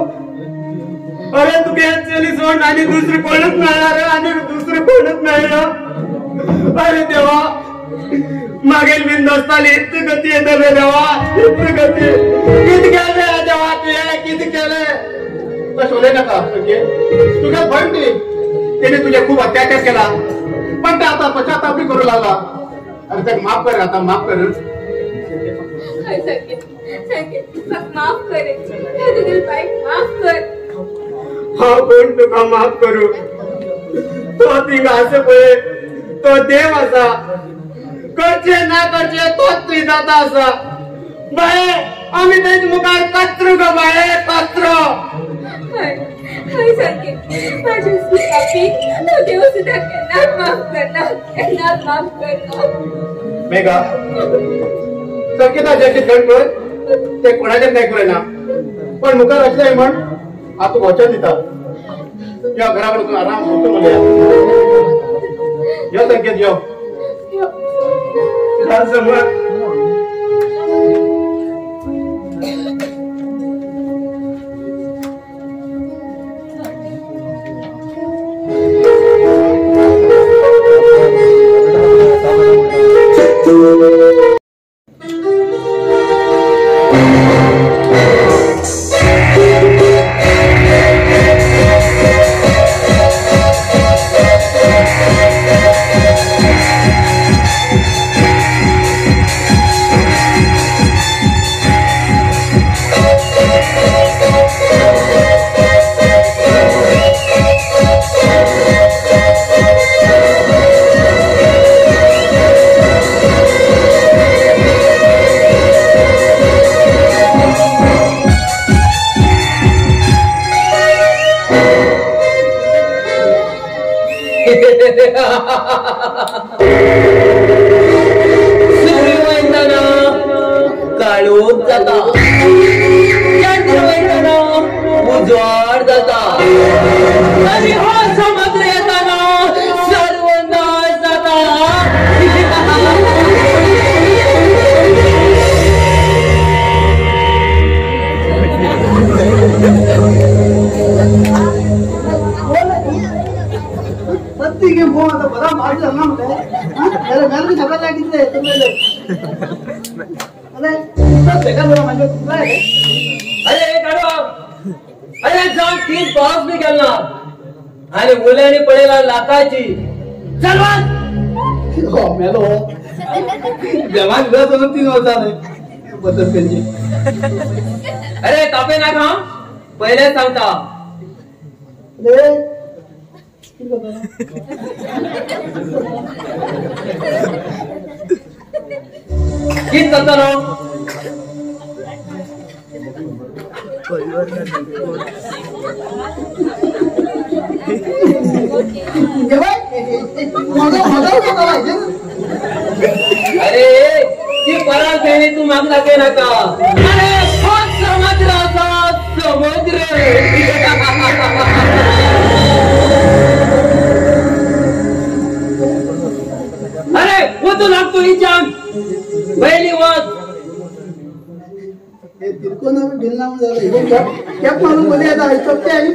अरे तुगे चली सोड आणि दुसरी कोणच नाही अरे आणि दुसरी कोणच नाही अरे देवा मागील बिन दोस्ताली इतकी गती येते रे देवा इतकी गती किती केले देवा तुझे किती केले शोले नका तुझ्या बंडी त्याने तुझ्या खूप अत्याचार केला पण ते आता पश्चातापी करू लागला अरे त्याला माफ कर आता माफ कर माफ करे माफ कर हा कोण तुका माफ करू तो तिंगा असे पळे तो देव असा करचे ना करचे तोच तुझी दाता असा बाय आम्ही तेच मुखार कचरू ग बाय कचरो माझी पापी तो देव सुद्धा केनात माफ करणार मेघा संकेता ज्याची खंड ते कोणाच्या काय करेना पण मुखार असले म्हण आता वचन देता या घराकडे तू आराम होतो मला या संकेत यो काळोख जाता चंद्र वयताना उजवाड जाता आणि हो समुद्र येताना सर्वनाश जाता सत्य वो आता बड़ा मार चलना मेरे मैंने भी झगड़ा लगी थी अरे देखा बड़ा म्हणजे कुठला आहे अरे काढो अरे जाऊन 3 पाऊस बी गेला आणि मुलांनी पडेला लाखाची चलवान हो मेलो जवान गज होऊन 3 वर्ष झाले बदल त्यांची अरे तापे ना खा पहिले सांगता अरे कित करता रो अरे ती पराल खेळी तू मागला के नका अरे खूप समुद्र असा समुद्र अरे वो तो लागतो इचान पहिली वाद हे तिरकोन बिलना झालं हे क्या मालूम बोले आता सत्य आहे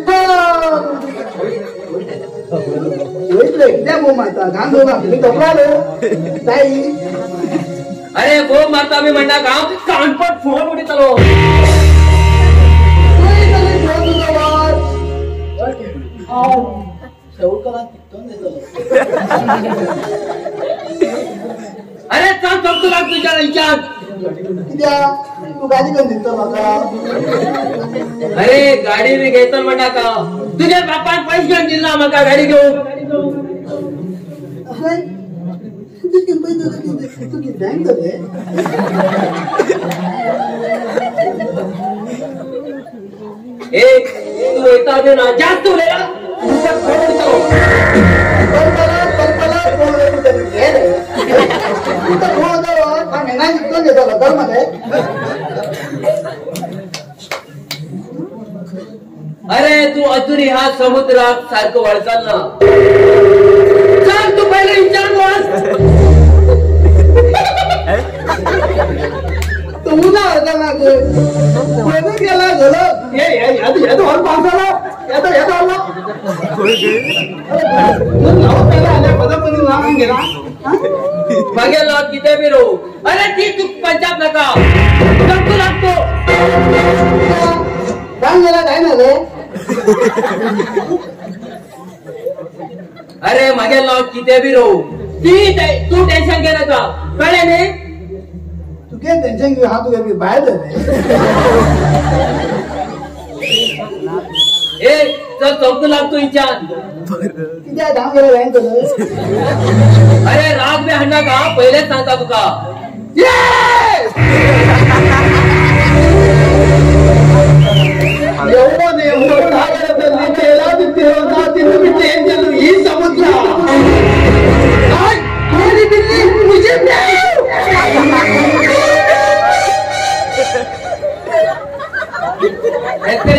होईले त्या बो माता घाण दोघा मी कपडाले ताई अरे वो मारता मी म्हणता गाव कानपट फोन उडी चलो कोई तले बोल दो बात आओ शेवट करा तिथून देतो अरे काम करतो लाग तुझ्या विचार कित्या तू गाडी घेऊन देतो माका अरे गाडी मी घेतो म्हणता का तुझ्या बापान पैसे घेऊन दिला मका गाडी घेऊन अरे तू किती पैसे तू किती बँक दे तू वयता बी ना जास्त उलयला अरे तू अजूनही हा समुद्रात सारखं वळचाल ना सांग तू पहिले विचार तुला होता ना गेला झालं हॉल पावसाला येतो मागे लॉट किती बी रो अरे ती तू पंचायत नका तू लागतो काम गेला काय ना रे अरे मागे लॉट किती बी रो तू टेन्शन घे नका कळे ने तू काय टेन्शन घेऊ हा तू काय बाहेर जाते ए चल चौकू लागतो विचार किती धाम गेला राहीन तुला अरे राग बी हाणा का पहिलेच सांगता तुका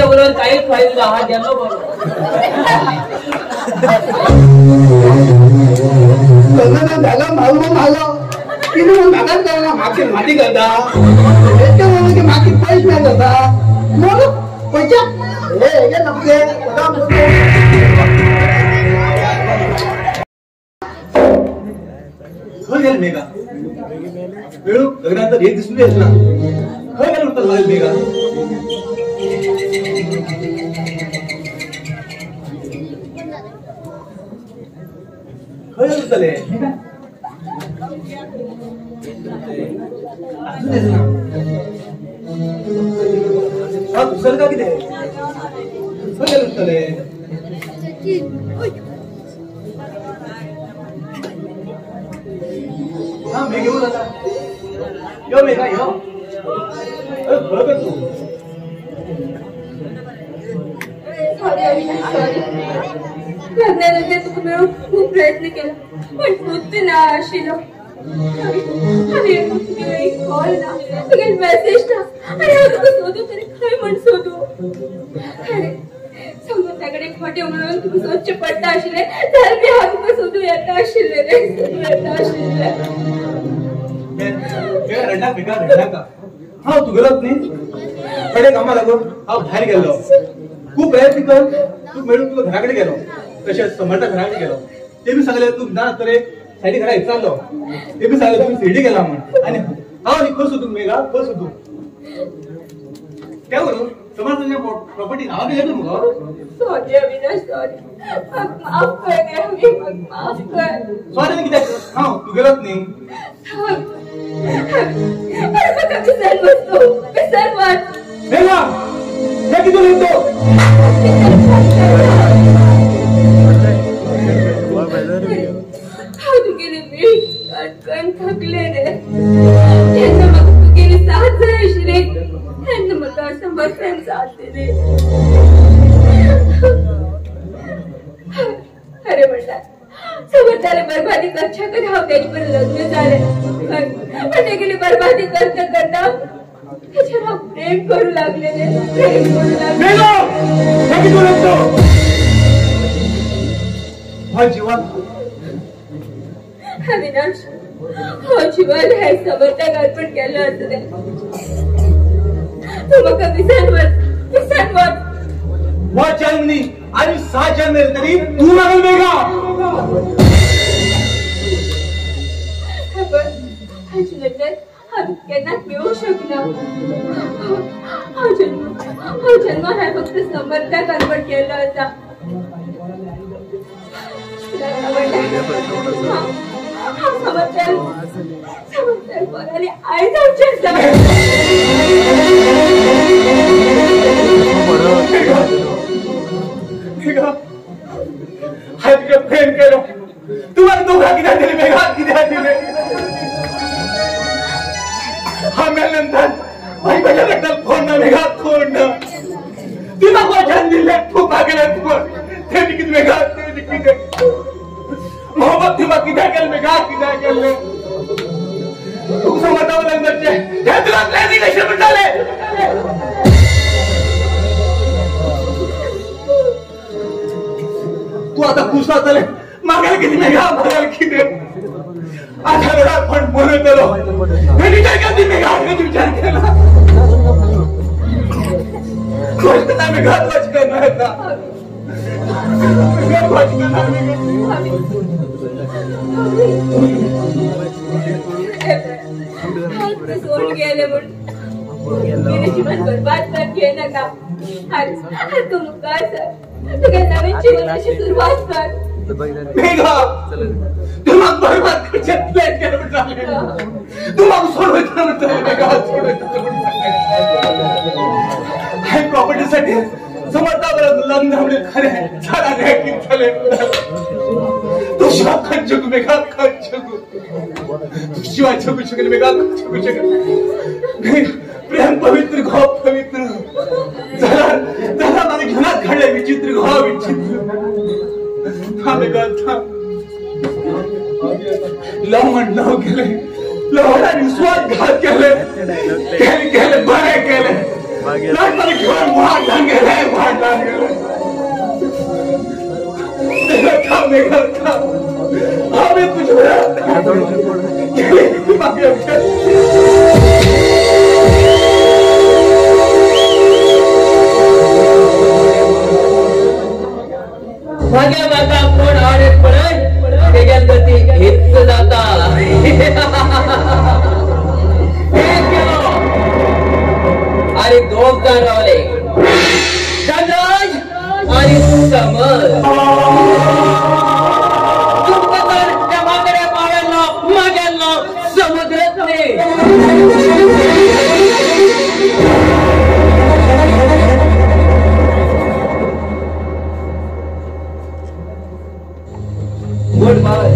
बरोबर काहीच फायदा हा गेलो बरोबर झालं मागं तिने मग मागात करा मागे माती करता माती पैसे नाही करता मग पैसा हे नक्की खर गेल मेघा वेळू लग्नानंतर एक दिसून येत ना खर गेलं उत्तर लागेल मेघा खर उतरले दुसरं का किती खर गेलं उतरले हा मी घेऊन आता यो मेघा यो बरोबर तू लग्नानंतर तुका मिळून खूप प्रयत्न केला पण होत ना आशिलो कॉल ना तुगे मेसेज ना आणि हांव तुका सोदू तरी खंय म्हण सोदू अरे समुद्राकडे खोटे म्हणून तुका सोदचे पडटा आशिल्ले जाल्यार मी हांव तुका सोदू येता आशिल्ले रे सोदू येता आशिल्ले रडा मेघा रडा का हा तू गेलोच न्ही कडे कामा लागून हांव भायर गेलो खूप प्रयत्न कर तू मेळून तुला घराकडे गेलो तशेंच समर्था घराकडे गेलो ते बी सांगले तू ना तरे सायडी घरा विचारलो ते बी सांगले तुम्ही शिर्डी गेला म्हण आणि हांव न्ही खंय सोदूं मेघा खंय सोदूं त्या वरून समर्थाच्या प्रॉपर्टी नावाक येतो मुगो सॉरी अविनाश सॉरी माफ कर रे माफ कर सॉरी कित्याक हांव तू गेलोच न्ही अरे म्हाका विसर बसतो विसर मार मेघा हे कितून येतो हांव तुगेली वीट काटकन थकले रे तेन्ना म्हाका तुगेली साथ जाय आशिल्ली तेन्ना म्हाका समर्थन साथ दिली अरे म्हणटा समर्थाले बरबादी करच्या कधी हांव तेजे बरोबर लग्न जालें पण तेगेली बरबादी करता करता त्याच्यावर हांव प्रेम करू लागले रे प्रेम करू लागले जीवन अविनाश हो जीवन हे समर्थक अर्पण केलं असतं ते तू म्हाका विसर मत वा जन्मनी आणि 6 जन्म तरी तू लागल मेघा हाची नजर हांव केन्नाच मेळूंक शकना हांव जन्म हे फक्त समर्थक अर्पण केलं आसा समर्थन कोणाली आयज आमच्या हाय तुका प्रेम केलो तुम्हाला दोघा कित्याक दिली मेघा कित्याक दिले हा मेल्यानंतर भाई माझ्या लग्नात फोन ना मेघा फोन ना ती म्हाका आता खुश जातले मागायला किती मेघा मागायला किती आता वेळा पण म्हणत आलो मी विचार करते मेघा विचार केला गोष्ट नाही मेघा वाच करणार ना वाच करणार सोड गेले म्हणून मेरे जीवन बर्बाद कर दिए नका आज तू मुका सर तू काय नवीन जीवनाची सुरुवात कर मेघा तुला बर्बाद करण्यात प्लॅन केलं झाले तुला सोडवायचं म्हणतो मेघा हाय प्रॉपर्टीसाठी समर्थावर लग्न झाले खरे झाला नाही की झाले तू शिवा खंचक मेघा खंचक शिवा छकू शकल मेघा छकू शकल प्रेम पवित्र घो पवित्र झाला झाला मला घेण्यात घडले विचित्र घो विचित्र मेघा लवण लव केले लवणाने स्वाद घात केले केले बरे केले लग्न घेऊन वाढला गेले मेघा आम्ही तुझ्या भाग्या माता कोण आडे पडे तेग्याल गती हित जाता आणि दोन जण रावले धनराज आणि समर तुमचं तर त्या मागड्या माग्यांना समुद्रात नाही गुड बाय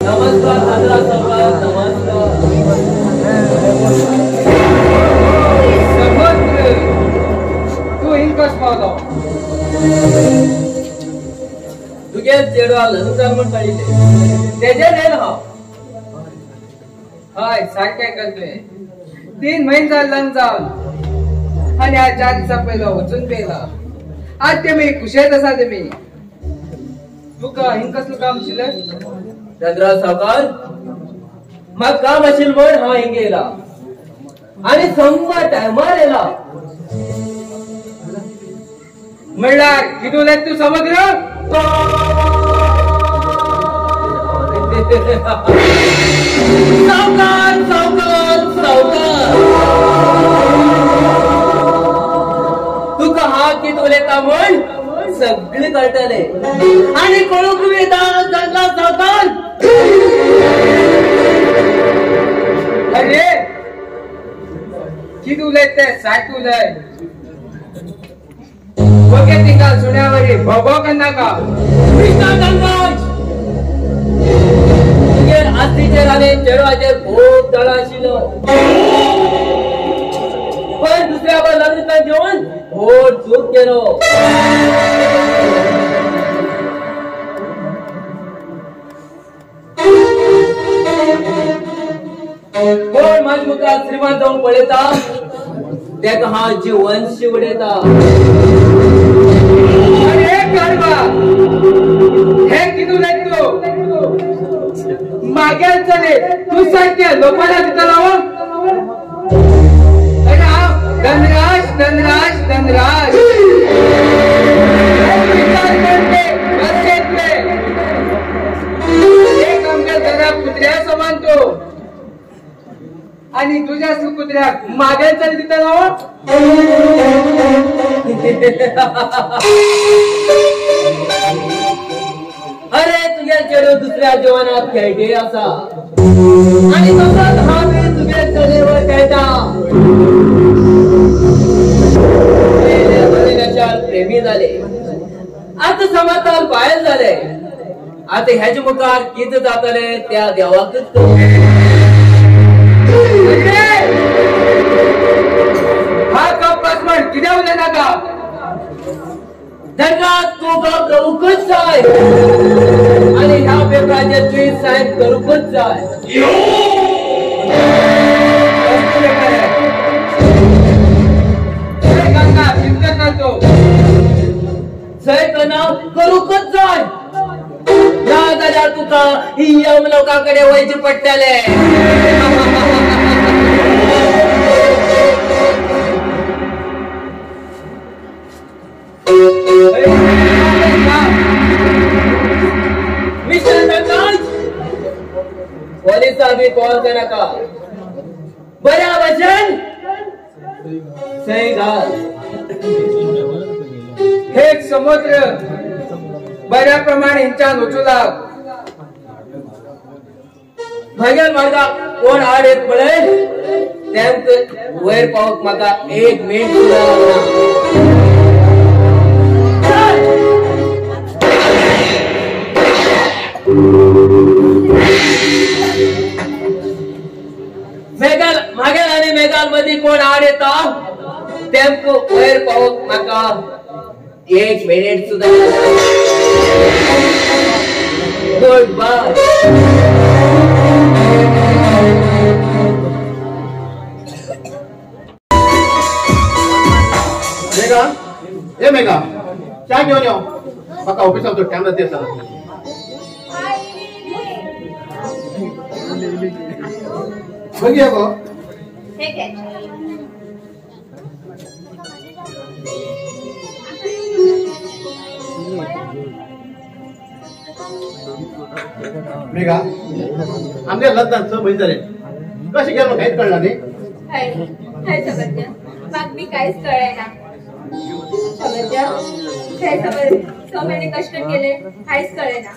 नमस्कार दादा सभा नमस्कार समुद्र तू हिंकस पावलो तुगे चेडवा लंचार म्हण काढले तेजे नेल हय सारखे करतोय 3 महिने झाले लग्न जाऊन आणि आज 4 दिवसा पहिला वचून पेला आज ते मी खुशात असा ते मी तुका हिंकसलं काम शिले चंद्रा सावकार मग काम असेल म्हण हा हिंगेला आणि संवा टायमार येला म्हणणार किती लेत तू समुद्र सावकार सावकार सावकार तुका हा किती उलयता म्हण सगळे कळटले आणि कळूक येता चंद्रा सावकार अरे किती उलयत ते साठ उलय ओके तिका सुण्यावरी भोगो करना का कृष्णा गंगाज तुगे आस्तीचेर आनी चेडवाचेर खूप दळ आशिल्लो पण दुसऱ्या वर लग्न घेऊन भोट चूक केलो कोण माझ्या मुखात श्रीमंत जाऊन पळयता तेका हा जीवन शिवडेता अरे कारवा हे किती उलयत तू मागे चले तू सारखे लोकांना तिथं लावा अरे हा धनराज धनराज धनराज विचार करते बसेतले एक आमच्या जरा कुत्र्या समान तो आणि तुझ्या कुत्र्याक मागे चल तिथं लावा अरे तुझ्या चेडो दुसऱ्या जीवनात खेळटे असा आणि तसंच हा मी तुझ्या चलेवर खेळता प्रेमी झाले आता समाजात बाहेर झाले आता ह्याच्या मुखार किती जातले त्या देवाकच हा कपास म्हण किती उलय नका धनराज तू करूकच जाय आणि ह्या पेपराचे तुझी साहेब करूकच जाय यम लोकांकडे वयचे पडटले मिस्टर प्रकाश पोलिसांक बी कॉल करनाका बऱ्या वचन सही घाल हे समुद्र बऱ्या प्रमाणे हिंच्यान उचूला भगल म्हाका कोण आड येत पळय तेंक वयर पावक म्हाका 1 मिनिट सुद्दां लागना मेघाल मागेल आणि मेघाल मध्ये कोण आड येता तेमको वयर पावक म्हाका 1 मिनिट सुद्दां गुड बाय मेघा ए मेघा चा घेऊन यो म्हाका ऑफिसाक तो टाइम जाता बघूया गो हे घे. मेघा आमच्या लग्नाचं बहीण झाले कशी गेलो काहीच कळलं नाही काय समजलं मग मी काहीच कळेना समजलं काय समज महिने कष्ट केले काहीच कळेना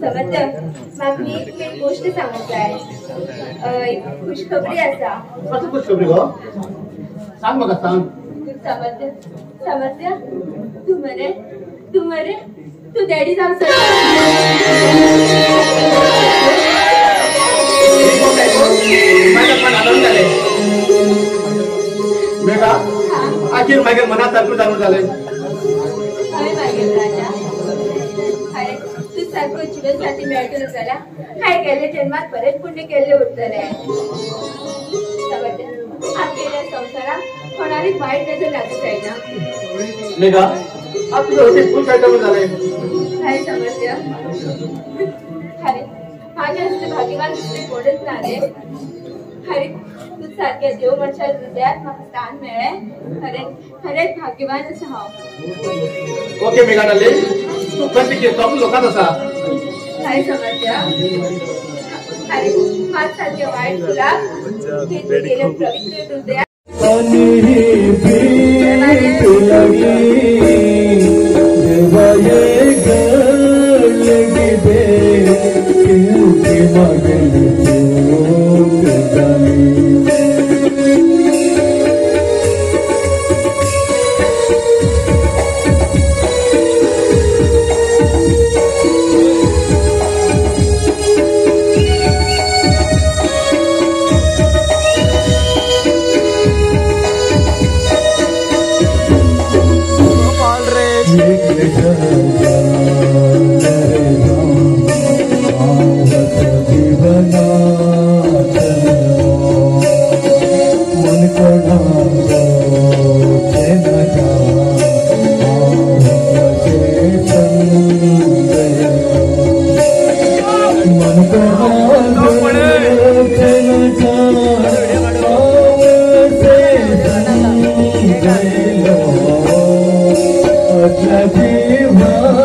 समजलं मग मी एक गोष्ट सांगत आहे खुशखबरी असा कसं खुशखबरी गो सांग मग सांग समजलं तू मरे तू डॅडी जाऊ मेघा आखिर मागे मनात सारखं जाणून झालंय तू सारखं जीवनसाथी मिळतो झाला काय केले जन्मात बरेच पुण्य केले उरतले आपल्या संसारात कोणाला वाईट नजर लागत आहे ना मेघा आज तुझं होते खूप काय करून झालंय काय समजलं अरे माझ्या असते भाग्यवान दुसरे कोणच नाही अरे तू सारख्या देव मनशा हृदयात मला स्थान मिळे खरेच भाग्यवान असं हाव ओके मेघा डाले तू कशी की सब लोकांत असा काय समजलं अरे माझ सारख्या वाईट तुला हे गेले पवित्र हृदयात जीवा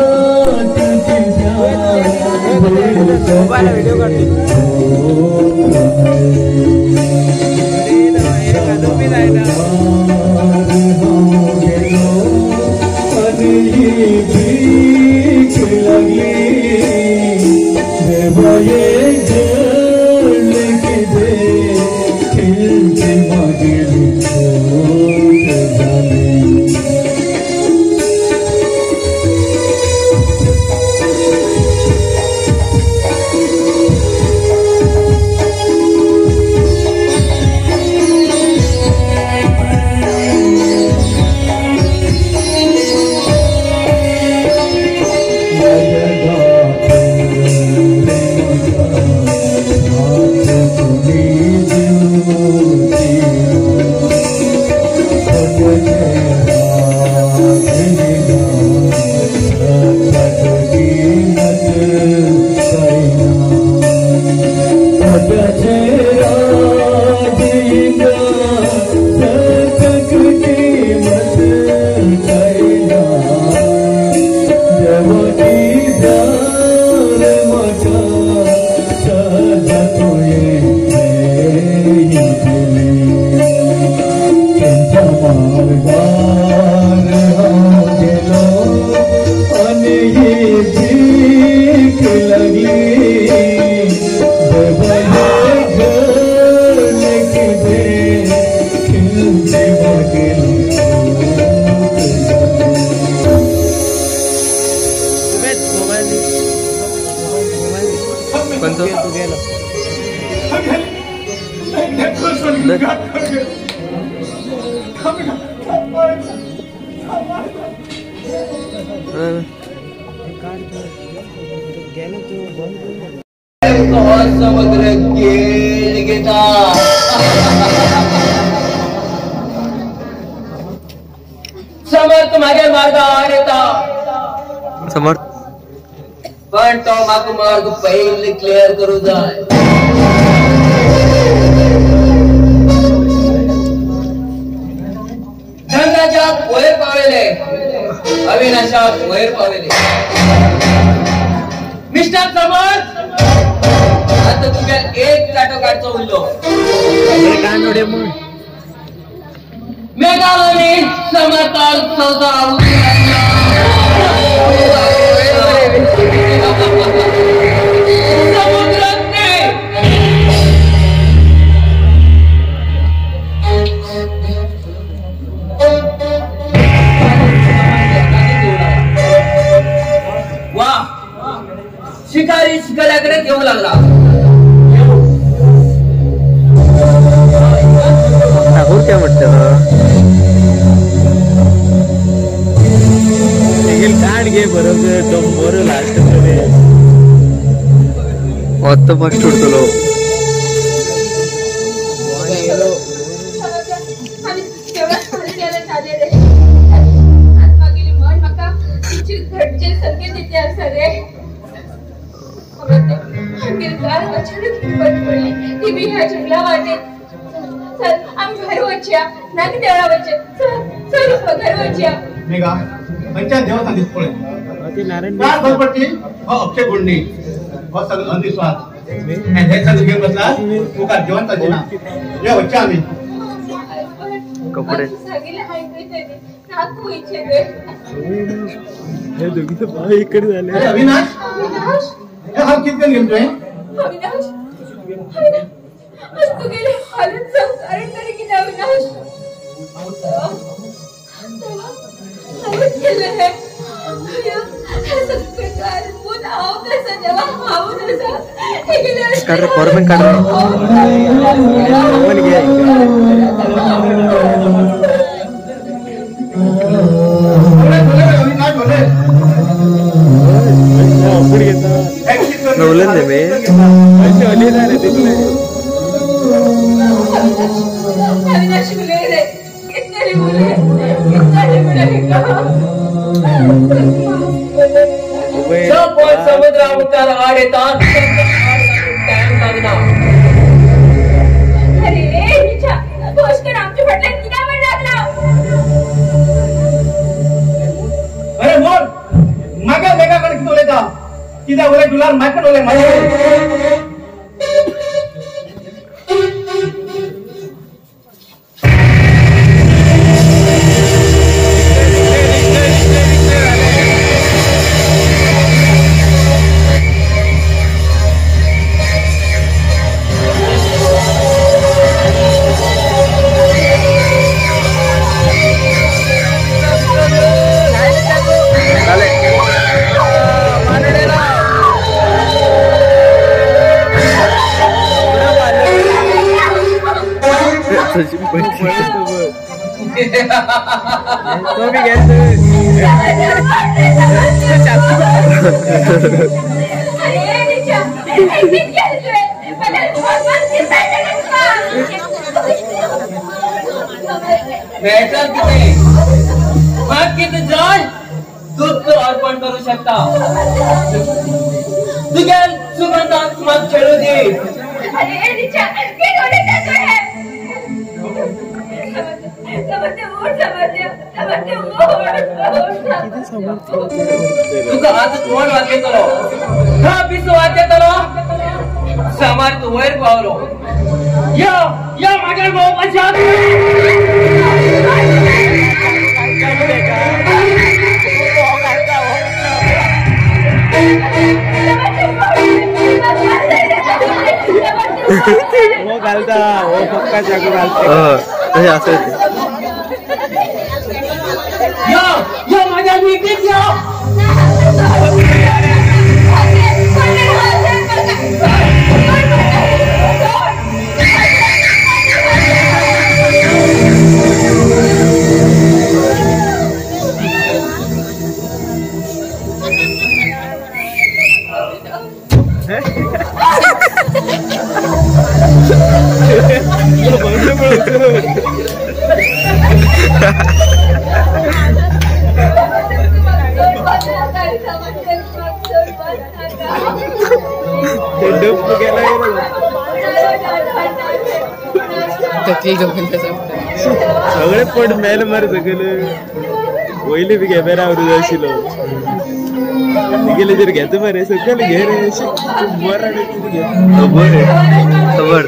समुद्र गेल घेता समर्थ मागे मार्ग आड येता समर्थ पण तो माग मार्ग पहिले क्लिअर करू जाय धनराजात वयर पावेले अविनाशात वयर पावेले मिस्टर समर्थ आता तुझ्या एक चाटो काढतो उरलो मेघालय समर्थाल सौदा वा शिकारी शिकाऱ्याकडे घेऊ लागला क्या म्हणते काढ घे बरोबर डोंबर लास्ट मध्ये फर्स्ट उडतलो घरचे संकेत देते असं रे अचानक बंद पडली ती मी ह्या जंगला वाटेत चल आम्ही घर वच्या नाक देवळा वच्या चल घर वच्या मेघा पंचायत देवस्थान दिसतोय काय फरक पडली हो अक्षय गुंडी हो सगळं अंधविश्वास हे सगळं घेऊन बसला तू का जेवण चालते ना ये वच्या आम्ही कपडे सगळे ऐकायचे नाकू इच्छे हे दोघीचं बाळ इकडे झाले अरे अविनाश हे हा किती घेतोय अविनाश आज तू गेले हालत जाऊ कारण तरी की अविनाश केलं हे सगळं मुन आव तसं जेव्हा आव तसं हे गेले काढ रे फॉर्मन काढ नवलन दे मे अविनाश बोले रे कितने बोले जब समुद्र उतार आड येतात टाइम लागला अरे निचा पोस्टर आमच्या फटल्यात किती वेळ लागला अरे बोल मागे वेगाकडे किती लेता किती ओले डुलार मार्केट ओले मार्केट तो भी गया बेटर किती मग किती जण दूध अर्पण करू शकता तुझ्या सुगंधात मग खेळू दे अरे निचा के डोले जातो है तुका आज कोण वाक्य करो हा पिसो वाक्य करो समर्थ वैर पावलो या माझ्या भाऊ वो घालता वो पक्का चाकू घालते असं या माझ्या विकेट या सगळे पड मेल मार सगळे वयले बी कॅमेरा आवरू आशिल्लो गेले जर घेता मरे सगळे घे रे बरं बरे खबर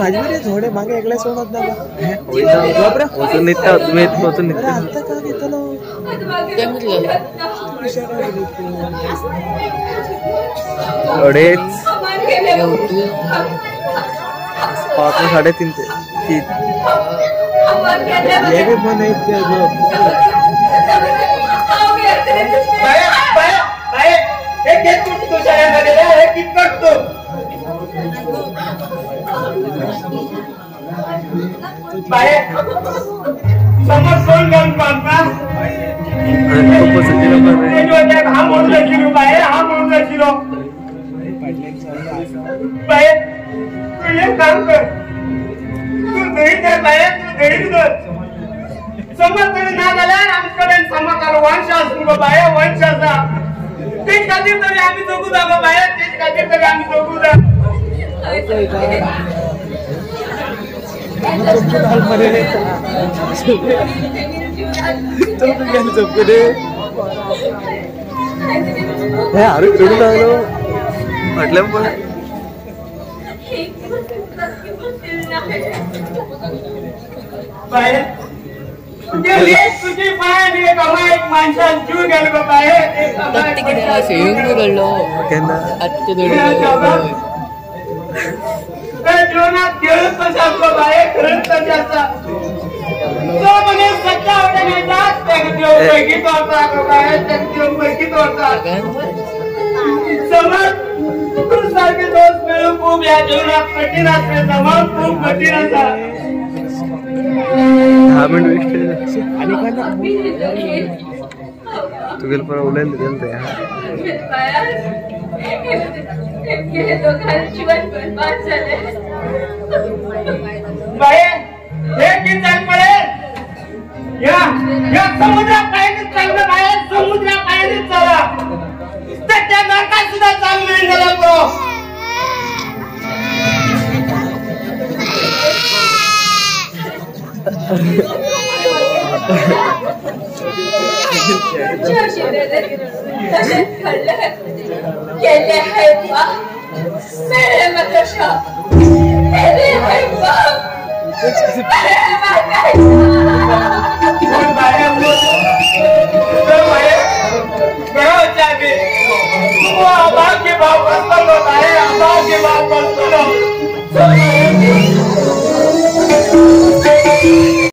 माझी थोडे मागे एकल्या सोडत पाच 3:30 समोर कोण गण पाहता हा म्हणून शिरो बाहेर हा म्हणून शिरो बाहेर तू एक काम कर तू दही दे बाहेर तू दही कर समज तरी ना झाला आमच्याकडे समाजाला वंश असतो बाहेर वंश असा तेच खातीर तरी आम्ही जगू जागो बाहेर तेच खातीर तरी आम्ही जगू जा अरे चढू लागलो म्हटलं पण तुझी पाय एक माणसाला जीव गेलो बाहेर जीवनात खेळत कशा असतो बाहेर खेळत कशा असतात तो म्हणे सच्चा होता नेतात पैकीच होता बाहेर पैकीच होता समज तू सारखे दोस्त मिळून खूप या जीवनात कठीण असते समज खूप कठीण असतात 10 मिनिट तू गेल पर उलेल गेल रे समुद्रात पाहिजे चाललं बाहेर समुद्रात पाहिजे चला त्या नरकात सुद्धा चालू नाही झाला भाव